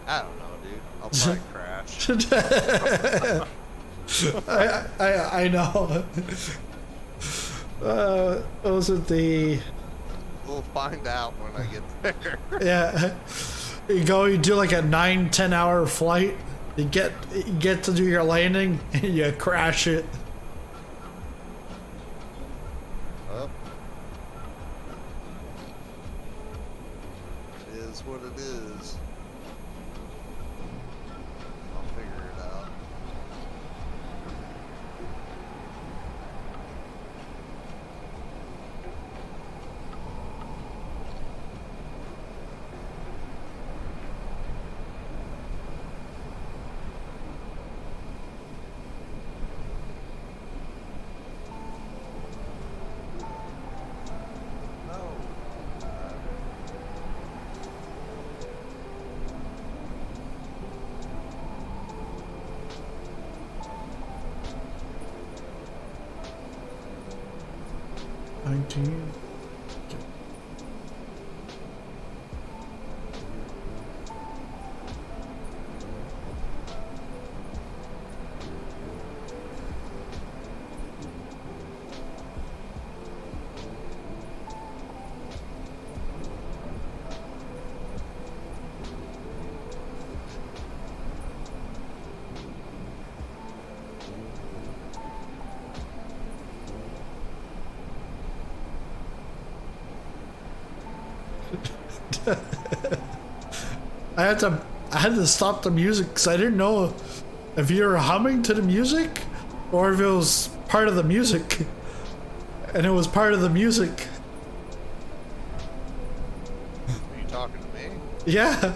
I don't know, dude. I'll probably crash.
I know. Was it the?
We'll find out when I get there.
Yeah. You do like a 9-10 hour flight. You get to do your landing and you crash it.
Well, it is what it is. I'll figure it out. I had to stop the music because I didn't know if you were humming to the music or if it was part of the music. And it was part of the music. Are you talking to me?
Yeah.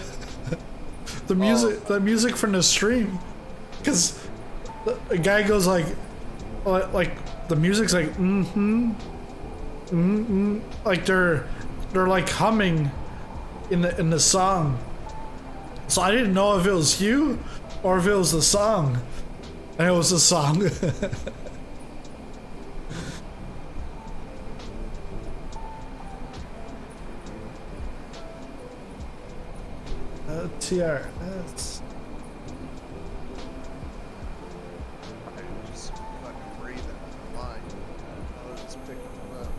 The music from the stream. Because the guy goes like the music's like like they're like humming in the song. So I didn't know if it was you or if it was the song. And it was the song. TRS.
Just fucking breathing in the line. I was just picking them up.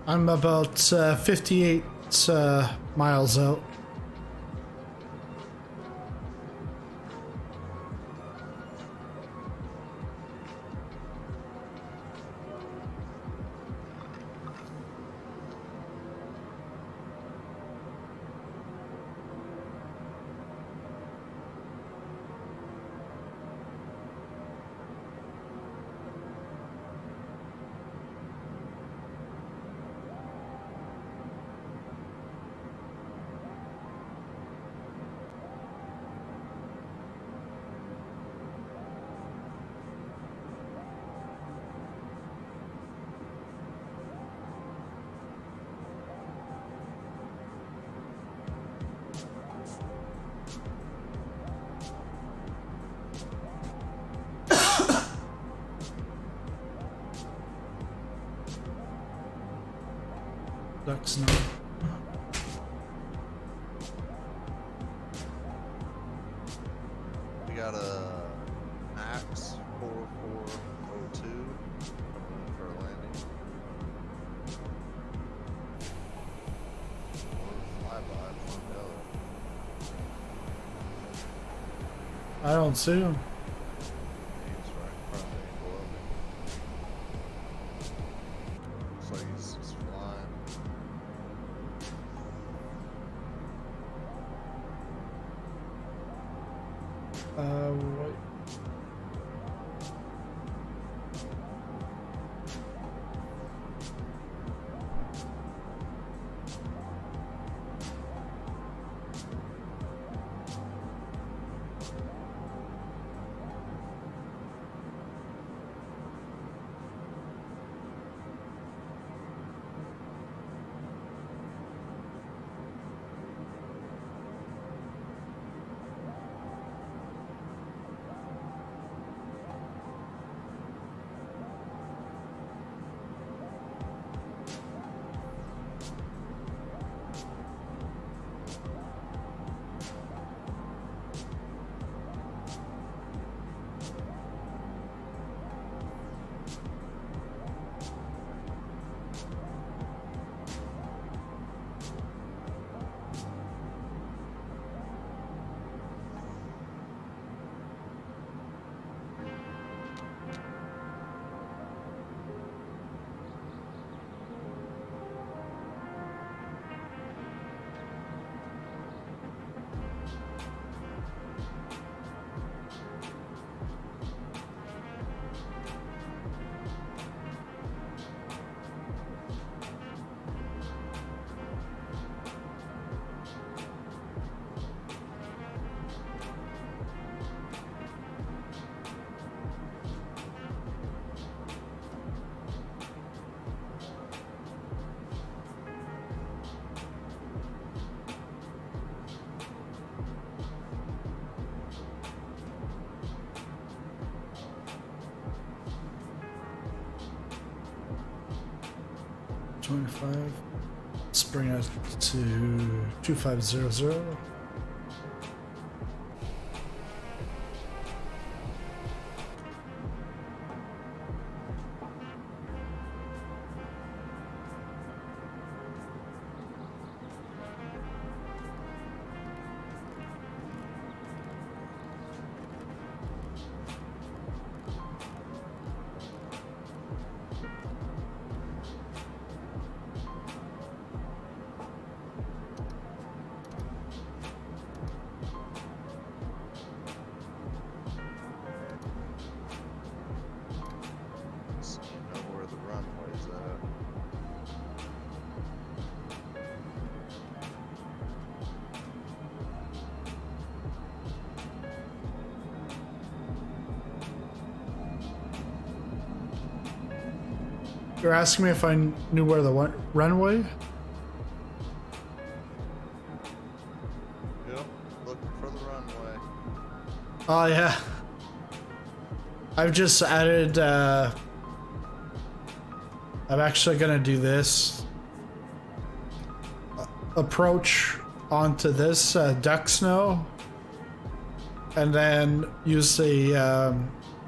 I'm about 58 miles out. Ducks now.
We got a Max 4402 coming in for a landing. Or flyby from the other.
I don't see him.
He's right in front of me, below me. Looks like he's just flying.
Right. $25. Let's bring it to 2500.
So you know where the runway's at.
You're asking me if I knew where the runway?
Yep, looking for the runway.
Oh yeah. I've just added, I'm actually gonna do this. Approach onto this duck snow. And then use the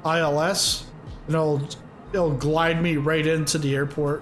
ILS. And it'll glide me right into the airport.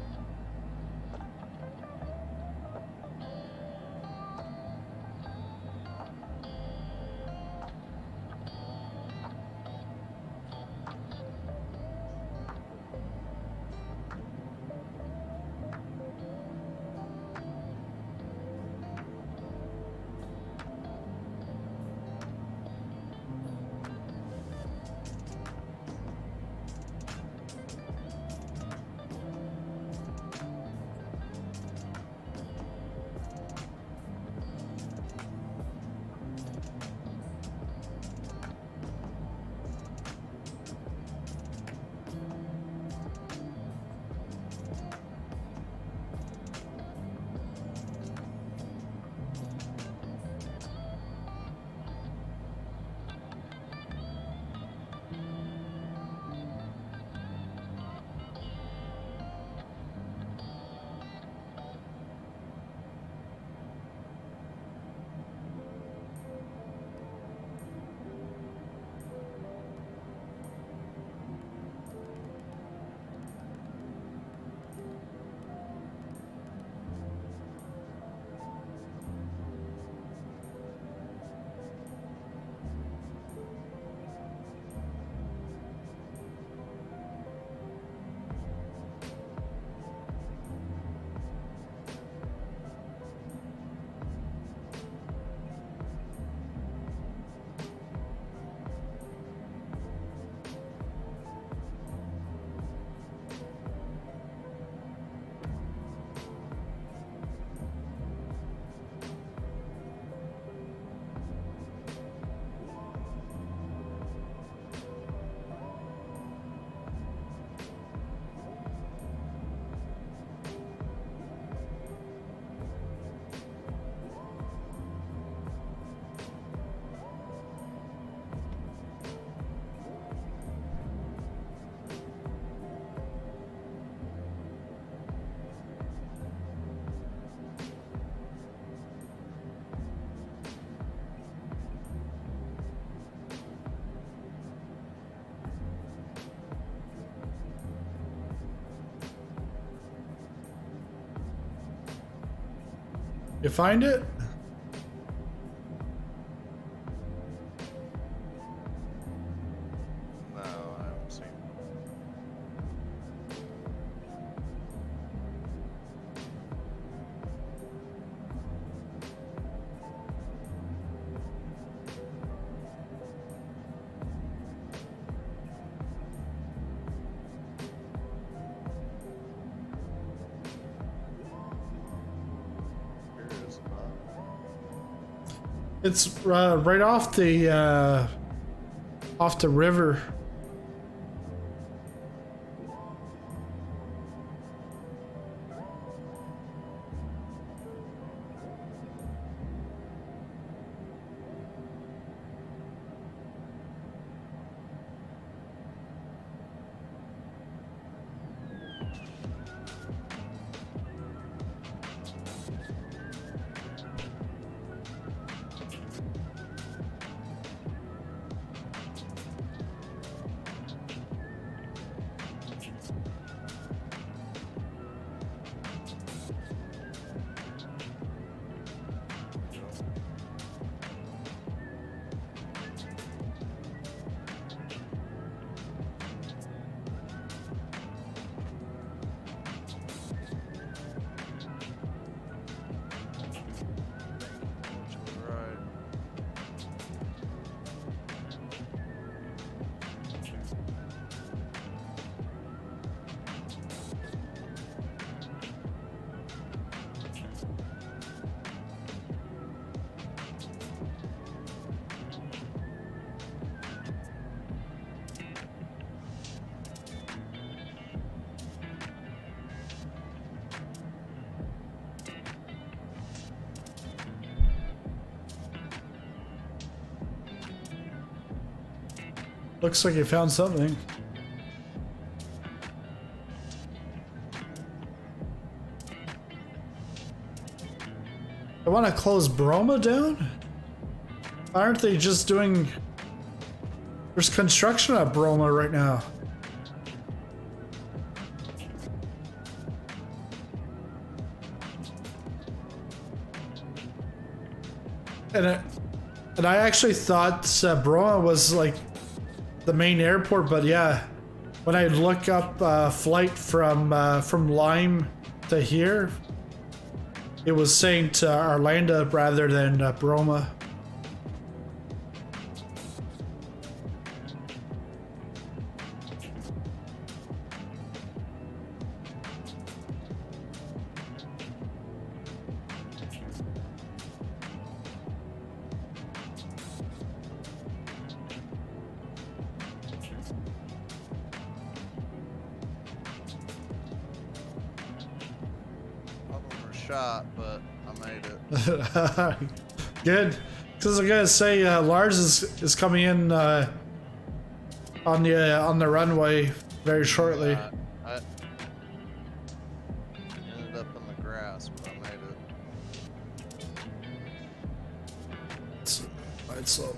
You find it?
No, I haven't seen. Here it is.
It's right off the river.
Right.
Looks like you found something. I want to close Bromma down? Aren't they just doing... There's construction at Bromma right now. And I actually thought Bromma was like the main airport, but yeah, when I look up flight from Lime to here, it was saying to Arlanda rather than Bromma.
Shot, but I made it.
Good, because I'm gonna say Lars is coming in on the runway very shortly.
I ended up in the grass, but I made it.
Right, so.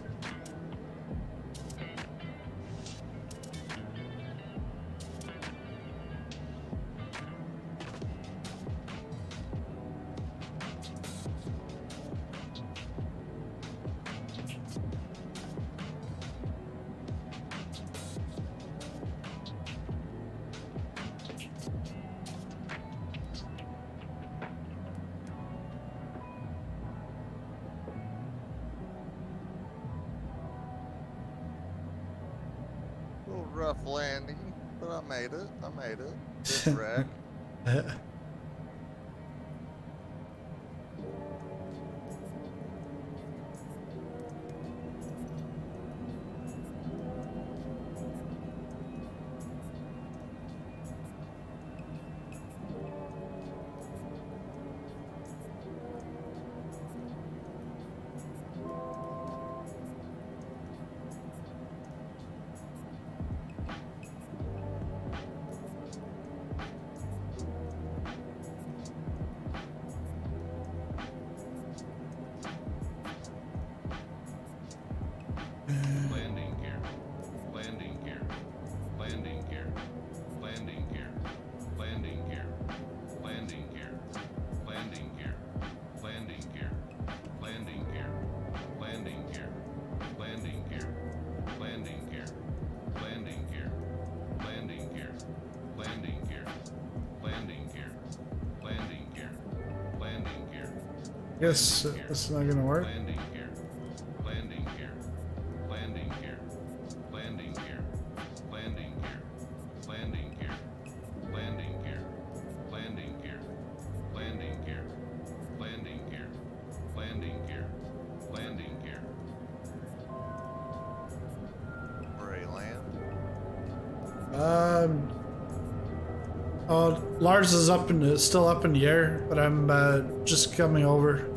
Rough landing, but I made it. I made it. Good wreck.
Guess it's not gonna work.
Landing gear. Landing gear. Landing gear. Landing gear. Landing gear. Landing gear. Landing gear. Landing gear. Landing gear. Landing gear. Landing gear. Landing gear.
Where he land?
Oh, Lars is still up in the air, but I'm just coming over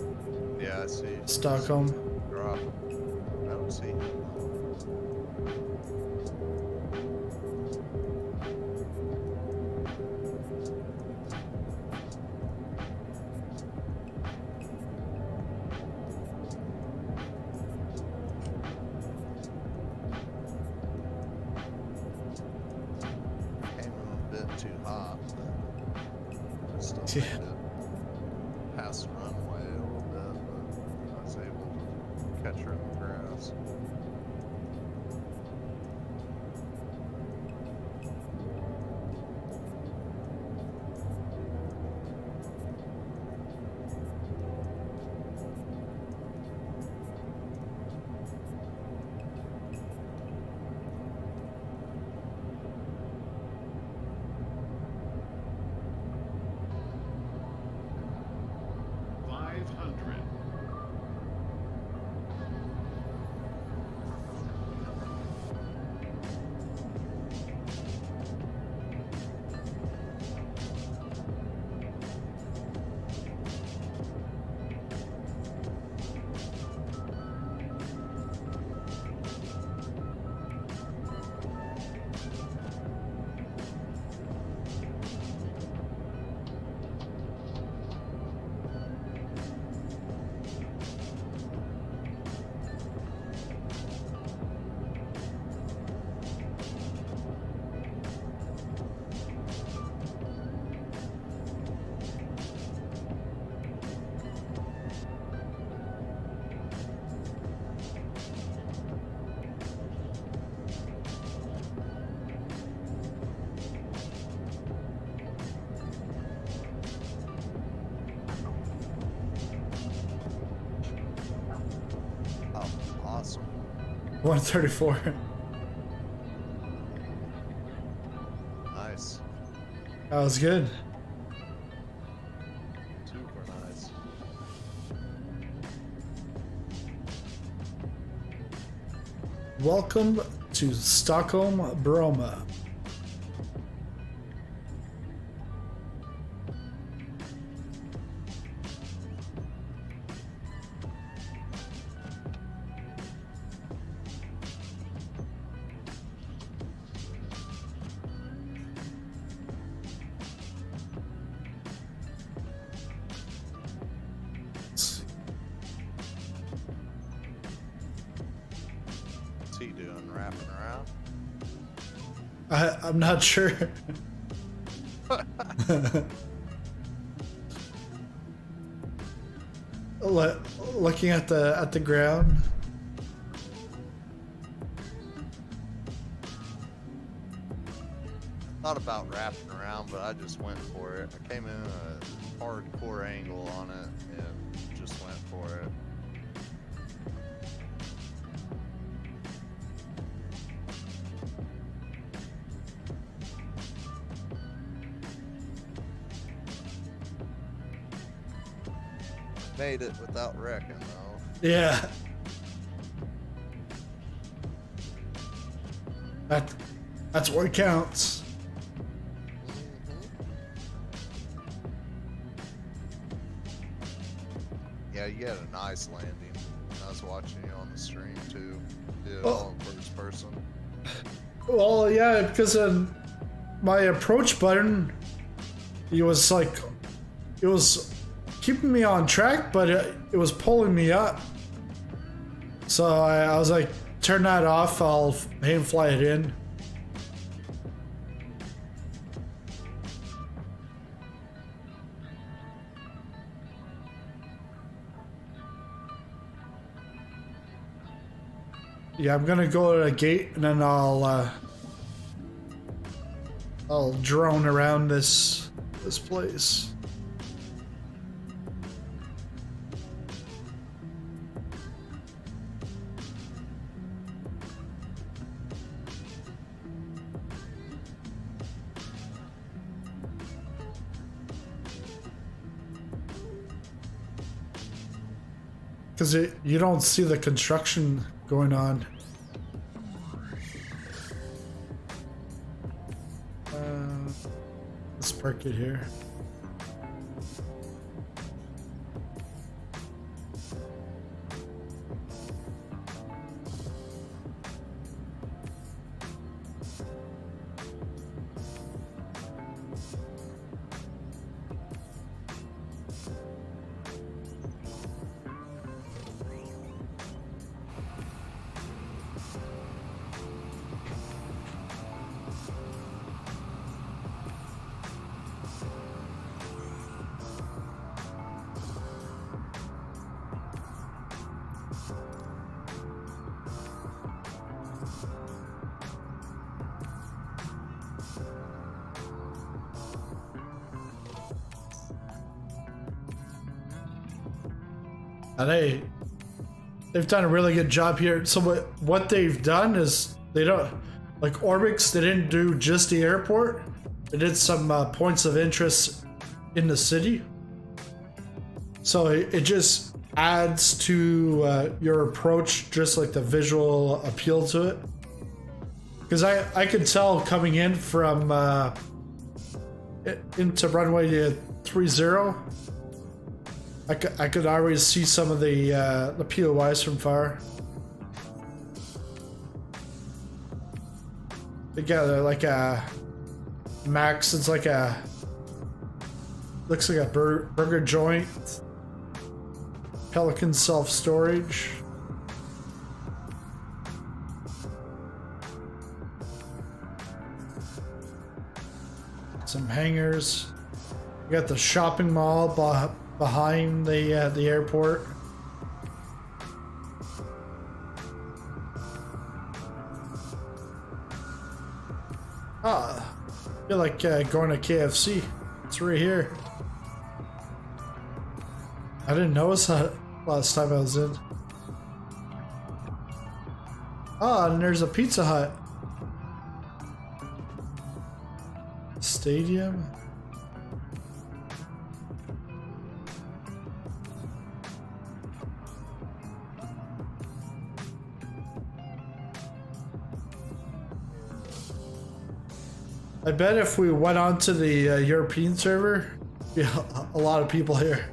Yeah, I see.
Stockholm.
Drop. I don't see him. Came in a bit too hot, but I still
Yeah.
made it past the runway a little bit, but I was able to catch her in the grass. Oh, awesome.
134.
Nice.
That was good.
Super nice.
Welcome to Stockholm Bromma.
What's he doing? Wrapping around?
I'm not sure. Looking at the ground.
Thought about wrapping around, but I just went for it. I came in a hardcore angle on it and just went for it. Made it without wrecking though.
Yeah. That's what counts.
Yeah, you had a nice landing. I was watching you on the stream too. Did it
Oh.
all in first person.
Well, yeah, because my approach button, it was keeping me on track, but it was pulling me up. So I was like, turn that off. I'll hand fly it in. Yeah, I'm gonna go to a gate and then I'll drone around this place. because you don't see the construction going on. Let's park it here. And they've done a really good job here. So what they've done is they don't, like Orbx, they didn't do just the airport. They did some points of interest in the city. So it just adds to your approach, just like the visual appeal to it. Because I could tell coming in from into runway 30, I could already see some of the POIs from far. They got like a max. It's like looks like a burger joint. Pelican self-storage. Some hangars. You got the shopping mall behind the airport. I feel like going to KFC. It's right here. I didn't notice that last time I was in. And there's a Pizza Hut. Stadium. I bet if we went on to the European server, there'd be a lot of people here.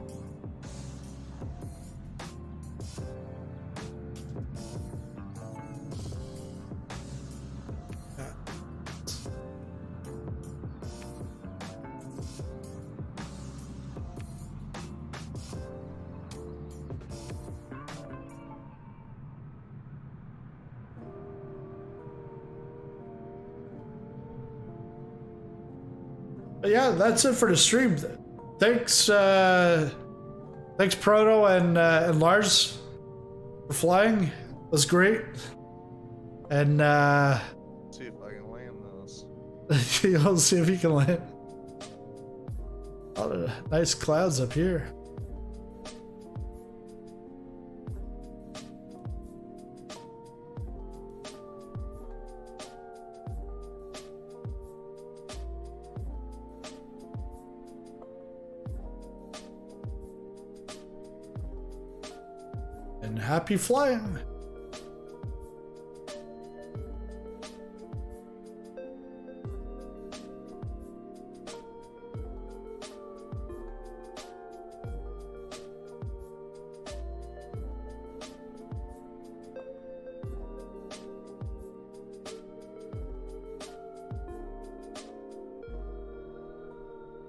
But yeah, that's it for the stream. Thanks, thanks Proto and Lars for flying. It was great. And
See if I can land this.
you'll see if you can land. A lot of nice clouds up here. And happy flying!